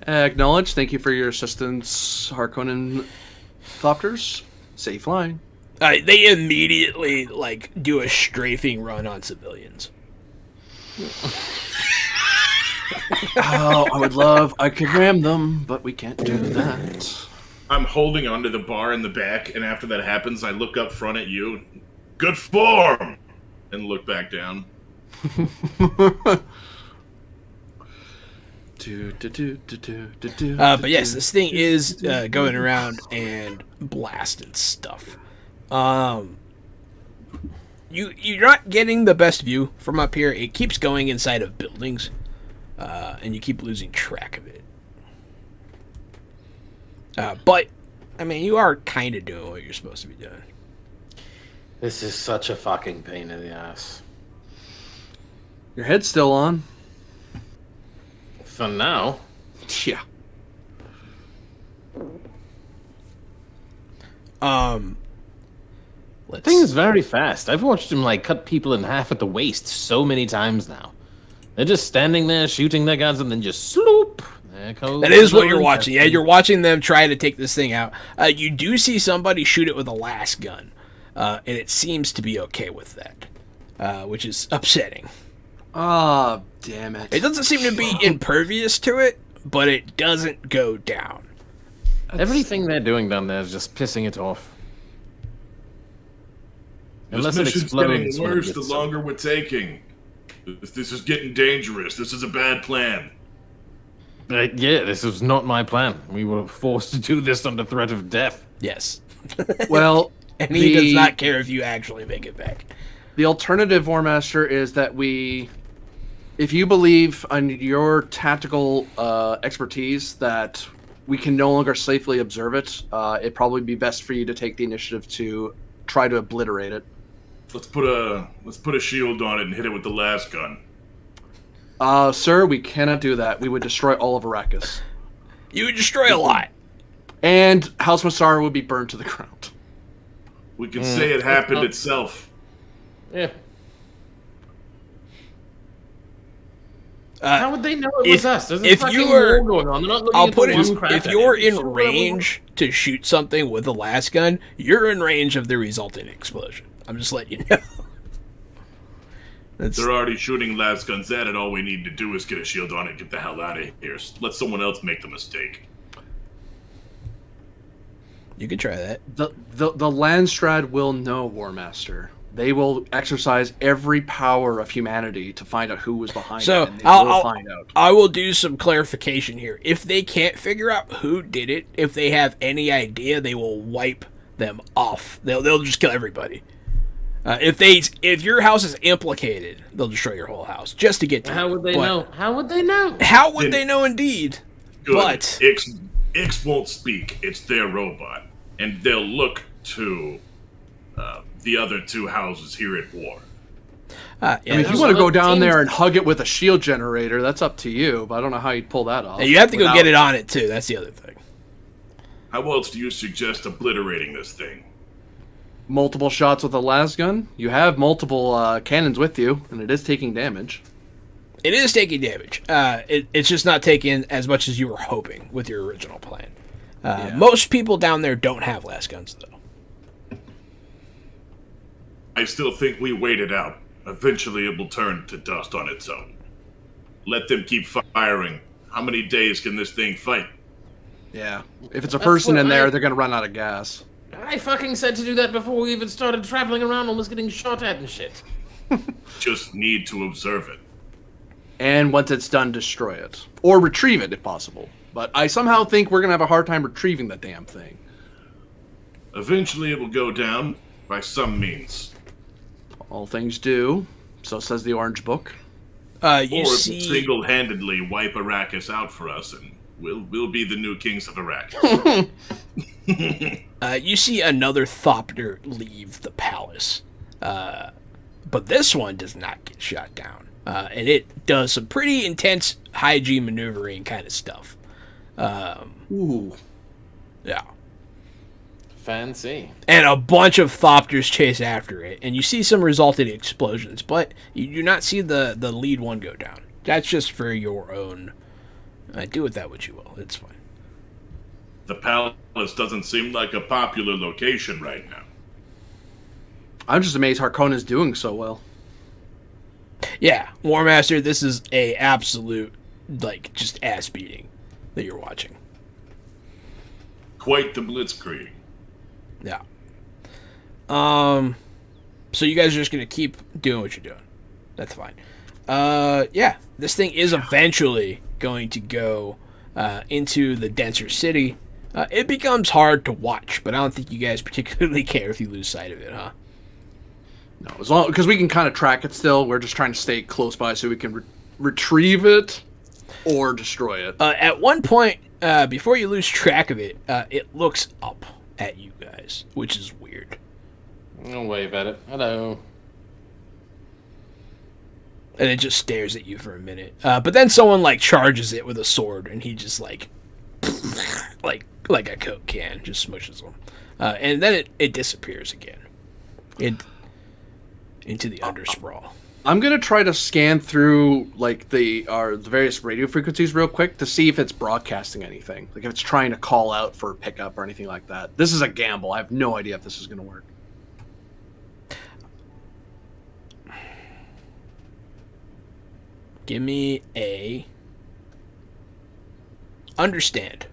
Acknowledge. Thank you for your assistance, Harkonnen Thopters. Safe flying. They immediately do a strafing run on civilians. Oh, I could ram them, but we can't do that. I'm holding onto the bar in the back, and after that happens, I look up front at you. Good form! And look back down. But yes, this thing is going around and blasting stuff. You're not getting the best view from up here. It keeps going inside of buildings, and you keep losing track of it. But, I mean, you are kind of doing what you're supposed to be doing. This is such a fucking pain in the ass. Your head's still on. For now. Yeah. Thing is very fast. I've watched him cut people in half at the waist so many times now. They're just standing there shooting their guns and then just sloop. That is what you're watching. Yeah, you're watching them try to take this thing out. You do see somebody shoot it with a last gun, and it seems to be okay with that, which is upsetting. Ah, damn it. It doesn't seem to be impervious to it, but it doesn't go down. Everything they're doing down there is just pissing it off. This mission's getting worse the longer we're taking. This is getting dangerous. This is a bad plan. Yeah, this was not my plan. We were forced to do this under threat of death. Yes. Well, and he does not care if you actually make it back. The alternative, War Master, is that if you believe on your tactical expertise that we can no longer safely observe it, it'd probably be best for you to take the initiative to try to obliterate it. Let's put a shield on it and hit it with the last gun. Sir, we cannot do that. We would destroy all of Arrakis. You would destroy a lot. And House Masarrah would be burned to the ground. We can say it happened itself. Yeah. How would they know it was us? There's if fucking you were, war going on. They're not looking I'll at put the it. one crap If at you're it. in range to shoot something with the last gun, you're in range of the resulting explosion. I'm just letting you know. They're already shooting last guns at it. All we need to do is get a shield on it and get the hell out of here. Let someone else make the mistake. You can try that. The Landstrad will know, War Master. They will exercise every power of humanity to find out who was behind it. And they will find out. I will do some clarification here. If they can't figure out who did it, if they have any idea, they will wipe them off. They'll just kill everybody. If your house is implicated, they'll destroy your whole house just to get to. How would they know? How would they know? How would they know? Indeed. Good. But Ix won't speak. It's their robot, and they'll look to the other two houses here at war. I mean, if you want to go down there and hug it with a shield generator, that's up to you. But I don't know how you'd pull that off. You have to go get it on it too. That's the other thing. How else do you suggest obliterating this thing? Multiple shots with a las gun. You have multiple cannons with you, and it is taking damage. It is taking damage. It's just not taking as much as you were hoping with your original plan. Most people down there don't have las guns, though. I still think we wait it out. Eventually it will turn to dust on its own. Let them keep firing. How many days can this thing fight? Yeah. If it's a person in there, they're going to run out of gas. I fucking said to do that before we even started traveling around, almost getting shot at and shit. Just need to observe it. And once it's done, destroy it. Or retrieve it, if possible. But I somehow think we're going to have a hard time retrieving the damn thing. Eventually it will go down by some means. All things do. So says the Orange Book. You Or it will see, single-handedly wipe Arrakis out for us, and we'll be the new kings of Arrakis. you see another Thopter leave the palace, but this one does not get shot down, and it does some pretty intense high-G maneuvering kind of stuff. Ooh. Yeah. Fancy. And a bunch of Thopters chase after it, and you see some resulting explosions, but you do not see the lead one go down. That's just for your own. Do with that what you will. It's fine. The palace doesn't seem like a popular location right now. I'm just amazed Harkonen's doing so well. Yeah, War Master, this is a absolute, like, just ass beating that you're watching. Quite the blitzkrieg. Yeah. So you guys are just gonna keep doing what you're doing. That's fine. Yeah, this thing is eventually going to go into the denser city. It becomes hard to watch, but I don't think you guys particularly care if you lose sight of it, huh? No, as long because we can kind of track it still. We're just trying to stay close by so we can retrieve it or destroy it. At one point, before you lose track of it, it looks up at you guys, which is weird. I'll wave at it. Hello. And it just stares at you for a minute. But then someone, like, charges it with a sword, and he just, like a Coke can, just smushes them. And then it disappears again. Into the undersprawl. I'm gonna try to scan through like the various radio frequencies real quick to see if it's broadcasting anything, like if it's trying to call out for pickup or anything like that. This is a gamble. I have no idea if this is gonna work. Give me a understand.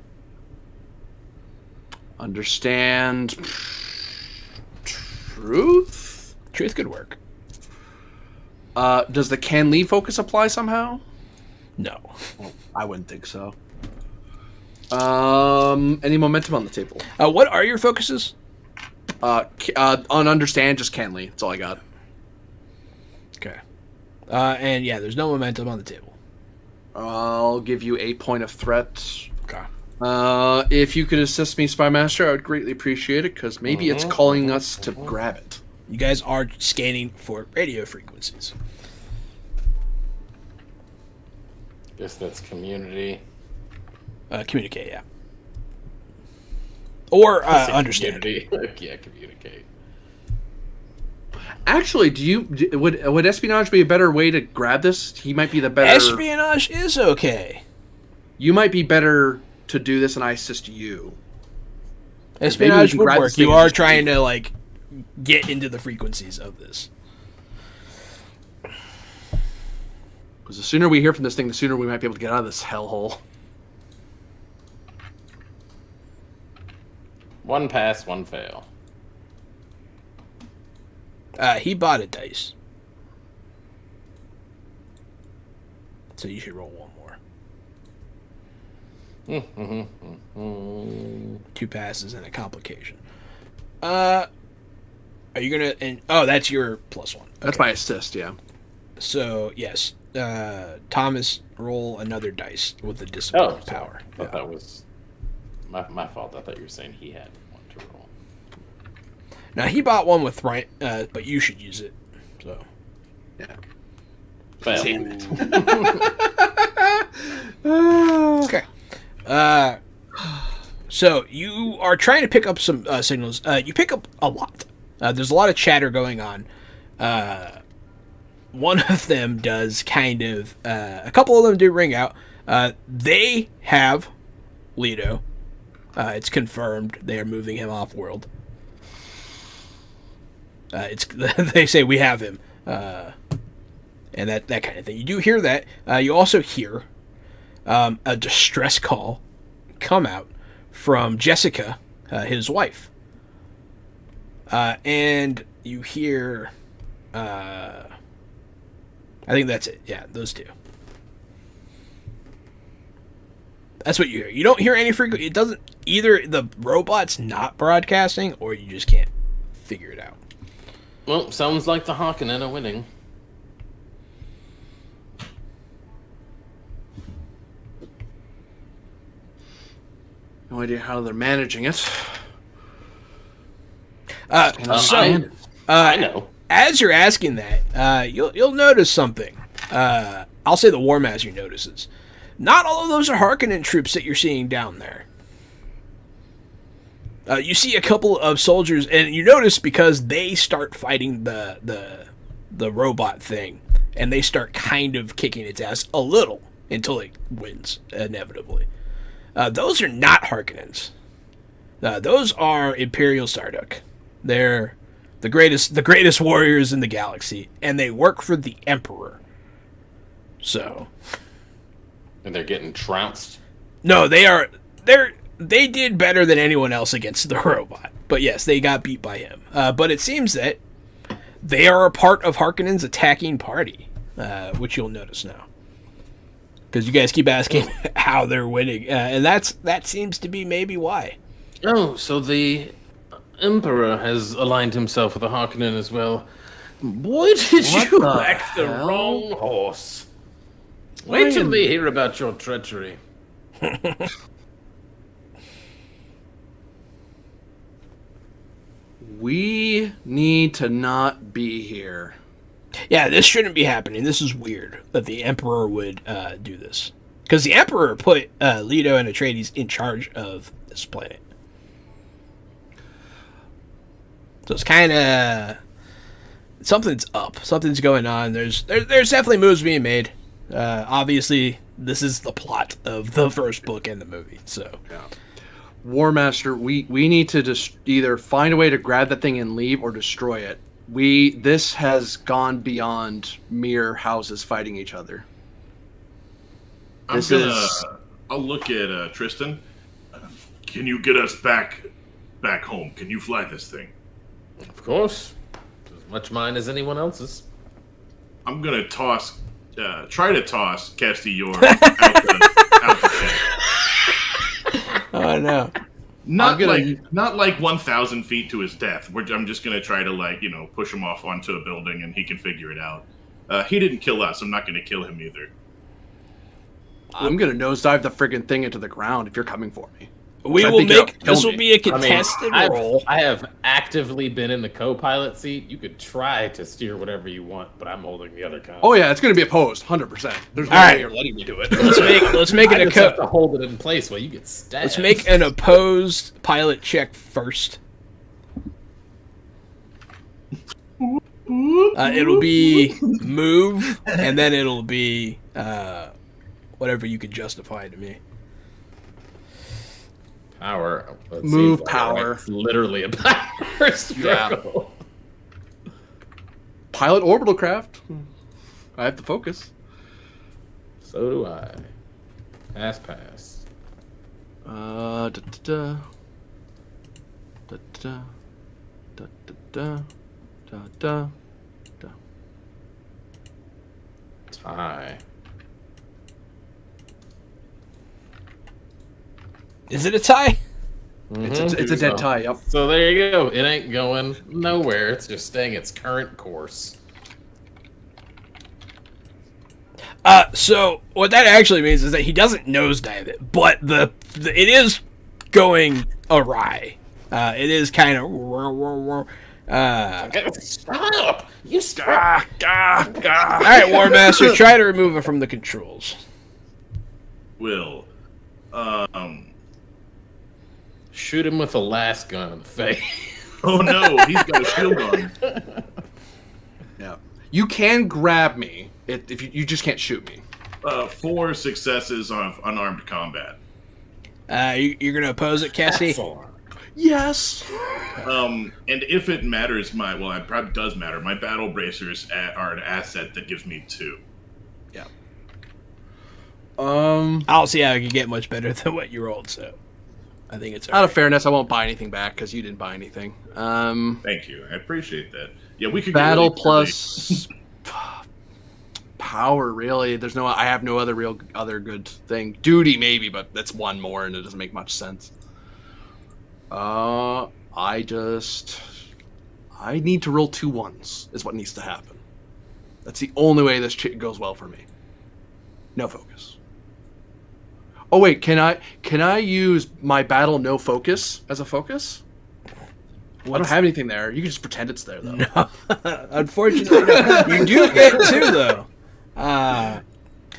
Understand truth? Truth could work. Does the can leave focus apply somehow? No. I wouldn't think so. Any momentum on the table? What are your focuses? On understand, just Canley. That's all I got. Okay. And yeah, there's no momentum on the table. I'll give you a point of threat. Okay. If you could assist me, Spy Master, I would greatly appreciate it, because maybe it's calling us to grab it. You guys are scanning for radio frequencies. Guess that's community. Communicate, yeah. Or understand. Community. Yeah, communicate. Actually, would espionage be a better way to grab this? He might be the better. Espionage is okay. You might be better to do this, and I assist you. Espionage would work. You are trying to like get into the frequencies of this. Because the sooner we hear from this thing, the sooner we might be able to get out of this hellhole. One pass, one fail. He bought a dice. So you should roll one more. 2 passes and a complication. Are you gonna? That's your +1. Okay. That's my assist, yeah. So yes, Thomas, roll another dice with the discipline power. I thought that was my fault. I thought you were saying he had one to roll. Now he bought one with right, but you should use it. So Yeah. Fail. Damn it. okay. So you are trying to pick up some signals. You pick up a lot. There's a lot of chatter going on. one of them does kind of, a couple of them do ring out. They have Leto. It's confirmed they are moving him off world. They say we have him, and that kind of thing. You do hear that. You also hear a distress call come out from Jessica, his wife, and you hear. I think that's it. Yeah, those two. That's what you hear. You don't hear any frequent. It doesn't either. The robot's not broadcasting, or you just can't figure it out. Well, sounds like the Harkonnen are winning. No idea how they're managing it. I know. As you're asking that, you'll notice something. I'll say the War Master notices. Not all of those are Harkonnen troops that you're seeing down there. You see a couple of soldiers, and you notice because they start fighting the robot thing, and they start kind of kicking its ass a little until it wins, inevitably. Those are not Harkonnens. Those are Imperial Starduck. They're the greatest warriors in the galaxy, and they work for the Emperor. So, And they're getting trounced. no, they did better than anyone else against the robot. But yes, they got beat by him. But it seems that they are a part of Harkonnen's attacking party, which you'll notice now. Because you guys keep asking how they're winning, and that seems to be maybe why. Oh, so the Emperor has aligned himself with the Harkonnen as well. Boy, did What you the back the hell? wrong horse. Wait till they hear about your treachery. We need to not be here. Yeah, this shouldn't be happening. This is weird that the Emperor would do this. Because the Emperor put Leto and Atreides in charge of this planet. So it's kind of... Something's up. Something's going on. There's definitely moves being made. Obviously, this is the plot of the first book and the movie. So, War Master, we need to just either find a way to grab that thing and leave or destroy it. This has gone beyond mere houses fighting each other. I'll look at Tristan. Can you get us back home? Can you fly this thing? Of course. As much mine as anyone else's. I'm gonna try to toss Castior out the thing. oh no. Not like 1,000 feet to his death. I'm just gonna try to push him off onto a building and he can figure it out. He didn't kill us. I'm not gonna kill him either. I'm gonna nosedive the friggin' thing into the ground if you're coming for me. This will be a contested roll. I have actively been in the co-pilot seat. You could try to steer whatever you want, but I'm holding the other console. Oh yeah, it's gonna be opposed, 100%. There's no All way right. you're letting me do it. Let's make it I a just have to hold it in place while you get stabbed. Let's make an opposed pilot check first. It'll be move, and then it'll be whatever you could justify to me. Power. Let's Move see, power. It's literally a power struggle. Pilot orbital craft. I have to focus. So do I. Pass. Da da da da da da da da da da. Tie. Is it a tie? It's a dead tie. Yep. So there you go. It ain't going nowhere. It's just staying its current course. So what that actually means is that he doesn't nosedive it, but it is going awry. It is kind of. Stop! You stop! All right, War Master, try to remove it from the controls. Will. Shoot him with the last gun in the face. Oh no, he's got a shield on. Yeah. You can grab me if you just can't shoot me. 4 successes of unarmed combat. You're going to oppose it, Cassie? Excellent. Yes. And if it matters, it probably does matter. My battle bracers are an asset that gives me 2. Yeah. I don't see how I can get much better than what you rolled, so I think it's all Out right. of fairness, I won't buy anything back because you didn't buy anything. Thank you. I appreciate that. Yeah, we could Battle get really plus power. Really, I have no other good thing. Duty maybe, but that's one more, and it doesn't make much sense. I need to roll 2 ones. Is what needs to happen. That's the only way this goes well for me. No focus. Oh wait, can I use my battle no focus as a focus? I don't have anything there. You can just pretend it's there, though. No. Unfortunately, no. You do get 2, though.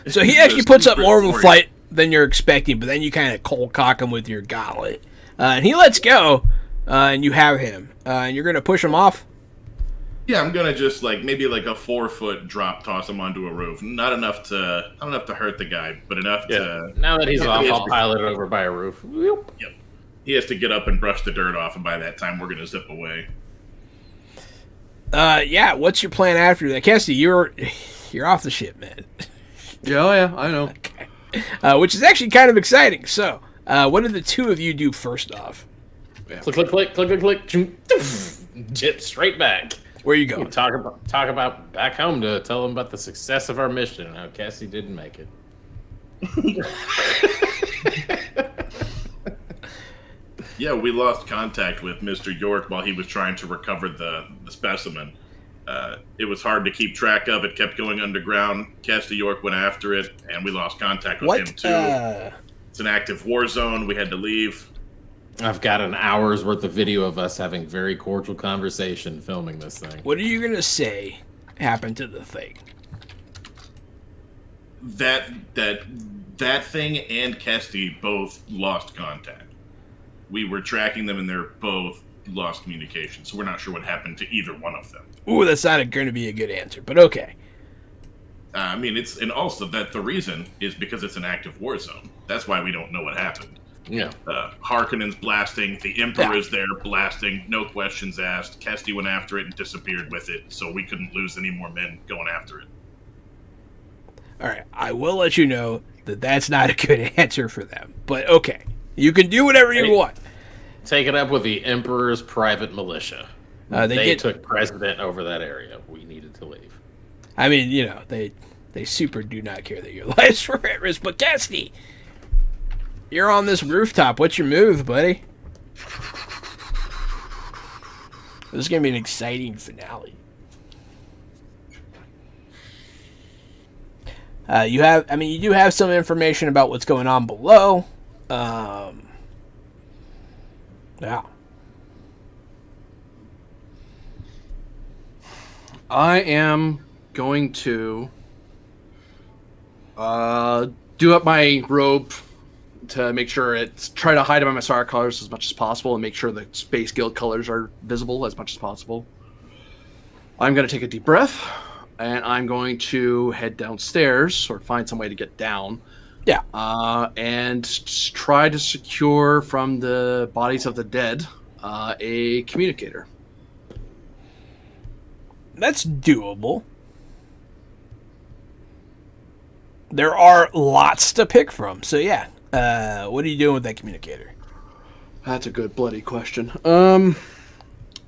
So he actually puts up more of a fight than you're expecting, but then you kind of cold cock him with your gauntlet. And he lets go, and you have him. And you're going to push him off? Yeah, I'm gonna just maybe a 4-foot drop toss him onto a roof. Not enough to hurt the guy, but enough to. Now that he's off, I'll pilot it over by a roof. Whoop. Yep. He has to get up and brush the dirt off, and by that time, we're gonna zip away. Yeah. What's your plan after that, Cassie? You're off the ship, man. Yeah, I know. Okay. Which is actually kind of exciting. So, what did the 2 of you do first off? Yeah. Click, click, click, click, click, click. Jet straight back. Where you going? Talk about back home to tell them about the success of our mission and how Cassie didn't make it. Yeah, we lost contact with Mr. York while he was trying to recover the specimen. It was hard to keep track of. It kept going underground. Cassie York went after it, and we lost contact with him too. It's an active war zone. We had to leave. I've got an hour's worth of video of us having very cordial conversation filming this thing. What are you going to say happened to the thing? That thing and Kesty both lost contact. We were tracking them, and they're both lost communication, so we're not sure what happened to either one of them. Ooh, that's not going to be a good answer, but okay. And also that the reason is because it's an active war zone. That's why we don't know what happened. Yeah. Harkonnen's blasting. The Emperor is there blasting. No questions asked. Kesty went after it and disappeared with it, so we couldn't lose any more men going after it. All right, I will let you know that that's not a good answer for them, but okay. You can do whatever you want. Take it up with the Emperor's private militia. They took precedent over that area. We needed to leave. I mean, they super do not care that your lives were at risk, but Kesty, you're on this rooftop. What's your move, buddy? This is going to be an exciting finale. You do have some information about what's going on below. Yeah. I am going to do up my robe to make sure try to hide my Masarrah colors as much as possible and make sure the Space Guild colors are visible as much as possible. I'm going to take a deep breath, and I'm going to head downstairs or find some way to get down. Yeah. And try to secure from the bodies of the dead a communicator. That's doable. There are lots to pick from, so yeah. What are you doing with that communicator? That's a good bloody question.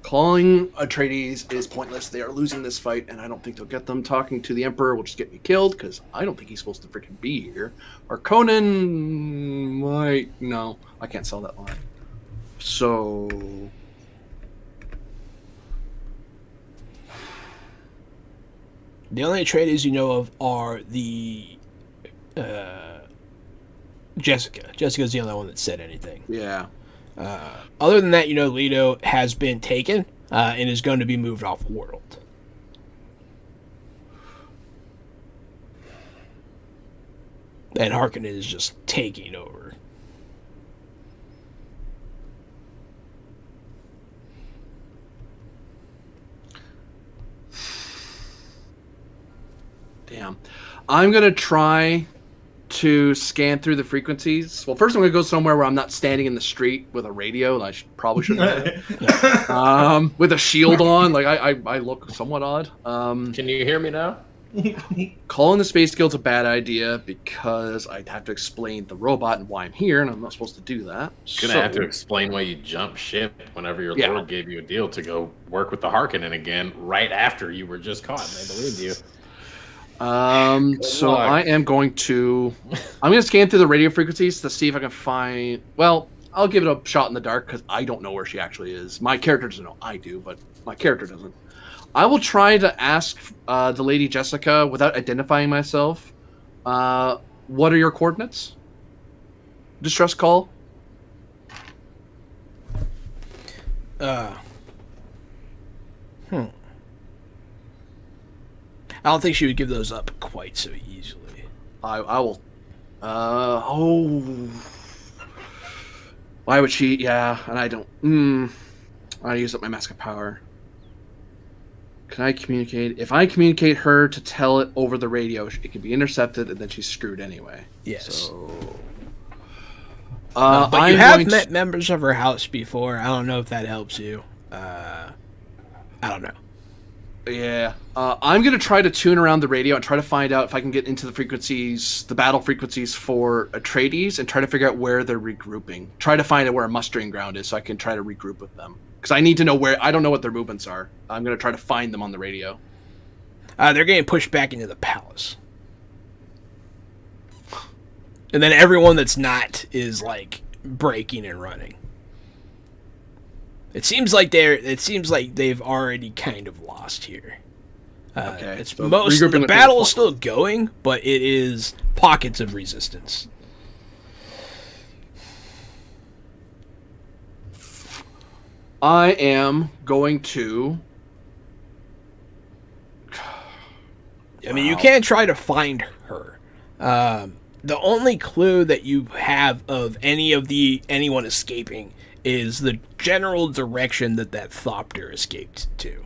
Calling Atreides is pointless. They are losing this fight, and I don't think they'll get them. Talking to the Emperor will just get me killed, because I don't think he's supposed to freaking be here. Or Conan might... No, I can't sell that line. So... The only Atreides you know of are the... Jessica. Jessica's the only one that said anything. Yeah. Other than that, Leto has been taken and is going to be moved off world. And Harkonnen is just taking over. Damn. I'm going to try to scan through the frequencies. Well, first I'm going to go somewhere where I'm not standing in the street with a radio. Probably shouldn't have. With a shield on. Like, I look somewhat odd. Can you hear me now? Calling the Space Guild's a bad idea because I'd have to explain the robot and why I'm here, and I'm not supposed to do that. Gonna have to explain why you jumped ship whenever your lord gave you a deal to go work with the Harkonnen again right after you were just caught. And they believed you. So luck. I'm going to scan through the radio frequencies to see if I can find. Well, I'll give it a shot in the dark because I don't know where she actually is. My character doesn't know. I do, but my character doesn't. I will try to ask the Lady Jessica without identifying myself. What are your coordinates? Distress call. I don't think she would give those up quite so easily. I will. Why would she? Yeah, and I don't. I use up my mask of power. Can I communicate? If I communicate her to tell it over the radio, it can be intercepted, and then she's screwed anyway. Yes. So, but you have met members of her house before. I don't know if that helps you. I don't know. Yeah. I'm going to try to tune around the radio and try to find out if I can get into the frequencies, the battle frequencies for Atreides, and try to figure out where they're regrouping. Try to find out where a mustering ground is so I can try to regroup with them. Because I need to know where. I don't know what their movements are. I'm going to try to find them on the radio. They're getting pushed back into the palace. And then everyone that's not is, like, breaking and running. It seems like they've already kind of lost here. Okay. It's so the battle is still going, but it is pockets of resistance. I am going to. I mean, you can try to find her. The only clue that you have of anyone escaping is the general direction that Thopter escaped to.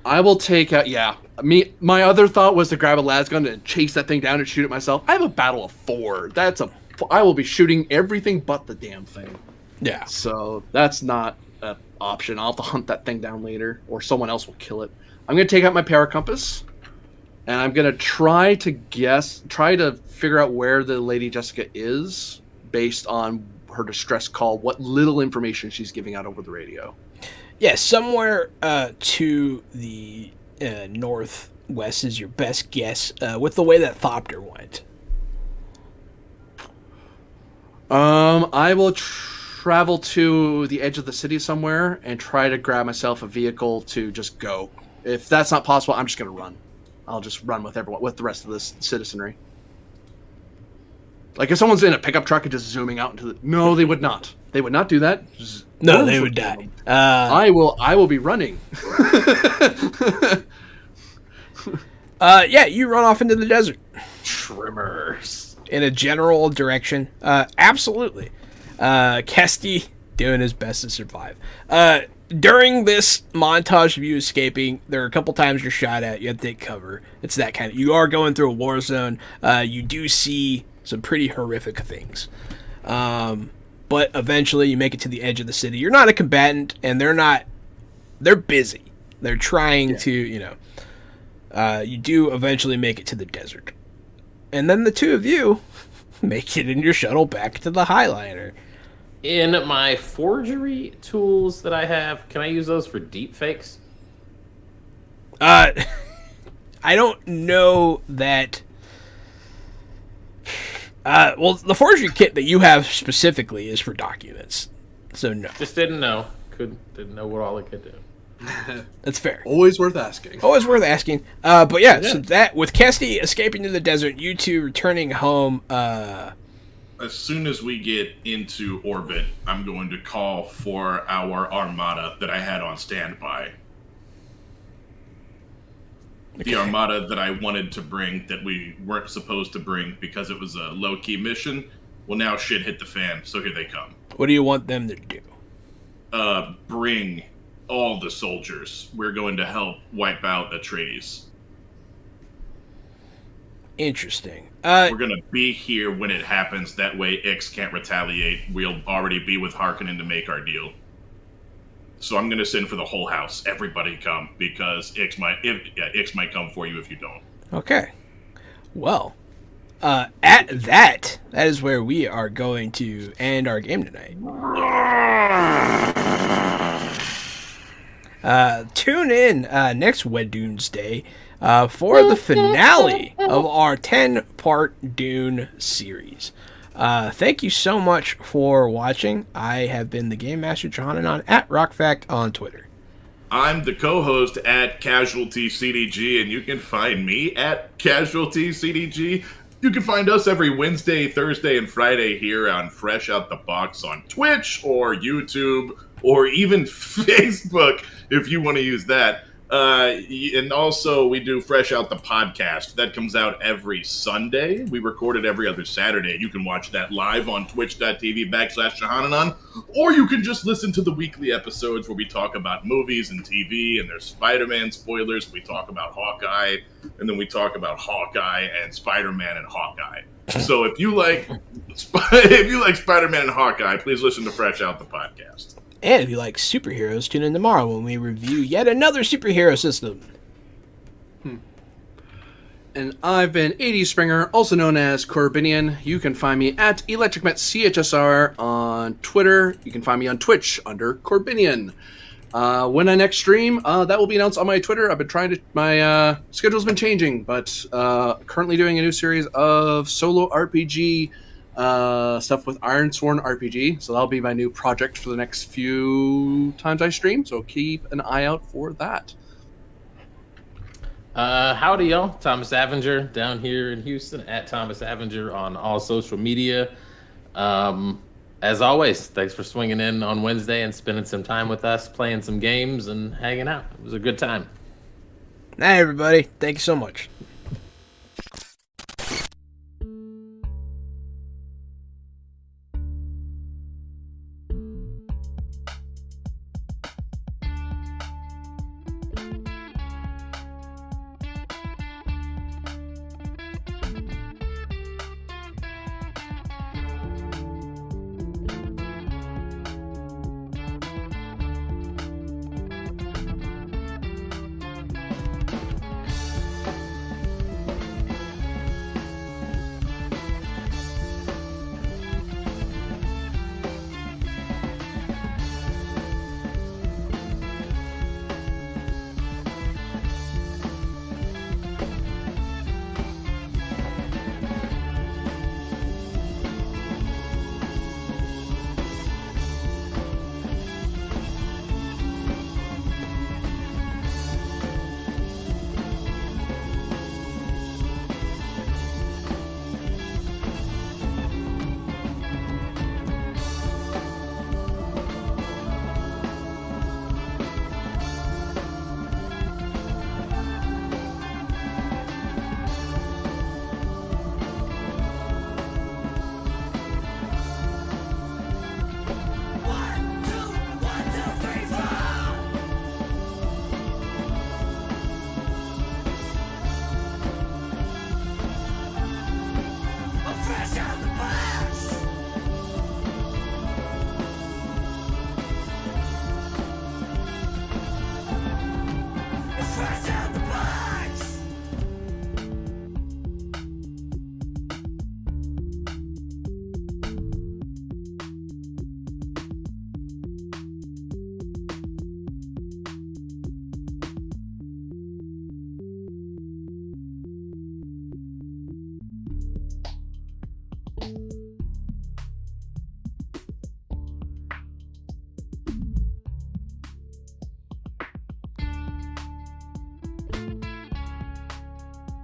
I will take out. Yeah, my other thought was to grab a lasgun and chase that thing down and shoot it myself. I have a battle of 4. I will be shooting everything but the damn thing. Yeah. So that's not an option. I'll have to hunt that thing down later, or someone else will kill it. I'm going to take out my power compass, and I'm going to try to figure out where the Lady Jessica is based on her distress call, what little information she's giving out over the radio. Yeah, somewhere to the northwest is your best guess with the way that Thopter went. I will travel to the edge of the city somewhere and try to grab myself a vehicle to just go. If that's not possible, I'm just going to run. I'll just run with the rest of this citizenry. Like if someone's in a pickup truck and just zooming out into the... No, they would not. They would not do that. No, they would die. I will be running. Yeah, you run off into the desert. Trimmers. In a general direction. Absolutely. Kesty doing his best to survive. During this montage of you escaping, there are a couple times you're shot at. You have to take cover. It's that kind of... You are going through a war zone. You do see some pretty horrific things. But eventually you make it to the edge of the city. You're not a combatant, and they're busy. They're trying to, you do eventually make it to the desert. And then the two of you make it in your shuttle back to the Highliner. In my forgery tools that I have, can I use those for deep fakes? I don't know that... well, the forgery kit that you have specifically is for documents, so no. Just didn't know. Didn't know what all it could do. That's fair. Always worth asking. Always worth asking. But yeah, so that with Kesty escaping to the desert, you two returning home. As soon as we get into orbit, I'm going to call for our armada that I had on standby. The armada that I wanted to bring that we weren't supposed to bring because it was a low-key mission. Well, now shit hit the fan, so here they come. What do you want them to do? Bring all the soldiers. We're going to help wipe out Atreides. Interesting. We're gonna be here when it happens. That way, Ix can't retaliate. We'll already be with Harkonnen to make our deal. So I'm gonna send for the whole house. Everybody come because Ix might come for you if you don't. Okay. Well, at that is where we are going to end our game tonight. Tune in next Dunes Day for the finale of our 10-part Dune series. Thank you so much for watching. I have been the Game Master Johanan at RockFact on Twitter. I'm the co-host at Casualty CDG, and you can find me at Casualty CDG. You can find us every Wednesday, Thursday, and Friday here on Fresh Out the Box on Twitch or YouTube or even Facebook if you want to use that. And also, we do Fresh Out the Podcast. That comes out every Sunday. We record it every other Saturday. You can watch that live on twitch.tv/Johanan, or you can just listen to the weekly episodes where we talk about movies and TV, and there's Spider-Man spoilers. We talk about Hawkeye, and then we talk about Hawkeye and Spider-Man and Hawkeye. So if you like Spider-Man and Hawkeye, please listen to Fresh Out the Podcast. And if you like superheroes, tune in tomorrow when we review yet another superhero system. And I've been 80 Springer, also known as Corbinian. You can find me at ElectricMetCHSR on Twitter. You can find me on Twitch under Corbinian. When I next stream, that will be announced on my Twitter. I've been trying to... My schedule's been changing, but currently doing a new series of solo RPG stuff with Ironsworn RPG, so that'll be my new project for the next few times I stream, so keep an eye out for that. Howdy, y'all. Thomas Avenger down here in Houston at Thomas Avenger on all social media. As always, thanks for swinging in on Wednesday and spending some time with us, playing some games and hanging out. It was a good time. Hey, everybody. Thank you so much.